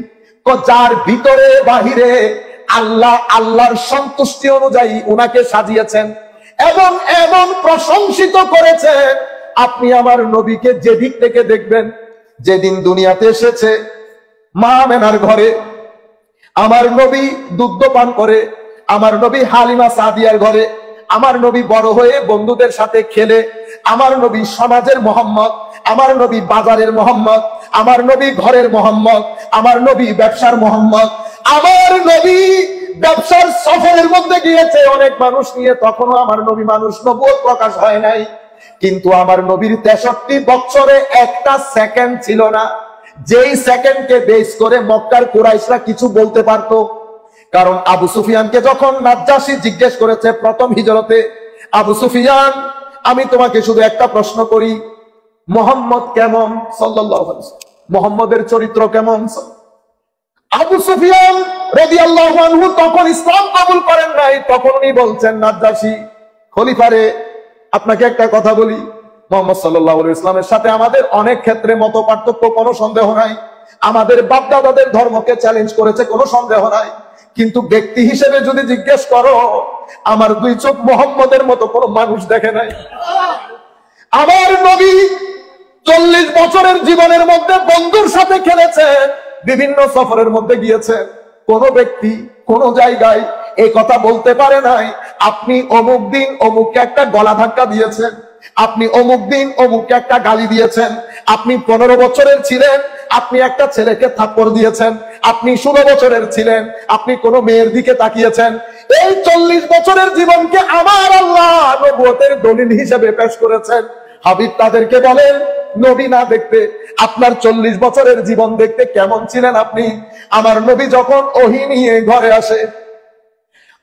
যার ভিতরে বাহিরে আল্লাহ আল্লাহর সন্তুষ্টি অনুযায়ী উনাকে সাজিয়েছেন এবং এমন প্রশংসিত করেছেন। আপনি আমার নবীকে যেদিক থেকে দেখবেন, যেদিন দুনিয়াতে এসেছে মা মেনার ঘরে আমার নবী দুধ পান করে, আমার নবী হালিমা সাদিয়ার ঘরে আমার নবী বড় হয়ে বন্ধুদের সাথে খেলে, আমার নবী সমাজের মোহাম্মদ, আমার নবী বাজারের মোহাম্মদ, আমার নবী ঘরের মোহাম্মদ, আমার নবী ব্যবসার মোহাম্মদ। আমার নবী ব্যবসার সফরের মধ্যে গিয়েছে অনেক মানুষ নিয়ে, তখনও আমার নবী মানুষ, নবুয়ত প্রকাশ হয় নাই। কিন্তু আমার নবীর 63 বছরে একটা সেকেন্ড ছিল না যেই সেকেন্ডকে বেস করে মক্কার কুরাইশরা কিছু বলতে পারতো। কারণ আবু সুফিয়ানকে যখন নাজ্জাশী জিজ্ঞেস করেছে প্রথম হিজরতে, আবু সুফিয়ান আমি তোমাকে শুধু একটা প্রশ্ন করি, মুহাম্মদ কেমন সাল্লাল্লাহু আলাইহি ওয়াসাল্লাম, মুহাম্মদের চরিত্র কেমন? আবু সুফিয়ান রাদিয়াল্লাহু আনহু তখন ইসলাম কবুল করেন নাই। তখন উনি বলছেন, নাজ্জাশী খলিফারে আপনাকে একটা কথা বলি, মুহাম্মদ সাল্লাল্লাহু আলাইহি ওয়াসাল্লামের সাথে আমাদের অনেক ক্ষেত্রে মত পার্থক্য, কোনো সন্দেহ নাই। আমাদের বাপ দাদাদের ধর্মকে চ্যালেঞ্জ করেছে, কোনো সন্দেহ নাই। কিন্তু ব্যক্তি হিসেবে যদি জিজ্ঞেস করো, আমার দুই চোখ মুহাম্মদের মতো কোনো মানুষ দেখে নাই। আমার নবী 40 বছরের জীবনের মধ্যে বন্ধুর সাথে খেলেছেন, বিভিন্ন সফরের মধ্যে গিয়েছেন। কোন ব্যক্তি কোন জায়গায় এই কথা বলতে পারে নাই, আপনি অমুক দিন অমুককে একটা গলা ধাক্কা দিয়েছেন, আপনি অমুক দিন অমুককে একটা গালি দিয়েছেন, আপনি 15 বছরের ছিলেন, আপনি একটা ছেলেকে থাপ্পড় দিয়েছেন, আপনি 16 বছরের ছিলেন, আপনি কোন মেয়ের দিকে তাকিয়েছেন। এই 40 বছরের জীবনকে আমার আল্লাহ নবুয়তের দলিল হিসেবে পেশ করেছেন। হাবিব তাদেরকে বলেন, নবী না দেখতে আপনার 40 বছরের জীবন দেখতে কেমন ছিলেন আপনি? আমার নবী যখন ওহী নিয়ে ঘরে আসে,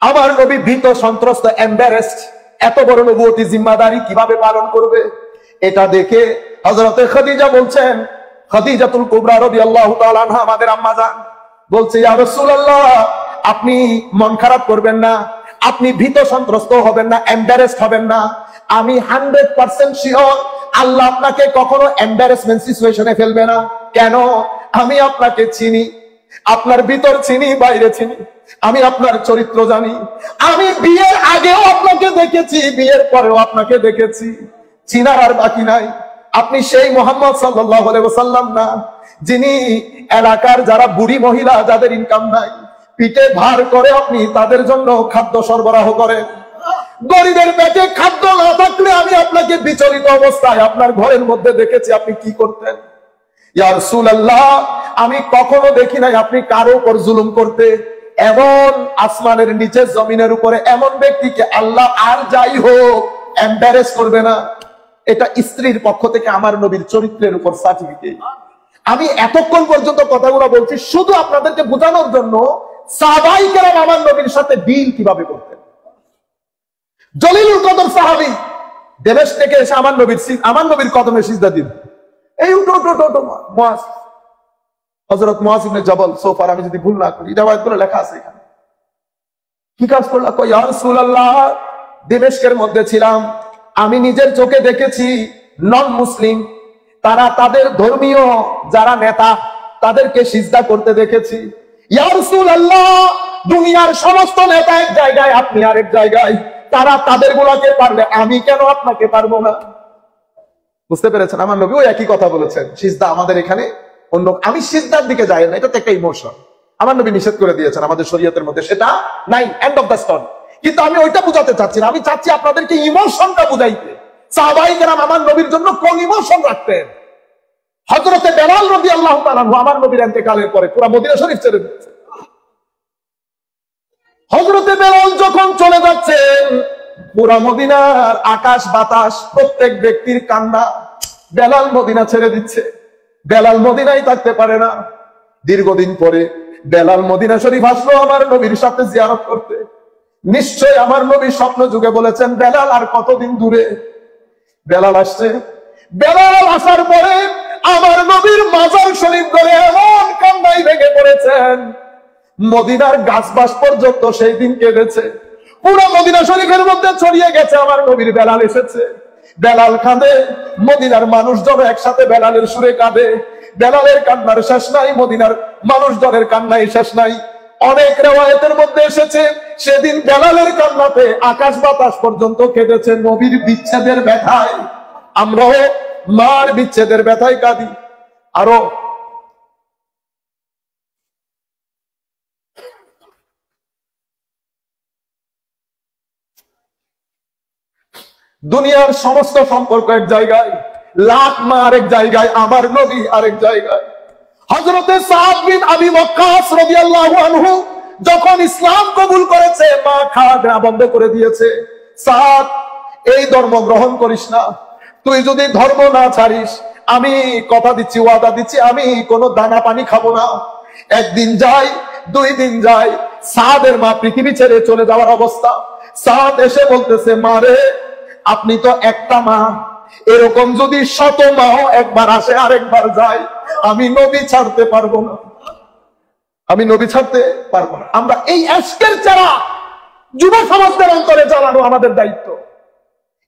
আমার নবী ভীত সন্ত্রস্ত, এম্বারেসড, এত বড় নবুয়তি জিম্মাদারি কিভাবে পালন করবে? এটা দেখে হযরতে খাদিজা বলছেন, খাদিজাতুল কুবরা রাদিয়াল্লাহু তাআলা আনহা আমাদের আম্মা জান বলছে, ইয়া রাসূলুল্লাহ আপনি মন খারাপ করবেন না, আপনি ভীত সন্ত্রস্ত হবেন না, এম্বারেসড হবেন না। আমি 100% শিওর আল্লাহ আপনাকে কখনো এম্বারেসমেন্ট সিচুয়েশনে ফেলবে না। কেন? আমি আপনাকে চিনি, আপনার ভিতর চিনি, বাইরে চিনি, আমি আপনার চরিত্র জানি। আমি বিয়ের আগেও আপনাকে দেখেছি, বিয়ের পরেও আপনাকে দেখেছি, চিনার আর বাকি নাই। আপনি সেই মুহাম্মদ সাল্লাল্লাহু আলাইহি ওয়াসাল্লাম না, যিনি এলাকার যারা বুড়ি মহিলা যাদের ইনকাম নাই, পিঠে ভার করে আপনি তাদের জন্য খাদ্য সরবরাহ করেন। গরিবের পেটে খাদ্য না থাকলে আমি আপনাকে বিচলিত অবস্থায় আপনার ঘরের মধ্যে দেখেছি, আপনি কি করতেন? ইয়া রাসূলুল্লাহ আমি কখনো দেখি নাই আপনি কারো উপর জুলুম করতে। এমন আসমানের নিচে জমিনের উপরে এমন ব্যক্তিকে আল্লাহ আর যাই হোক এম্বারেস করবে না। এটা স্ত্রীর পক্ষ থেকে আমার নবীর চরিত্রের উপর সার্টিফিকেট। আমি এতক্ষণ পর্যন্ত কথাগুলো বলছি শুধু আপনাদেরকে বোঝানোর জন্য সাহাবায়ে কেরাম আমার নবীর সাথে ডিল কিভাবে করতেন। জলিলুল কদর সাহাবী দেশ থেকে এসে আমার নবীর কদমে সিজদা দিন। এই উঠো উঠো উঠো মুআজ, হযরত মুআজ ইবনে জবল সোফার, আমি যদি ভুল না করি রিওয়ায়াতগুলো লেখা আছে এখানে। কি কাজ করলা? কই ইয়া রাসূলুল্লাহ দিমেশকের মধ্যে ছিলাম, আমি নিজের চোখে দেখেছি নন মুসলিম তারা তাদের ধর্মীয় যারা নেতা তাদেরকে সিজদা করতে দেখেছি। ইয়া রাসূলুল্লাহ দুনিয়ার সমস্ত নেতা এক জায়গায়, আপনি আরেক জায়গায়, তারা তাদের গুলাকে পারলে আমি কেন আপনাকে পারবো না? বুঝতে পেরেছেন? আমার নবী ওই একই কথা বলেছেন, সিজদা আমাদের এখানে অন্য, আমি সিজদার দিকে যাই না, এটা তো একটা ইমোশন। আমার নবী নিষেধ করে দিয়েছেন, আমাদের শরীয়তের মধ্যে সেটা নাই, এন্ড অফ দ্য স্টোরি। কিন্তু আমি ওইটা বুঝাতে চাচ্ছি না, আমি চাচ্ছি আপনাদেরকে ইমোশনটা বুঝাইতে। সাহাবায়ে কেরাম আমার নবীর জন্য কোন ইমোশন রাখতেন? হযরতে বেলাল রাদিয়াল্লাহু তাআলা আমার নবীর ইন্তেকালের পরে পুরো মদিনা শরীফ ছেড়ে দিয়েছেন। হযরতে বেলাল যখন চলে যাচ্ছেন, পুরা মদিনার আকাশ বাতাস প্রত্যেক ব্যক্তির কান্না। বেলাল মদিনা ছেড়ে দিচ্ছে, বেলাল মদিনায় থাকতে পারে না। দীর্ঘদিন পরে বেলাল মদিনা শরীফ আসলো আমার নবীর সাথে জিয়ারত করতে। নিশ্চয় আমার নবী স্বপ্ন যুগে বলেছেন বেলাল আর কতদিন দূরে। বেলাল আসছে, বেলাল আসার পরে আমার নবীর মাজার শরীফ করে এমন কান্নায় ভেঙে পড়েছেন, মদিনার গাছবাস পর্যন্ত সেই দিন কেঁদেছে। পুরো মদিনা শরীফের মধ্যে ছড়িয়ে গেছে আমার নবীর বেলাল এসেছে। বেলাল কাঁদে, মদিনার মানুষজন একসাথে বেলালের সুরে কাঁদে। বেলালের কান্নার শেষ নাই, মদিনার মানুষজনের কান্নায় শেষ নাই। অনেক রিওয়ায়াতের মধ্যে এসেছে সেদিন বেলালের কান্নাতে আকাশ বাতাস পর্যন্ত কেঁদেছে নবীর বিচ্ছেদের ব্যথায়। আমরাও মার বিচ্ছেদের ব্যথায় কাঁদি। আরো দুনিয়ার সমস্ত সম্পর্ক এক জায়গায়, লাখ মা আরেক জায়গায়, আমার নবী আরেক জায়গায়। হযরতে সাদ বিন আবি ওয়াক্কাস রাদিয়াল্লাহু আনহু যখন ইসলাম কবুল করেছে, মা খাওয়া দাওয়া বন্ধ করে দিয়েছে। সাদ, এই ধর্ম গ্রহণ করিস না, তুই যদি ধর্ম না ছাড়িস আমি কথা দিচ্ছি, ওয়াদা দিচ্ছি, আমি কোনো দানা পানি খাবো না। একদিন যাই, 2 দিন যাই, সাদের মা পৃথিবী ছেড়ে চলে যাওয়ার অবস্থা। সাদ এসে বলতেছে, মা রে, আপনি তো একটা মা, এরকম যদি 100 মাও একবার আসে আরেকবার যায়, আমি নবী ছাড়তে পারবো না, আমি নবী ছাড়তে পারবো না। আমরা এই আজকের যারা যুব সমাজের অন্তরে জ্বালানো আমাদের দায়িত্ব।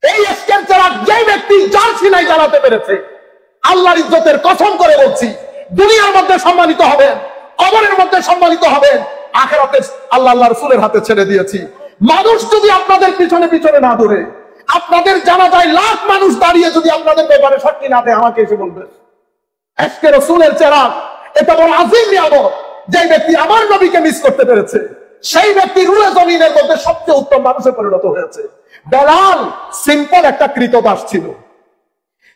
এই আজকের যারা যে ব্যক্তি যার সিনাই জ্বালাতে পেরেছে, আল্লাহর ইজ্জতের কসম করে বলছি, দুনিয়ার মধ্যে সম্মানিত হবেন, কবরের মধ্যে সম্মানিত হবেন, আখিরাতে আল্লাহ রাসূলের হাতে ছেড়ে দিয়েছি। মানুষ যদি আপনাদের পিছনে পিছনে না দৌড়ে, আপনাদের জানাজায় লাখ মানুষ দাঁড়িয়ে যদি আপনাদের ব্যাপারে সাক্ষী না দেয়, আমাকে এসে বলবেন। আজকে রাসূলের চেরাগ, এটা বড় আযীম নিয়ামত। যে ব্যক্তি আমার নবীকে মিস করতে পেরেছে, সেই ব্যক্তি রুলে জমিনের মধ্যে সবচেয়ে উত্তম মানুষে পরিণত হয়েছে। বেলাল সিম্পল একটা কৃতদাস ছিল,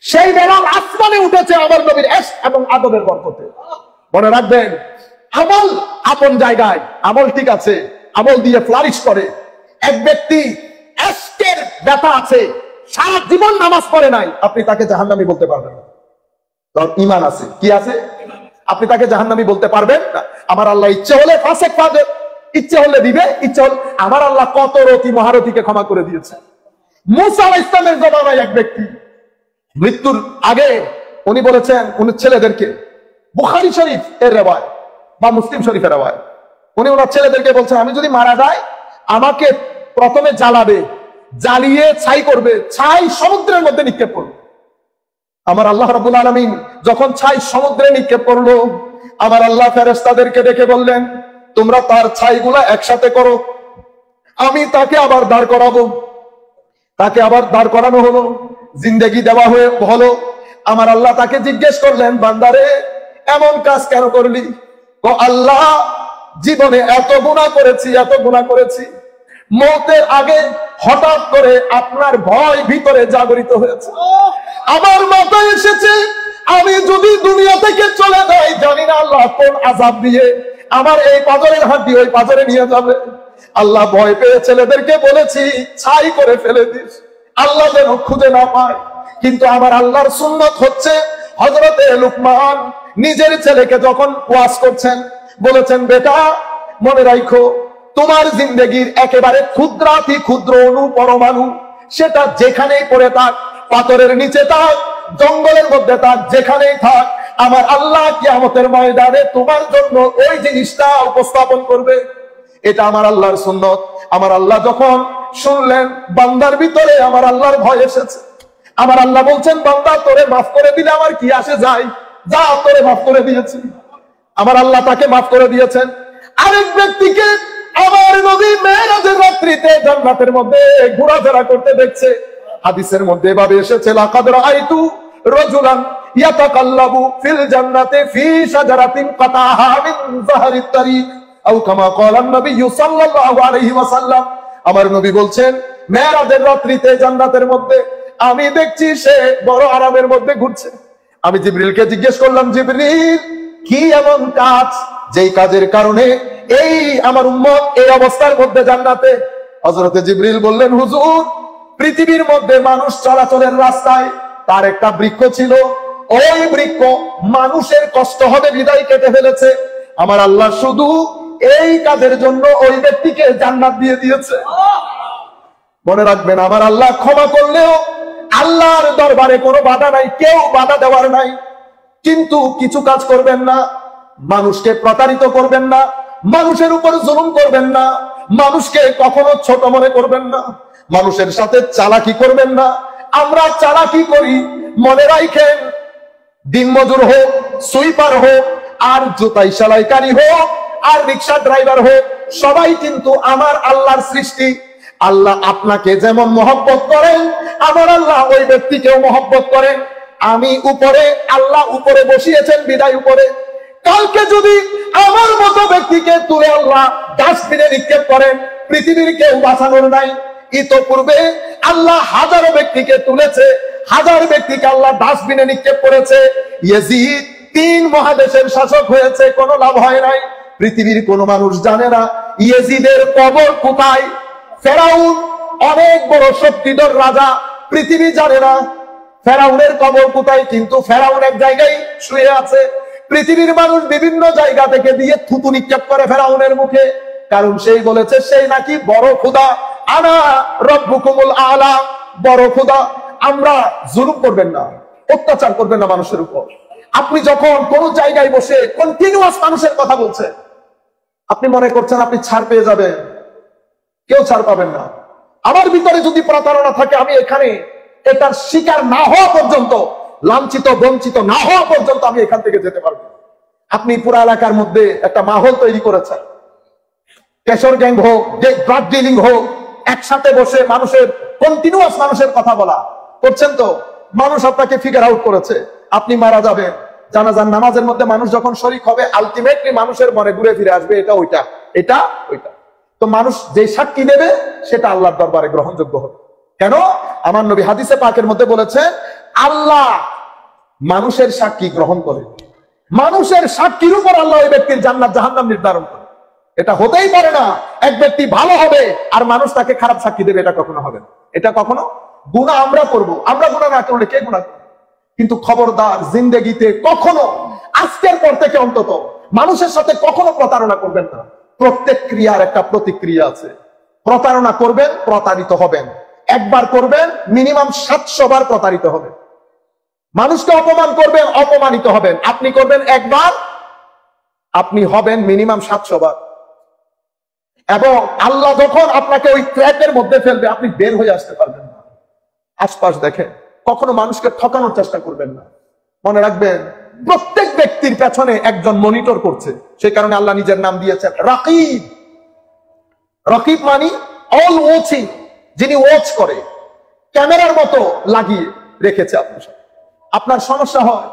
সেই বেলাল আসমানে উঠেছে আমার নবীর ইশক এবং আদবের বরকতে। মনে রাখবেন, আমল আপন জায়গায়, আমল ঠিক আছে, আমল দিয়ে ফ্লারিশ করে। এক ব্যক্তি ইশকের ব্যথা আছে, সারা জীবন নামাজ পড়ে নাই, আপনি তাকে জাহান্নামী বলতে পারবেন না। তার ঈমান আছে, কি আছে? আপনি তাকে জাহান্নামী বলতে পারবেন না। আমার আল্লাহ ইচ্ছে হলে ফাসেক ফাজের, ইচ্ছে হলে দিবে, ইচ্ছে হলে। আমার আল্লাহ কত রতি মহারথীকে ক্ষমা করে দিয়েছে। মুসা আলাইহিস সালামের জমানায় এক ব্যক্তি মৃত্যুর আগে উনি বলেছেন উনি ছেলেদেরকে, বুখারী শরীফ এর রিওয়ায়াত বা মুসলিম শরীফের রিওয়ায়াত, উনি ওনার ছেলেদেরকে বলছেন, আমি যদি মারা যাই আমাকে প্রথমে জ্বালাবে, জ্বালিয়ে ছাই করবে, ছাই সমুদ্রের মধ্যে নিক্ষেপ করবে। আমার আল্লাহ রাব্বুল আলামিন যখন ছাই সমুদ্রে নিক্ষেপ করলো, আমার আল্লাহ ফেরেশতাদেরকে ডেকে বললেন, তোমরা তার ছাইগুলা একসাথে করো, আমি তাকে আবার দাঁড় করাবো। তাকে আবার দাঁড় করানো হলো, জিন্দেগি দেওয়া হলো। আমার আল্লাহ তাকে জিজ্ঞেস করলেন, বান্দারে এমন কাজ কেন করলি? ও আল্লাহ, জীবনে এত গুনাহ করেছি, এত গুনাহ করেছি, মওতের আগে হঠাৎ করে আপনার ভয় ভিতরে জাগরিত হয়েছে। আমার মাথায় এসেছে, আমি যদি দুনিয়া থেকে চলে যাই, জানি না আল্লাহ কোন আযাব দিয়ে আমার এই পাজরের হাড্ডি ওই পাজরে নিয়ে যাবে। আল্লাহ ভয় পেয়ে ছেলেদেরকে বলেছি, ছাই করে ফেলে দিস, আল্লাহ যেন খুঁজে না পায়। কিন্তু আমার আল্লাহর সুন্নত হচ্ছে, হযরতে লুকমান নিজের ছেলেকে যখন ওয়াজ করছেন, বলেছেন, বেটা মনে রাখো, তোমার জিন্দেগির একেবারে ক্ষুদ্রাতি ক্ষুদ্র অণু পরমাণু, সেটা যেখানেই পড়ে থাক, পাথরের নিচে থাক, জঙ্গলের মধ্যে থাক, যেখানেই থাক, আমার আল্লাহ কিয়ামতের ময়দানে তোমার জন্য ওই জিনিসটা উপস্থাপন করবে। এটা আমার আল্লাহর সুন্নত। আমার আল্লাহ যখন শুনলেন, বান্দার ভিতরে আমার আল্লাহর ভয় এসেছে। আমার আল্লাহ বলছেন, বান্দা তোরে মাফ করে দিলে আমার কি আসে যায়, যা তোরে মাফ করে দিয়েছি। আমার আল্লাহ তাকে মাফ করে দিয়েছেন। আরেক ব্যক্তিকে আমার নবী মেরাজের রাত্রিতে জান্নাতের মধ্যে ঘোরাফেরা করতে দেখছে। হাদিসের মধ্যে এভাবে এসেছে, লাকাদ রাআইতু রাজুলান ইয়াতাকাল্লাবু ফিল জান্নাতি ফি শাজারাতিন কাতাহা মিন যাহরিত তারিক আও কামা ক্বালা নবী সাল্লাল্লাহু আলাইহি ওয়াসাল্লাম। আমার নবী বলছেন, মেরাজের রাত্রিতে জান্নাতের মধ্যে আমি দেখছি সে বড় আরামের মধ্যে ঘুরছে। আমি জিবরিলকে জিজ্ঞেস করলাম, জিবরিল, কি এমন কাজ যেই কাজের কারণে এই আমার উম্মত এই অবস্থার মধ্যে জান্নাতে? হযরতে জিবরিল বললেন, হুজুর, পৃথিবীর মধ্যে মানুষ চলাচলের রাস্তায় তার একটা বৃক্ষ ছিল, ওই বৃক্ষ মানুষের কষ্ট হবে বিদায় কেটে ফেলেছে। আমার আল্লাহ শুধু এই কাজের জন্য ওই ব্যক্তিকে জান্নাত দিয়ে দিয়েছে। মনে রাখবেন, আমার আল্লাহ ক্ষমা করলেও আল্লাহর দরবারে কোনো বাধা নাই, কেউ বাধা দেওয়ার নাই। কিন্তু কিছু কাজ করবেন না, মানুষকে প্রতারিত করবেন না, মানুষের উপর জুলুম করবেন না, মানুষকে কখনো ছোট মনে করবেন না, মানুষের সাথে চালাকি করবেন না। আমরা চালাকি করি, মনে রাখেন, দিনমজুর হোক, সুইপার হোক, আর জুতাই সেলাইকারী হোক, আর রিক্সা ড্রাইভার হোক, সবাই কিন্তু আমার আল্লাহর সৃষ্টি। আল্লাহ আপনাকে যেমন মহব্বত করেন, আমার আল্লাহ ওই ব্যক্তিকেও মহব্বত করেন। আমি উপরে, আল্লাহ উপরে বসিয়েছেন বিদায় উপরে। কালকে যদি আমার মতো ব্যক্তিকে তুলে আল্লাহ ডাস্টবিনে নিক্ষেপ করেন, পৃথিবীর কেউ বাঁচানোর নাই। ইতোপূর্বে আল্লাহ হাজারো ব্যক্তিকে তুলেছে, হাজার ব্যক্তিকে আল্লাহ ডাস্টবিনে নিক্ষেপ করেছে। ইয়াজিদ 3 মহাদেশের শাসক হয়েছে, কোনো লাভ হয় নাই। পৃথিবীর কোন মানুষ জানে না ইয়াজিদের কবর কোথায়। ফেরাউন অনেক বড় শক্তিধর রাজা, পৃথিবী জানে না ফেরাউনের কবর কোথায়, কিন্তু ফেরাউন এক জায়গায় শুয়ে আছে। পৃথিবীর মানুষ বিভিন্ন জায়গা থেকে দিয়ে থুতু নিক্ষেপ করে ফেরাউনের মুখে, কারণ সেই বলেছে সেই নাকি বড় খোদা, আনা রব্বুকুমুল আলা, বড় খোদা। আমরা জুলুম করবেন না, অত্যাচার করবেন না মানুষের উপর। আপনি যখন কোন জায়গায় বসে কন্টিনিউয়াস মানুষের কথা বলছেন, আপনি মনে করছেন আপনি ছাড় পেয়ে যাবেন, কেউ ছাড় পাবেন না। আমার ভিতরে যদি প্রতারণা থাকে, আমি এখানে এটার শিকার না হওয়া পর্যন্ত, লাঞ্ছিত বঞ্চিত না হওয়া পর্যন্ত আমি এখান থেকে যেতে পারবো। আপনি পুরো এলাকার মধ্যে একটা মাহল তৈরি করেছেন, কেশর গ্যাং হোক, ড্রাগ ডিলিং হোক, একসাথে বসে মানুষের কন্টিনিউয়াস মানুষের কথা বলা করছেন, তো মানুষ আপনাকে ফিগার আউট করেছে। আপনি মারা যাবেন, জানাজার নামাজের মধ্যে মানুষ যখন শরীক হবে, আলটিমেটলি মানুষের মনে ঘুরে ফিরে আসবে এটা ওইটা, এটা ওইটা। তো মানুষ যে সাক্ষী দেবে সেটা আল্লাহর দরবারে গ্রহণযোগ্য হবে। কেন? আমার নবী হাদিসে পাকের মধ্যে বলেছেন, আল্লাহ মানুষের সাক্ষী গ্রহণ করে, মানুষের সাক্ষীর উপর আল্লাহ ওই ব্যক্তির জান্নাত জাহান্নাম নির্ধারণ করে। এটা হতেই পারে না এক ব্যক্তি ভালো হবে আর মানুষ তাকে খারাপ সাক্ষী দেবে, এটা কখনো হবে না। এটা কখনো, গুনাহ আমরা করব, আমরা গুনাহ না করলে কে গুনাহ করবে? কিন্তু খবরদার, জিন্দেগিতে কখনো, আজকের পর থেকে অন্তত, মানুষের সাথে কখনো প্রতারণা করবেন না। প্রত্যেক ক্রিয়ার একটা প্রতিক্রিয়া আছে। প্রতারণা করবেন, প্রতারিত হবেন। একবার করবেন, মিনিমাম 700 বার প্রতারিত হবেন। মানুষকে অপমান করবেন, অপমানিত হবেন। আপনি করবেন একবার, আপনি হবেন মিনিমাম 700 বার। এবং আল্লাহ যখন আপনাকে ওই ট্র্যাপের মধ্যে ফেলবে, আপনি বের হয়ে আসতে পারবেন না। আশপাশ দেখেন, কখনো মানুষকে ঠকানোর চেষ্টা করবেন না। মনে রাখবেন, প্রত্যেক ব্যক্তির পেছনে একজন মনিটর করছে। সেই কারণে আল্লাহ নিজের নাম দিয়েছেন রাকিব। রাকিব মানে অল ওয়াচিং, যিনি ওয়াচ করে, ক্যামেরার মতো লাগিয়ে রেখেছে আপনার সাথে। আপনার সমস্যা হয়,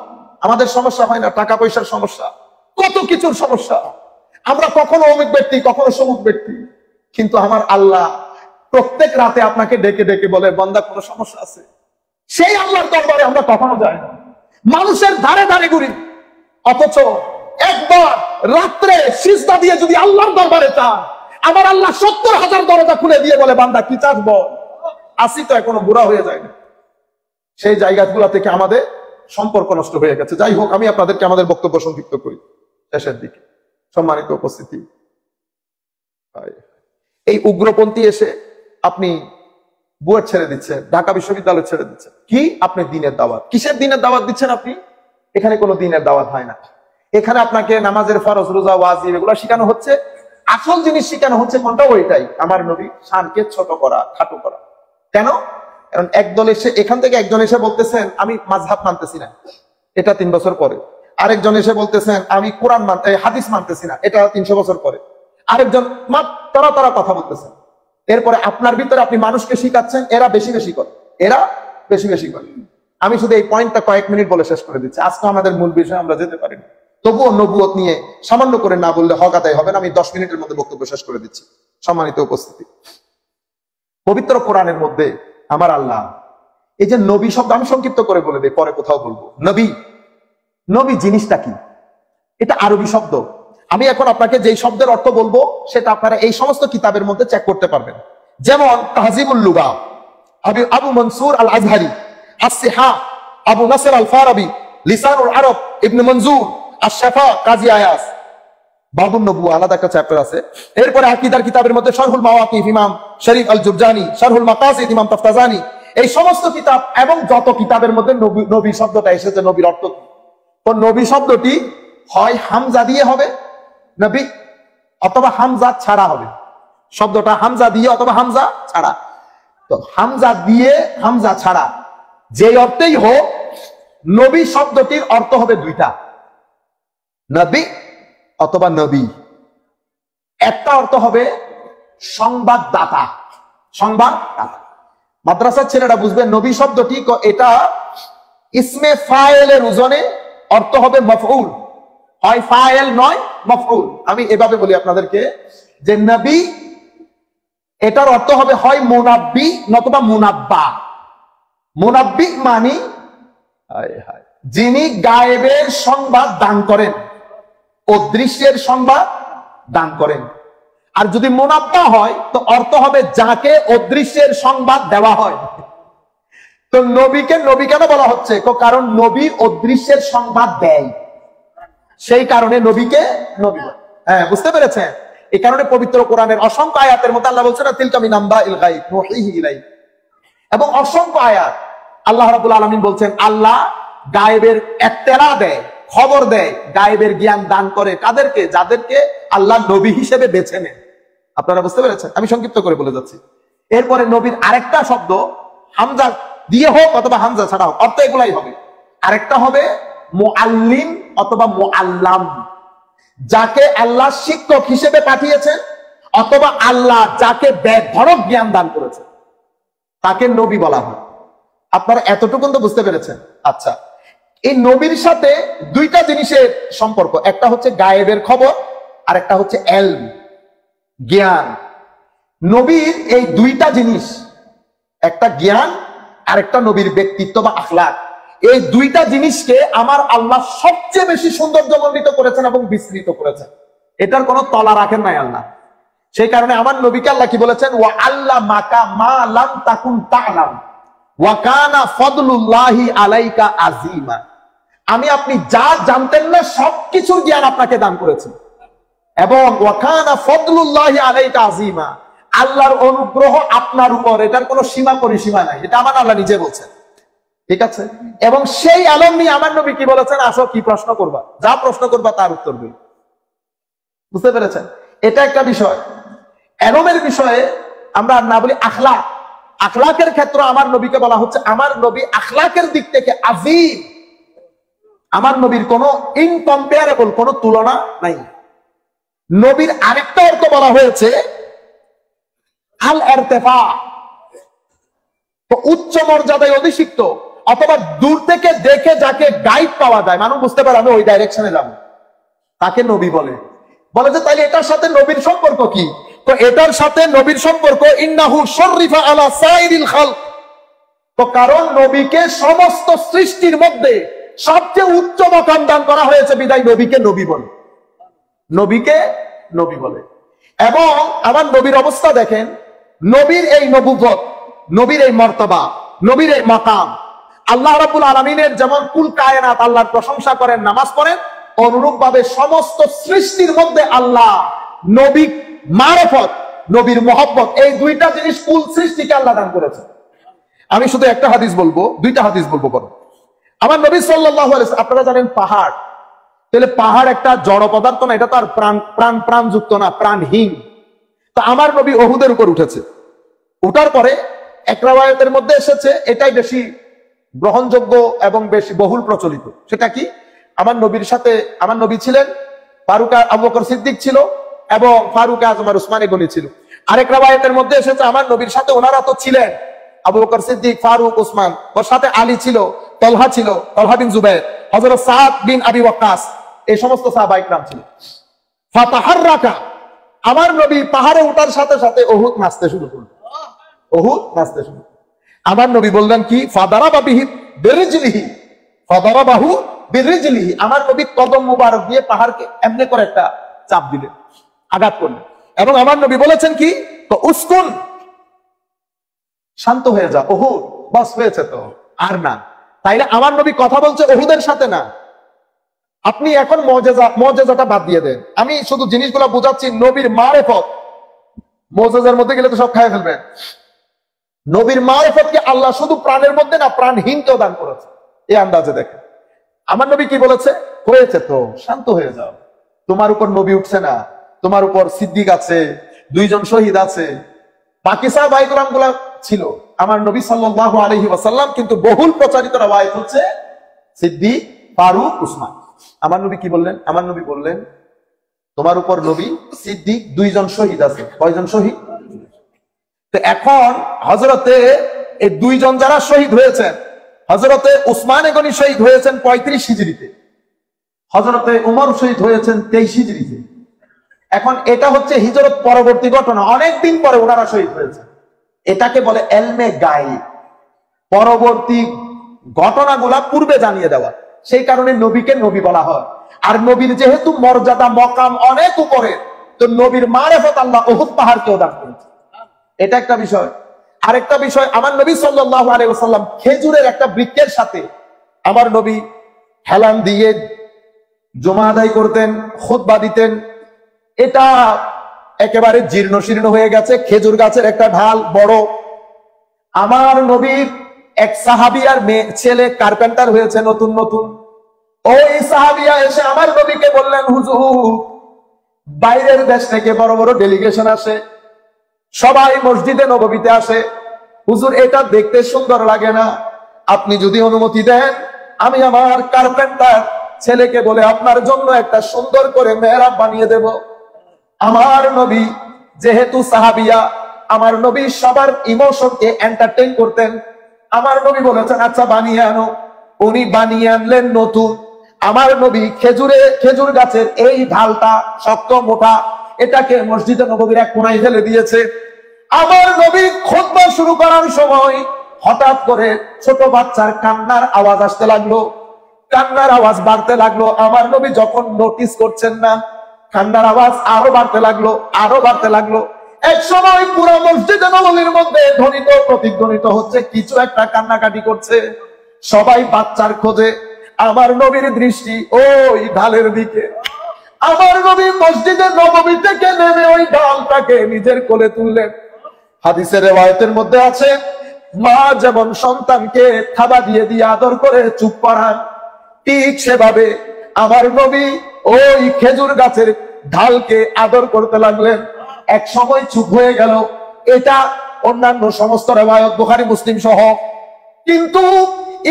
আমাদের সমস্যা হয় না, টাকা পয়সার সমস্যা, কত কিছুর সমস্যা। আমরা কখনো অমুক ব্যক্তি, কখনো সমুক ব্যক্তি, কিন্তু আমার আল্লাহ প্রত্যেক রাতে আপনাকে ডেকে ডেকে বলে, বান্দা কোনো সমস্যা আছে? সেই আল্লাহর দরবারে আমরা কখনো যাই না, মানুষের ধারে ধারে ঘুরি। অথচ একবার রাত্রে সিজদা দিয়ে যদি আল্লাহর দরবারে চান, আমার আল্লাহ 70,000 দরজা খুলে দিয়ে বলে, বান্দা কি চাস বল, আসি তো, এখনো বুড়া হয়ে যায় না। সেই জায়গাগুলো থেকে আমাদের সম্পর্ক নষ্ট হয়ে গেছে। যাই হোক, আমি আপনাদেরকে আমাদের বক্তব্য সংক্ষিপ্ত করি শেষের দিকে। সম্মানিত উপস্থিতি, এই উগ্রপন্থী এসে আপনি বুয়েট ছেড়ে দিচ্ছেন, ঢাকা বিশ্ববিদ্যালয় ছেড়ে দিচ্ছেন, কি আপনি দিনের দাওয়াত? কিসের দিনের দাওয়াত দিচ্ছেন আপনি? এখানে কোনো দিনের দাওয়াত হয় না। এখানে আপনাকে নামাজের ফরজ, রোজা, ওয়াজিব এগুলো শেখানো হচ্ছে। আসল জিনিস শেখানো হচ্ছে কোনটা? ওইটাই, আমার নবী শানকে ছোট করা, খাটো করা। কেন? কারণ একদল এসে, এখান থেকে একজন এসে বলতেছেন আমি মাযহাব মানতেছি না, এটা 3 বছর পরে। আরেকজন এসে বলতেছেন আমি কোরআন হাদিস মানতেছি না, এটা 300 বছর পরে। আরেকজন তারা কথা বলতেছেন। এরপরে আপনার ভিতরে আপনি মানুষকে শিখাচ্ছেন, এরা বেশি বেশি করে, এরা বেশি বেশি করে। আমি শুধু এই পয়েন্টটা কয়েক মিনিট বলে শেষ করে দিচ্ছি। আজকে আমাদের মূল বিষয় আমরা যেতে পারি না, তবুও নবুয়ত নিয়ে সামান্য করে না বললে হক আদায় হবে না। আমি 10 মিনিটের মধ্যে বক্তব্য শেষ করে দিচ্ছি। সম্মানিত উপস্থিতি, পবিত্র কোরআনের মধ্যে আমার আল্লাহ এই যে নবী শব্দ, আমি সংক্ষিপ্ত করে বলে দিই, পরে কোথাও বলবো। নবী, নবী জিনিসটা কি? এটা আরবি শব্দ। আমি এখন আপনাকে যেই শব্দের অর্থ বলবো সেটা আপনারা এই সমস্ত কিতাবের মধ্যে চেক করতে পারবেন। যেমন তাহজিবুল লুগা আবু মনসুর আল আজহারি, আসিহা আবু নাসর আল ফারাবি, লিসানুল আরব ইবনে মনজুর, আশ-শাফা কাজী আয়াস, বাবুন নবুয়া আলাদা একটা চ্যাপ্টার আছে। এরপরে আকীদার কিতাবের মধ্যে শারহুল মাওয়াকিফ ইমাম শরীফ আল জুবজানি, শারহুল মাকাসিদ ইমাম তাফতাজানি, এই সমস্ত কিতাব এবং যত কিতাবের মধ্যে নবী শব্দটা এসেছে, নবীর অর্থ কি? তো নবী শব্দটি হয় হামজা দিয়ে হবে নবী, অথবা হামজা ছাড়া হবে। শব্দটা হামজা দিয়ে অথবা হামজা ছাড়া। তো হামজা দিয়ে হামজা ছাড়া যে অর্থেই হোক, নবী শব্দটির অর্থ হবে দুইটা, নবী অথবা নবী। একটা অর্থ হবে সংবাদদাতা, সংবাদদাতা। মাদ্রাসার ছেলেরা বুঝবে নবী শব্দটি এটা ইসমে ফাইলের ওজনে অর্থ হবে মফউল, হয় ফাইল নয় মফউল। আমি এভাবে বলি আপনাদেরকে যে নবী এটার অর্থ হবে হয় মুনাব্বি নতুবা মুনাব্বা। মুনাব্বি মানে যিনি গায়েবের সংবাদ দান করেন, অদৃশ্যের সংবাদ দান করেন। আর যদি মুনাব্বা হয় তো অর্থ হবে যাকে অদৃশ্যের সংবাদ দেওয়া হয়। তো নবীকে নবী কেন বলা হচ্ছে? কারণ নবী অদৃশ্যের সংবাদ দেয়, সেই কারণে নবীকে নবী। হ্যাঁ, বুঝতে পেরেছেন? এই কারণে পবিত্র কোরআনের অসংখ্য আয়াতের মধ্যে আল্লাহ বলছেন তিলকা মিন আম্বাইল গায়ব নুহিহি ইলাইক, এবং অসংখ্য আয়াত আল্লাহ রাব্বুল আলামিন বলছেন আল্লাহ গায়েবের ইত্তেলা দেয়, খবর দেয়, গায়েবের জ্ঞান দান করে কাদেরকে? যাদেরকে আল্লাহ নবী হিসেবে বেছে নেন। আপনারা বুঝতে পেরেছেন? আমি সংক্ষিপ্ত করে বলে যাচ্ছি। এরপরে নবীর আরেকটা শব্দ হামজা দিয়ে হোক অথবা হামজা ছাড়া হোক, অর্থ এগুলাই হবে। আরেকটা হবে মুআল্লিম অথবা মুআল্লাম, যাকে আল্লাহ শিক্ষক হিসেবে পাঠিয়েছেন অথবা আল্লাহ যাকে বেধড়ক জ্ঞান দান করেছেন তাকে নবী বলা হয়। আপনারা এতটুকু তো বুঝতে পেরেছেন? আচ্ছা, এই নবীর সাথে দুইটা জিনিসের সম্পর্ক, একটা হচ্ছে গায়েবের খবর আর একটা হচ্ছে এলম, জ্ঞান। নবীর এই দুইটা জিনিস, একটা জ্ঞান আর একটা নবীর ব্যক্তিত্ব বা আখলাক, এই দুইটা জিনিসকে আমার আল্লাহ সবচেয়ে বেশি সৌন্দর্যমণ্ডিত করেছেন এবং বিস্তৃত করেছেন। এটার কোনো তলা রাখেন নাই আল্লাহ। সেই কারণে আমার নবীকে আল্লাহ কি বলেছেন? ওয়া আল্লামাকা মা লাম তাকুন তা'লাম ওয়া কানা ফাদলুল্লাহি আলাইকা আযীমা। আমি আপনি যা জানতেন না সবকিছুর জ্ঞান আপনাকে দান করেছি, এবং ওয়া কানা ফাদলুল্লাহি আলাইকা আযীমা, আল্লাহর অনুগ্রহ আপনার উপর এটার কোনো সীমা পরিসীমা নাই। এটা আমার আল্লাহ নিজে বলছেন, ঠিক আছে? এবং সেই আলম নিয়ে আমার নবী কি বলেছেন? আসো, কি প্রশ্ন করবা, যা প্রশ্ন করবা তার উত্তর দিই। বুঝতে পেরেছেন? এটা একটা বিষয়। এলমের বিষয়ে আমরা না বলি আখলাক, আখলাকের ক্ষেত্রে আমার নবীকে বলা হচ্ছে আমার নবী আখলাকের দিক থেকে আযীম। আমার নবীর কোনো ইনকম্পেয়ারেবল, কোনো তুলনা নাই। নবীর আরেকটা অর্থ বলা হয়েছে আল ইরতিফা, তো উচ্চ মর্যাদায় অধিষ্ঠিত, অথবা দূর থেকে দেখে যাকে গাইড পাওয়া যায়, মানুষ বুঝতে পারে আমি ওই ডাইরেকশনে যাব, তাকে নবী বলে। বলে যে তাইলে এটার সাথে নবীর সম্পর্ক কি? তো এটার সাথে নবীর সম্পর্ক ইন্নাহু শররিফা আলা সাইরিল খালক, তো কারণ নবীকে সমস্ত সৃষ্টির মধ্যে সবচেয়ে উচ্চ মাকাম দান করা হয়েছে, বিদায় নবীকে নবী বলে, নবীকে নবী বলে। এবং আমার নবীর অবস্থা দেখেন, নবীর এই নবুয়ত, নবীর এই মর্তবা, নবীর এই মাকাম, আল্লাহ রাব্বুল আলামিনের যেমন কুল কায়নাত আল্লাহর প্রশংসা করেন, নামাজ পড়েন, অনুরূপ ভাবে সমস্ত সৃষ্টির মধ্যে আল্লাহ নবী মারফত, নবীর মহব্বত, এই দুইটা জিনিস কুল সৃষ্টিকে আল্লাহ দান করেছেন। আমি শুধু একটা হাদিস বলবো, দুইটা হাদিস বলবো বরং। আমার নবী সাল্লাল্লাহু আলাইহি ওয়াসাল্লাম, আপনারা জানেন পাহাড়, তাহলে পাহাড় একটা জড় পদার্থ না, এটা তো আর প্রাণযুক্ত না, প্রাণহীন। তো আমার নবী উহুদের উপর উঠেছে, উঠার পরে এক রাওয়ায়াতের মধ্যে এসেছে, এটাই বেশি গ্রহণযোগ্য এবং বেশি বহুল প্রচলিত। সেটা কি? আমার নবীর সাথে, আমার নবী ছিলেন, ফারুক আবু বকর সিদ্দিক ছিল, এবং ফারুক আজম আর উসমানে গনি ছিল। আরেক রাওয়ায়াতের মধ্যে এসেছে আমার নবীর সাথে ওনারা তো ছিলেন, আবু বকর সিদ্দিক, ফারুক, উসমান, ওর সাথে আলী ছিল, তলহা ছিল, তলহা বিন জুবাইর, হযরত সাদ বিন আবি ওয়াক্কাস, এই সমস্ত সাহাবা ইকরাম ছিল। ফাতাহাররাকা, আমার নবী পাহাড়ে ওঠার সাথে সাথে উহুদ নাচতে শুরু করল, উহুদ নাচতে শুরু। আমার নবী বললেন কি? ফাদারাবা বিহি বিরিজলিহি, ফাদারাবাহু বিরিজলিহি, আমার নবী কদম মুবারক দিয়ে পাহাড়কে এমনি করে একটা চাপ দিলেন, আঘাত করলেন। এবং আমার নবী বলেছেন কি? তো উসকুন শান্ত হয়ে যা, ওহুদ বাস হয়েছে তো, আর না। তাইলে আমার নবী কথা বলছে ওহুদের সাথে না। আপনি এখন মজেজাটা বাদ দিয়ে দেন, আমি শুধু জিনিসগুলো বোঝাচ্ছি। নবীর মারেফত, মজেজার মধ্যে গেলে তো সব খায় ফেলবেন। নবীর মারেফতকে আল্লাহ শুধু প্রাণের মধ্যে না, প্রাণহীনকেও দান করেছে। এই আন্দাজে দেখেন আমার নবী কি বলেছে, হয়েছে তো, শান্ত হয়ে যাও। তোমার উপর নবী উঠছে না, তোমার উপর সিদ্দিক আছে, 2 জন শহীদ আছে, বাকি সাহাবায়ে কেরাম গুলা ছিল। আমার নবী সাল্লাল্লাহু আলাইহি ওয়াসাল্লাম কিন্তু বহুল প্রচারিত রাওয়ায়াত হচ্ছে সিদ্দিক, ফারুক, উসমান। আমার নবী কি বললেন? আমার নবী বললেন তোমার উপর নবী, সিদ্দিক, 2 জন শহীদ আছে। কয়জন শহীদ? তো এখন হযরতে এই 2 জন যারা শহীদ হয়েছেন, হযরতে উসমান গনি শহীদ হয়েছেন 35 হিজরিতে, হযরতে উমর শহীদ হয়েছেন 23 হিজরিতে। এখন এটা হচ্ছে হিজরত পরবর্তী ঘটনা, অনেকদিন পরে ওনারা শহীদ হয়েছে। এটাকে বলে এলমে গায়েব, পরবর্তী ঘটনাগুলা পূর্বে জানিয়ে দেওয়া। সেই কারণে নবীকে নবী বলা হয়। আর নবীর যেহেতু মর্যাদা মকাম অনেক উপরে, তো নবীর মারেফত আল্লাহ উহুদ পাহাড়কেও দান করেছে। এটা একটা বিষয়। আরেকটা বিষয়, আমার নবী সাল্লাল্লাহু আলাইহি ওয়াসাল্লাম খেজুরের একটা বৃক্ষের সাথে আমার নবী হেলান দিয়ে জমা আদায় করতেন, খুতবা দিতেন। এটা একেবারে জীর্ণ শীর্ণ হয়ে গেছে, খেজুর গাছের একটা ঢাল বড়। আমার নবীর এক সাহাবিয়ার মেয়ে ছেলে কার্পেন্টার হয়েছে নতুন নতুন। ওই সাহাবিয়া এসে আমার নবীকে বললেন, হুজুর বাইরের দেশ থেকে বড় বড় ডেলিগেশন আসে, সবাই মসজিদে নববীতে আসে, হুজুর এটা দেখতে সুন্দর লাগে না, আপনি যদি অনুমতি দেন আমি আমার কার্পেন্টার ছেলেকে বলে আপনার জন্য একটা সুন্দর করে মেহরাব বানিয়ে দেব। আমার নবী যেহেতু সাহাবিয়া, আমার নবী সবার ইমোশনকে এন্টারটেইন করতেন। আমার নবী বলেছেন আচ্ছা বানিয়ে আনো। উনি বানিয়ে আনলেন নতুন। আমার নবী খেজুর গাছের এই ঢালটা শক্ত মোটা, এটাকে মসজিদে নববীর এক কোনায় ফেলে দিয়েছে। আমার নবী খুতবা শুরু করার সময় হঠাৎ করে ছোট বাচ্চার কান্নার আওয়াজ আসতে লাগলো, কান্নার আওয়াজ বাড়তে লাগলো। আমার নবী যখন নোটিস করছেন না, কান্নার আওয়াজ আরো বাড়তে লাগলো, আরো বাড়তে লাগলো। এক সময় পুরো মসজিদে নববীর মধ্যে ধ্বনিত প্রতিধ্বনিত হচ্ছে, কিছু একটা কান্নাকাটি করছে, সবাই বাচ্চার খোঁজে। আমার নবীর দৃষ্টি ওই ঢালের দিকে। আমার নবী মসজিদে নববী থেকে নেমে ওই ঢালটাকে নিজের কোলে তুললেন। হাদিসের রিওয়ায়াতের মধ্যে আছে, মা যেমন সন্তানকে থাবা দিয়ে দিয়ে আদর করে চুপ করান, ঠিক সেভাবে আমার নবী ওই খেজুর গাছের ঢালকে আদর করতে লাগলেন। এক সময় চুপ হয়ে গেল। এটা অন্যান্য সমস্ত রিওয়ায়াত বুখারী মুসলিম সহ। কিন্তু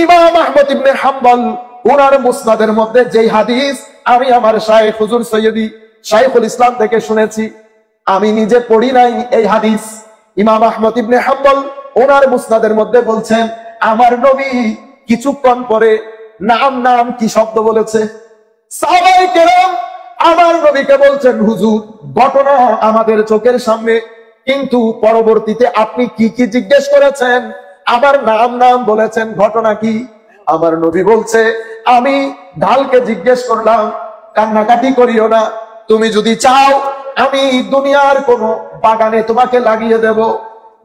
ইমাম আহমদ ইবনে হাম্বল ওনার মুসনাদের মধ্যে যেই হাদিস আমি আমার শাইখ হুজুর সৈয়দী শাইখুল ইসলাম থেকে শুনেছি, আমি নিজে পড়ি নাই এই হাদিস, ইমাম আহমদ ইবনে হাম্বল ওনার মুসনাদের মধ্যে বলছেন আমার নবী কিছুক্ষণ পরে নাম কি শব্দ বলেছে। সাহাবায়ে কেরাম আমার নবীকে বলছেন হুজুর ঘটনা আমাদের চোখের সামনে, কিন্তু পরবর্তীতে আপনি কি কি জিজ্ঞেস করেছেন, আমার নাম বলেছেন, ঘটনা কি? আমার নবী বলছে আমি ঢালকে জিজ্ঞেস করলাম কান্নাকাটি করিও না, তুমি যদি চাও আমি দুনিয়ার কোন বাগানে তোমাকে লাগিয়ে দেব,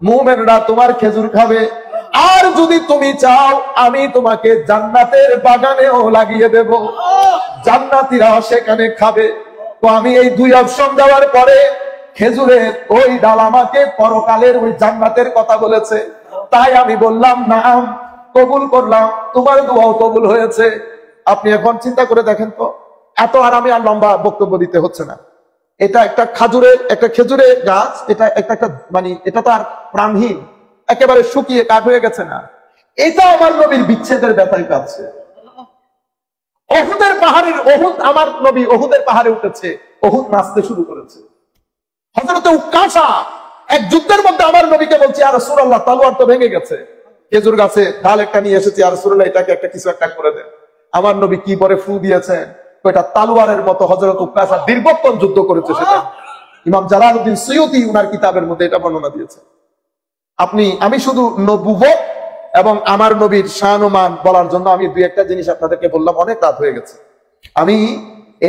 মুমিনরা তোমার খেজুর খাবে, আর যদি তুমি চাও আমি তোমাকে জান্নাতের বাগানেও লাগিয়ে দেব, জান্নাতীরা সেখানে খাবে। তো আমি এই 2 অপশন দেওয়ার পরে খেজুরের ওই ডাল আমাকে পরকালের ওই জান্নাতের কথা বলেছে, তাই আমি বললাম নাম, কবুল করলাম, তোমার দোয়াও কবুল হয়েছে। আপনি এখন চিন্তা করে দেখেন তো, এত আর আমি আর লম্বা বক্তব্য দিতে হচ্ছে না। এটা একটা খেজুরের গাছ, এটা একটা মানে এটা তো আর প্রাণহীন, একেবারে শুকিয়ে কাঠ হয়ে গেছে না। এটা আমার নবীর বিচ্ছেদের ব্যথায় কাঁদছে। আমার নবী ওহুদের পাহাড়ে উঠেছে, ওহুদ নাচতে শুরু করেছে। হযরত উকাশা এক যুদ্ধের মধ্যে আমার নবীকে বলছে ইয়া রাসূলুল্লাহ তলোয়ার তো ভেঙে গেছে, খেজুর গাছে ঢাল একটা নিয়ে এসেছি, ইয়া রাসূলুল্লাহ এটাকে একটা কিছু একটা করে দেন। আমার নবী কি পরে ফু দিয়েছেন, ওটা তালোয়ারের মতো হযরত উকাশা দীর্ঘক্ষণ যুদ্ধ করেছে। সেটা ইমাম জালালউদ্দিন সুয়ুতী উনার কিতাবের মধ্যে এটা বর্ণনা দিয়েছে। আমি শুধু নবুয়ত এবং আমার নবীর শান ও মান বলার জন্য আমি 2-1টা জিনিস আপনাদেরকে বললাম, অনেক রাত হয়ে গেছে। আমি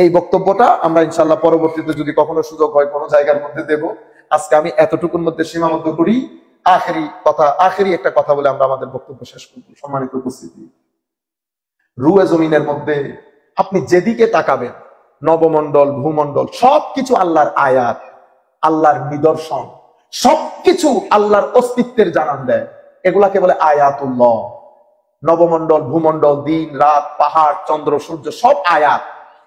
এই বক্তব্যটা আমরা ইনশাআল্লাহ পরবর্তীতে যদি কখনো সুযোগ হয় কোনো জায়গার মধ্যে দেব। আজকে আমি এতটুকুর মধ্যে সীমাবদ্ধ করি। আখেরি একটা কথা বলে আমরা আমাদের বক্তব্য শেষ করব। সম্মানিত উপস্থিতি, রুয়ে জমিনের মধ্যে আপনি যেদিকে তাকাবেন, নবমণ্ডল, ভূমণ্ডল, সবকিছু আল্লাহর আয়াত, আল্লাহর নিদর্শন, সবকিছু আল্লাহর অস্তিত্বের জানান দেয়। এগুলাকে বলে আয়াতুল্লাহ। নবমণ্ডল, ভূমণ্ডল, দিন রাত, পাহাড়, চন্দ্র, সূর্য, সব আয়াত।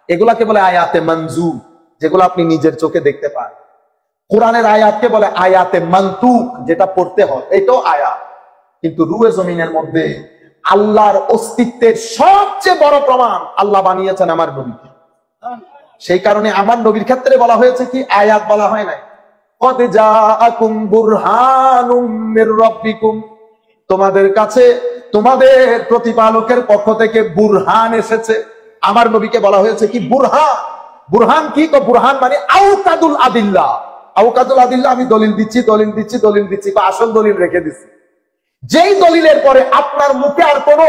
এগুলাকে বলে আয়াতে মনজুর, যেগুলো আপনি নিজের চোখে দেখতে পান। কোরআনের আয়াতকে বলে আয়াতে মানতুক, যেটা পড়তে হয়, এটাও আয়াত। কিন্তু রুয়ে জমিনের মধ্যে আল্লাহর অস্তিত্বের সবচেয়ে বড় প্রমাণ আল্লাহ বানিয়েছেন আমার নবীকে। সেই কারণে আমার নবীর ক্ষেত্রে বলা হয়েছে কি, আয়াত বলা হয় নাই। কদ জাআকুম বুরহানুম মির রাব্বিকুম, তোমাদের কাছে তোমাদের প্রতিপালকের পক্ষ থেকে বুরহান এসেছে। আমার নবীকে বলা হয়েছে কি, বুরহান। বুরহান কি? বুরহান মানে আউকাদুল আদিল্লাহ। আউকাদুল আদিল্লাহ, আমি দলিল দিচ্ছি, আসল দলিল রেখে দিচ্ছি। যেই দলিলের পরে আপনার মুখে আর কোনো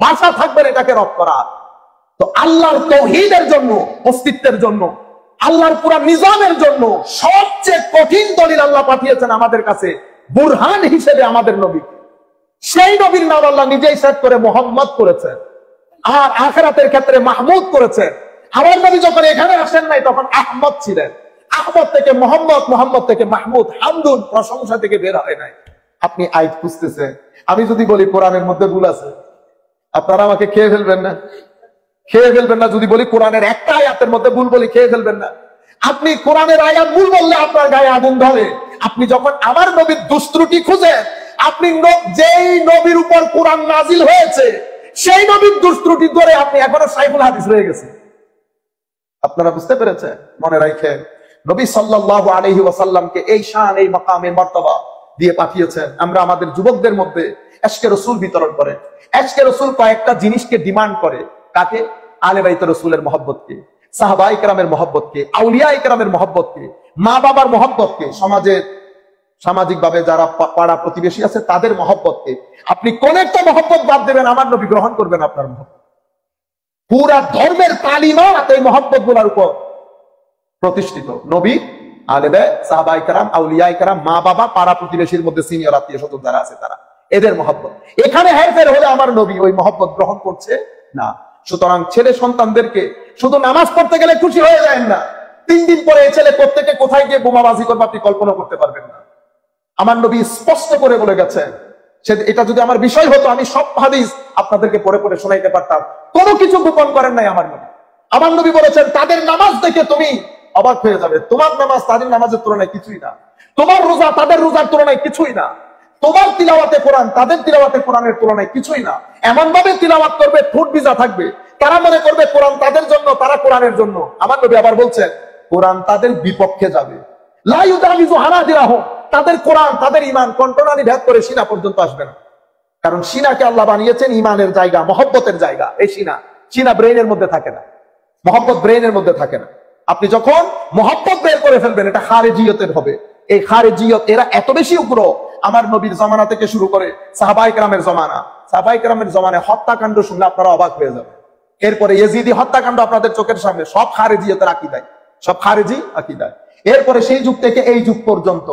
ভাষা থাকবে না এটাকে রদ করা। তো আল্লাহর তাওহীদের জন্য, অস্তিত্বের জন্য, আল্লাহর পুরা নিজামের জন্য সবচেয়ে কঠিন দলিল আল্লাহ পাঠিয়েছেন আমাদের কাছে বুরহান হিসেবে আমাদের নবী। সেই নবীর নাম আল্লাহ নিজেই সেট করে মোহাম্মদ করেছেন, আর আখিরাতের ক্ষেত্রে মাহমুদ করেছেন। আমার নবী যখন এখানে আসেন নাই তখন আহমদ ছিলেন। আহমদ থেকে মোহাম্মদ, মোহাম্মদ থেকে মাহমুদ, হামদুন প্রশংসা থেকে বের হয় নাই। আপনি আয়াত খুঁজতেছেন, আমি যদি বলি কোরআনের মধ্যে ভুল আছে, আপনারা আমাকে খেয়ে ফেলবেন না? খেয়ে ফেলবেন না যদি বলি কোরআনের একটা আয়াতের মধ্যে ভুল বলি? খেয়ে ফেলবেন না? আপনি কোরআনের আয়াত ভুল বললে আপনার গায়ে আগুন ধরে। আপনি যখন আমার নবীর দুস্ত্রুটি খুঁজেন, আপনি যেই নবীর উপর কোরআন নাজিল হয়েছে সেই নবীর দুস্ত্রুটি ধরে আপনি এখনো সাইফুল হাদিস রয়ে গেছে। আপনারা বুঝতে পেরেছেন? মনে রাখেন, নবী সাল্লাল্লাহু আলাইহি ওয়াসাল্লামকে এই শান, এই মাকামে মার্তবা দিয়ে পাঠিয়েছেন। আমরা আমাদের যুবকদের মধ্যে ইশকে রাসূল বিতরণ করেন। ইশকে রাসূল কয়েকটা জিনিসকে ডিমান্ড করে। কাকে? আলে বাইত রাসূলের মহব্বতকে, সাহাবায়ে কেরামের মহব্বতকে, আউলিয়ায়ে কেরামের মহব্বতকে, মা বাবার মহব্বতকে, সমাজের সামাজিকভাবে যারা পাড়া প্রতিবেশী আছে তাদের মহব্বতকে। আপনি কোন একটা মহব্বত বাদ দেবেন, আমার নবী গ্রহণ করবেন আপনার মহব্বত। পুরা ধর্মের তালিমাত এই মহব্বত গুলার উপর প্রতিষ্ঠিত। নবী, আলে বাইত, সাহাবায়ে কেরাম, আউলিয়ায়ে কেরাম, মা বাবা, পাড়া প্রতিবেশীর মধ্যে সিনিয়র আত্মীয় স্বজন যারা আছে তারা, এদের মহব্বত। এখানে হেরফের হলে আমার নবী ওই মহব্বত গ্রহণ করছে না। সুতরাং ছেলে সন্তানদেরকে শুধু নামাজ পড়তে গেলে খুশি হয়ে যায় না, 3 দিন পরে এই ছেলে প্রত্যেকে কোথায় গিয়ে বোমাবাজি করবে আপনি কল্পনা করতে পারবেন না। আমার নবী স্পষ্ট করে বলে গেছেন। এটা যদি আমার বিষয় হতো আমি সব হাদিস আপনাদেরকে পড়ে পড়ে শোনাইতে পারতাম। কোনো কিছু গোপন করেন নাই আমার নবী। আমার নবী বলেছেন, তাদের নামাজ দেখে তুমি অবাক হয়ে যাবে। তোমার নামাজ তাদের নামাজের তুলনায় কিছুই না, তোমার রোজা তাদের রোজার তুলনায় কিছুই না, তোমার তিলাওয়াতে কোরআন তাদের তিলাওয়াতে কোরআনের তুলনায় কিছুই না। এমন ভাবে তিলাওয়াত করবে, ঠোঁট ভিজা থাকবে, তারা মনে করবে কোরআন তাদের জন্য, তারা কোরআনের জন্য। আমার নবী আবার বলছেন, কোরআন তাদের বিপক্ষে যাবে। লা ইউদামিজু হানাদিরাহুম, তাদের কোরআন, তাদের ঈমান কণ্ঠনালী ভেদ করে সিনা পর্যন্ত আসবে না। কারণ সিনাকে আল্লাহ বানিয়েছেন ঈমানের জায়গা, মহব্বতের জায়গা। এই সিনা ব্রেইনের মধ্যে থাকে না, মহব্বত ব্রেইনের মধ্যে থাকে না। আপনি যখন মহব্বত বের করে ফেলবেন, এটা খারেজিয়তের হবে। এই খারেজিয়ত এরা এত বেশি উগ্র, আমার নবীর জমানা থেকে শুরু করে সাহাবায়ে কেরামের জমানা, সাহাবায়ে কেরামের জমানায় হত্যাকাণ্ড শুনলে আপনারা অবাক হয়ে যাবেন। এরপরে ইয়েজিদি হত্যাকাণ্ড আপনাদের চোখের সামনে, সব খারেজিয়তের আকীদায়, সব খারেজি আকীদায়। এরপরে সেই যুগ থেকে এই যুগ পর্যন্ত,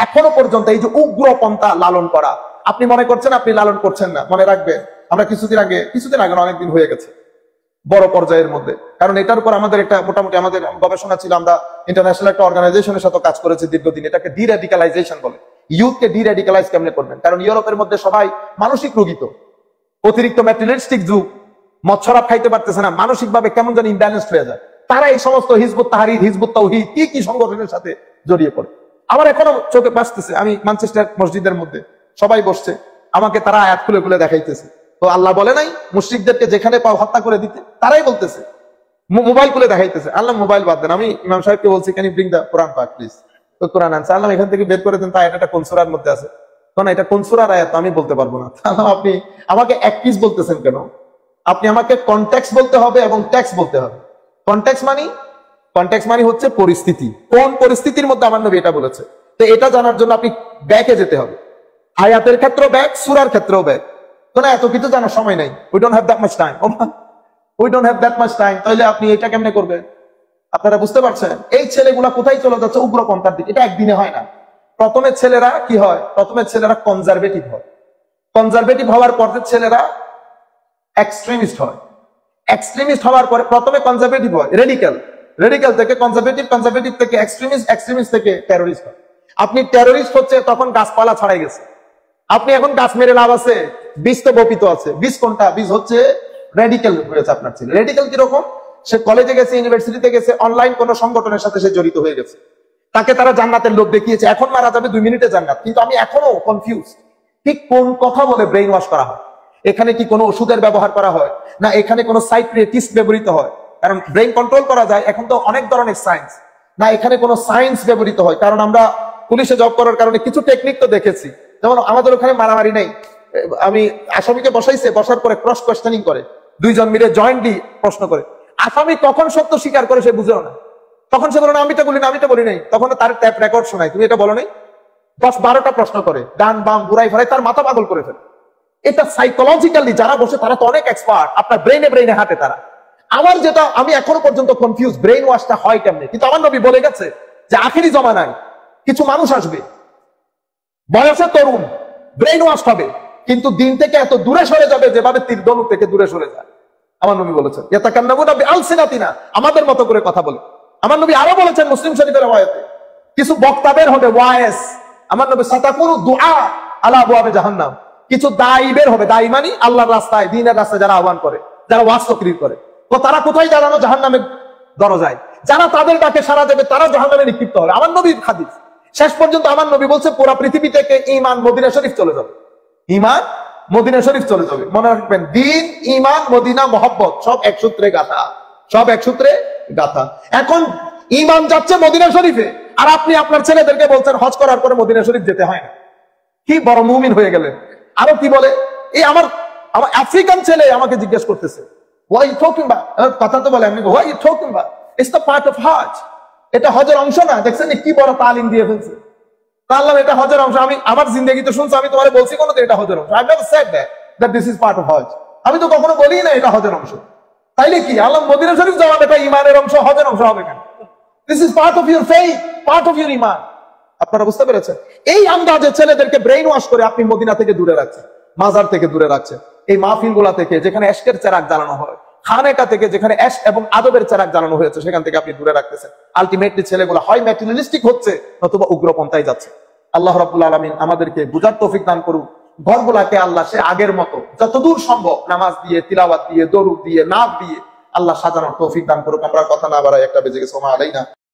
এখনো পর্যন্ত এই যে উগ্রপন্থা লালন করা, আপনি মনে করছেন আপনি লালন করছেন না। মনে রাখবেন, আমরা কিছুদিন আগে অনেকদিন হয়ে গেছে বড় পর্যায়ের মধ্যে, কারণ এটার উপর আমাদের একটা মোটামুটি আমাদের গবেষণা ছিল। আমরা ইন্টারন্যাশনাল একটা অর্গানাইজেশনের সাথে কাজ করেছি দীর্ঘদিন। এটাকে ডিরেডিকালাইজেশন বলে। ইউথকে ডিরেডিকালাইজ কেমনে করবেন? কারণ ইউরোপের মধ্যে সবাই মানসিক রোগী, তো অতিরিক্ত ম্যাটেরিয়ালিস্টিক যুগ, মদ শরাব খাইতে পারতেছে না, মানসিক ভাবে কেমন যেন ইমব্যালেন্সড হয়ে যায়। তারা এই সমস্ত হিজবুত তাহরির, হিজবুত তাওহীদ কি সংগঠনের সাথে জড়িয়ে পড়ে। আমার এখনো চোখে ভাসতেছে, আমি ম্যানচেস্টার মসজিদের মধ্যে সবাই বসছে, আমাকে তারা আয়াত খুলে খুলে দেখাইতেছে। তো আল্লাহ বলে নাই মুশরিকদেরকে যেখানে পাও হত্যা করে দিতে? তারাই বলতেছে, মোবাইল খুলে দেখাইতেছে। আল্লাহ মোবাইল বাদ দেন, আমি ইমাম সাহেবকে বলছি, ক্যান ইউ ব্রিং দ্য কোরআন পাক প্লিজ? তো কোরআন আনছে। আল্লাহ এখান থেকে বের করে দেন, তা এটা কোন সূরার মধ্যে আছে? না, এটা কোন সূরার আয়াত আমি বলতে পারবো না। আল্লাহ, আপনি আমাকে এক পিস বলতেছেন কেন? আপনি আমাকে কনটেক্সট বলতে হবে এবং টেক্সট বলতে হবে। কনটেক্সট মানে হচ্ছে পরিস্থিতি, কোন পরিস্থিতির মধ্যে আমার নবী এটা বলেছে। তো এটা জানার জন্য আপনি ব্যাকে যেতে হবে। আয়াতের ক্ষেত্রেও ব্যাক, সূরার ক্ষেত্রেও ব্যাক। তো না, এত কিছু জানার সময় নাই। We don't have that much time. তাহলে আপনি এটা কেমনে করবেন? আপনারা বুঝতে পারছেন এই ছেলেগুলা কোথায় চলে যাচ্ছে? উগ্রপন্থার দিকে। এটা একদিনে হয় না। প্রথমে ছেলেরা কি হয়, প্রথমে ছেলেরা কনজারভেটিভ হয়, কনজারভেটিভ হওয়ার পরে ছেলেরা এক্সট্রিমিস্ট হয়, এক্সট্রিমিস্ট হওয়ার পরে প্রথমে কনজারভেটিভ হয়, রেডিক্যাল, রেডিক্যাল থেকে কনজারভেটিভ, কনজারভেটিভ থেকে এক্সট্রিমিস্ট, এক্সট্রিমিস্ট থেকে টেরোরিস্ট হয়। আপনি টেরোরিস্ট হচ্ছে তখন গাছপালা ছাড়াই গেছে, আপনি এখন গাছ মেরে লাভ আছে, বীজ তো বপিত আছে। বীজ কোনটা? বীজ হচ্ছে রেডিক্যাল হয়েছে আপনার ছেলে। রেডিক্যাল কিরকম? সে কলেজে গেছে, ইউনিভার্সিটিতে গেছে, অনলাইন কোন সংগঠনের সাথে সে জড়িত হয়ে গেছে, তাকে তারা জান্নাতের লোভ দেখিয়েছে, এখন মারা যাবে 2 মিনিটে জান্নাত। কিন্তু আমি এখনো কনফিউজ, ঠিক কোন কথা বলে ব্রেইন ওয়াশ করা হয়? এখানে কি কোনো ওষুধের ব্যবহার করা হয়, না এখানে কোনো সাইকিয়াট্রিস্ট ব্যবহৃত হয়? কারণ ব্রেইন কন্ট্রোল করা যায় এখন তো অনেক ধরনের সায়েন্স, না এখানে কোনো সায়েন্স ব্যবহৃত হয়? কারণ আমরা পুলিশে জব করার কারণে কিছু টেকনিক তো দেখেছি, যেমন আমাদের ওখানে মারামারি নেই, আমি আসামিকে বসাইছে, বসার পরে ক্রস কোয়েশ্চেনিং করে, 2 জন মিলে জয়েন্টলি প্রশ্ন করে, আসামি কখন সত্য স্বীকার করে সে বুঝেও না, তখন সে বলে না আমি তো বলি না, আমি তো বলি নাই, তখন তার ট্যাপ রেকর্ড শোনায় তুমি এটা বলো নাই। 10-12টা প্রশ্ন করে, ডান বাম ঘুরাই ফেরাই, তার মাথা পাগল করে ফেলে। এটা সাইকোলজিক্যালি যারা বসে তারা তো অনেক এক্সপার্ট, আপনার ব্রেইনে ব্রেইনে হাঁটে তারা। আমার যেটা, আমি এখনো পর্যন্ত কনফিউজ, ব্রেইন ওয়াশটা হয় কেমনে? কিন্তু আমার নবী বলে গেছে যে আখেরি জমানায় কিছু মানুষ আসবে, বয়সে তরুণ, ব্রেইন ওয়াশ হবে, কিন্তু দিন থেকে এত দূরে সরে যাবে যেভাবে তীর ধনুক থেকে দূরে সরে যায়। আমার নবী বলেছেন ইয়াতাকান্নামুনা বিআলসিনাতিনা, আমাদের মতো করে কথা বলে। আমার নবী আরো বলেছেন মুসলিম শরীফের রওয়ায়াতে, কিছু বক্তা বের হবে, ওয়াইস, আমার নবী সাতাকুনু দুআ আলা আবওয়াবে জাহান্নাম, কিছু দায়ী বের হবে, দায়ী মানে আল্লাহর রাস্তায়, দ্বীনের রাস্তায় যারা আহ্বান করে, যারা ওয়াজ তাকরীর করে, তো তারা কোথায় দাঁড়ানো? জাহান্নামের দরজায়। যারা তাদের ডাকে সাড়া দেবে তারা জাহান্নামে নিক্ষিপ্ত হবে। আমার নবীর হাদিস। শেষ পর্যন্ত আমার নবী বলছে পুরো পৃথিবী থেকে ঈমান মদিনা শরীফ চলে যাবে, ঈমান মদিনা শরীফ চলে যাবে। মনে রাখবেন, দ্বীন, ঈমান, মদিনা, মহব্বত সব এক সূত্রে গাঁথা, সব এক সূত্রে গাঁথা। এখন ঈমান যাচ্ছে মদিনা শরীফে, আর আপনি আপনার ছেলেদেরকে বলছেন হজ করার পরে মদিনা শরীফ যেতে হয় না। কি বড় মুমিন হয়ে গেলেন। আরো কি বলে, এই আমার আফ্রিকান ছেলে আমাকে জিজ্ঞেস করতেছে, হোয়াই ইউ টকিং অ্যাবাউট, কথা তো বলে, আমি why you talking about, it's the part of হজ, এটা হজের অংশ না? দেখছেন কি বড় তালিম দিয়ে ফেলছে। তাহলে এটা হজের অংশ, আমি আমার জিন্দেগিতে শুনছি, আমি তোমারে বলছি কোনোদিন এটা হজের অংশ? I never said that this is part of হজ, আমি তো কখনো বলি না এটা হজের অংশ। তাইলে কি আল্লাহ মদিনা শরীফ যাওয়া এটা ঈমানের অংশ, হজের অংশ হবে কেন? This is part of your faith, part of your ঈমান। আপনারা বুঝতে পেরেছেন? এই আন্দাজে ছেলেদেরকে ব্রেইন ওয়াশ করে আপনি মদিনা থেকে দূরে রাখছেন, মাজার থেকে দূরে রাখছেন, এই মাহফিলগুলা থেকে যেখানে এশকের চেরাগ জ্বালানো হয়, খানেকা থেকে যেখানে এশ এবং আদবের চেরাগ জ্বালানো হয়েছে, সেখান থেকে আপনি দূরে রাখতেছেন। আলটিমেটলি ছেলেগুলো হয় ম্যাটেরিয়ালিস্টিক হচ্ছে, অথবা উগ্রপন্থায় যাচ্ছে। আল্লাহ রাব্বুল আলামিন আমাদেরকে বুঝার তৌফিক দান করুন। ঘরগুলাকে আল্লাহ সে আগের মতো যতদূর সম্ভব নামাজ দিয়ে, তিলাওয়াত দিয়ে, দরুদ দিয়ে, নাচ দিয়ে আল্লাহ সাজানোর তৌফিক দান করুক। আমরা কথা না বাড়াই, 1 বেজে গেছে, ওমা আলাইনা।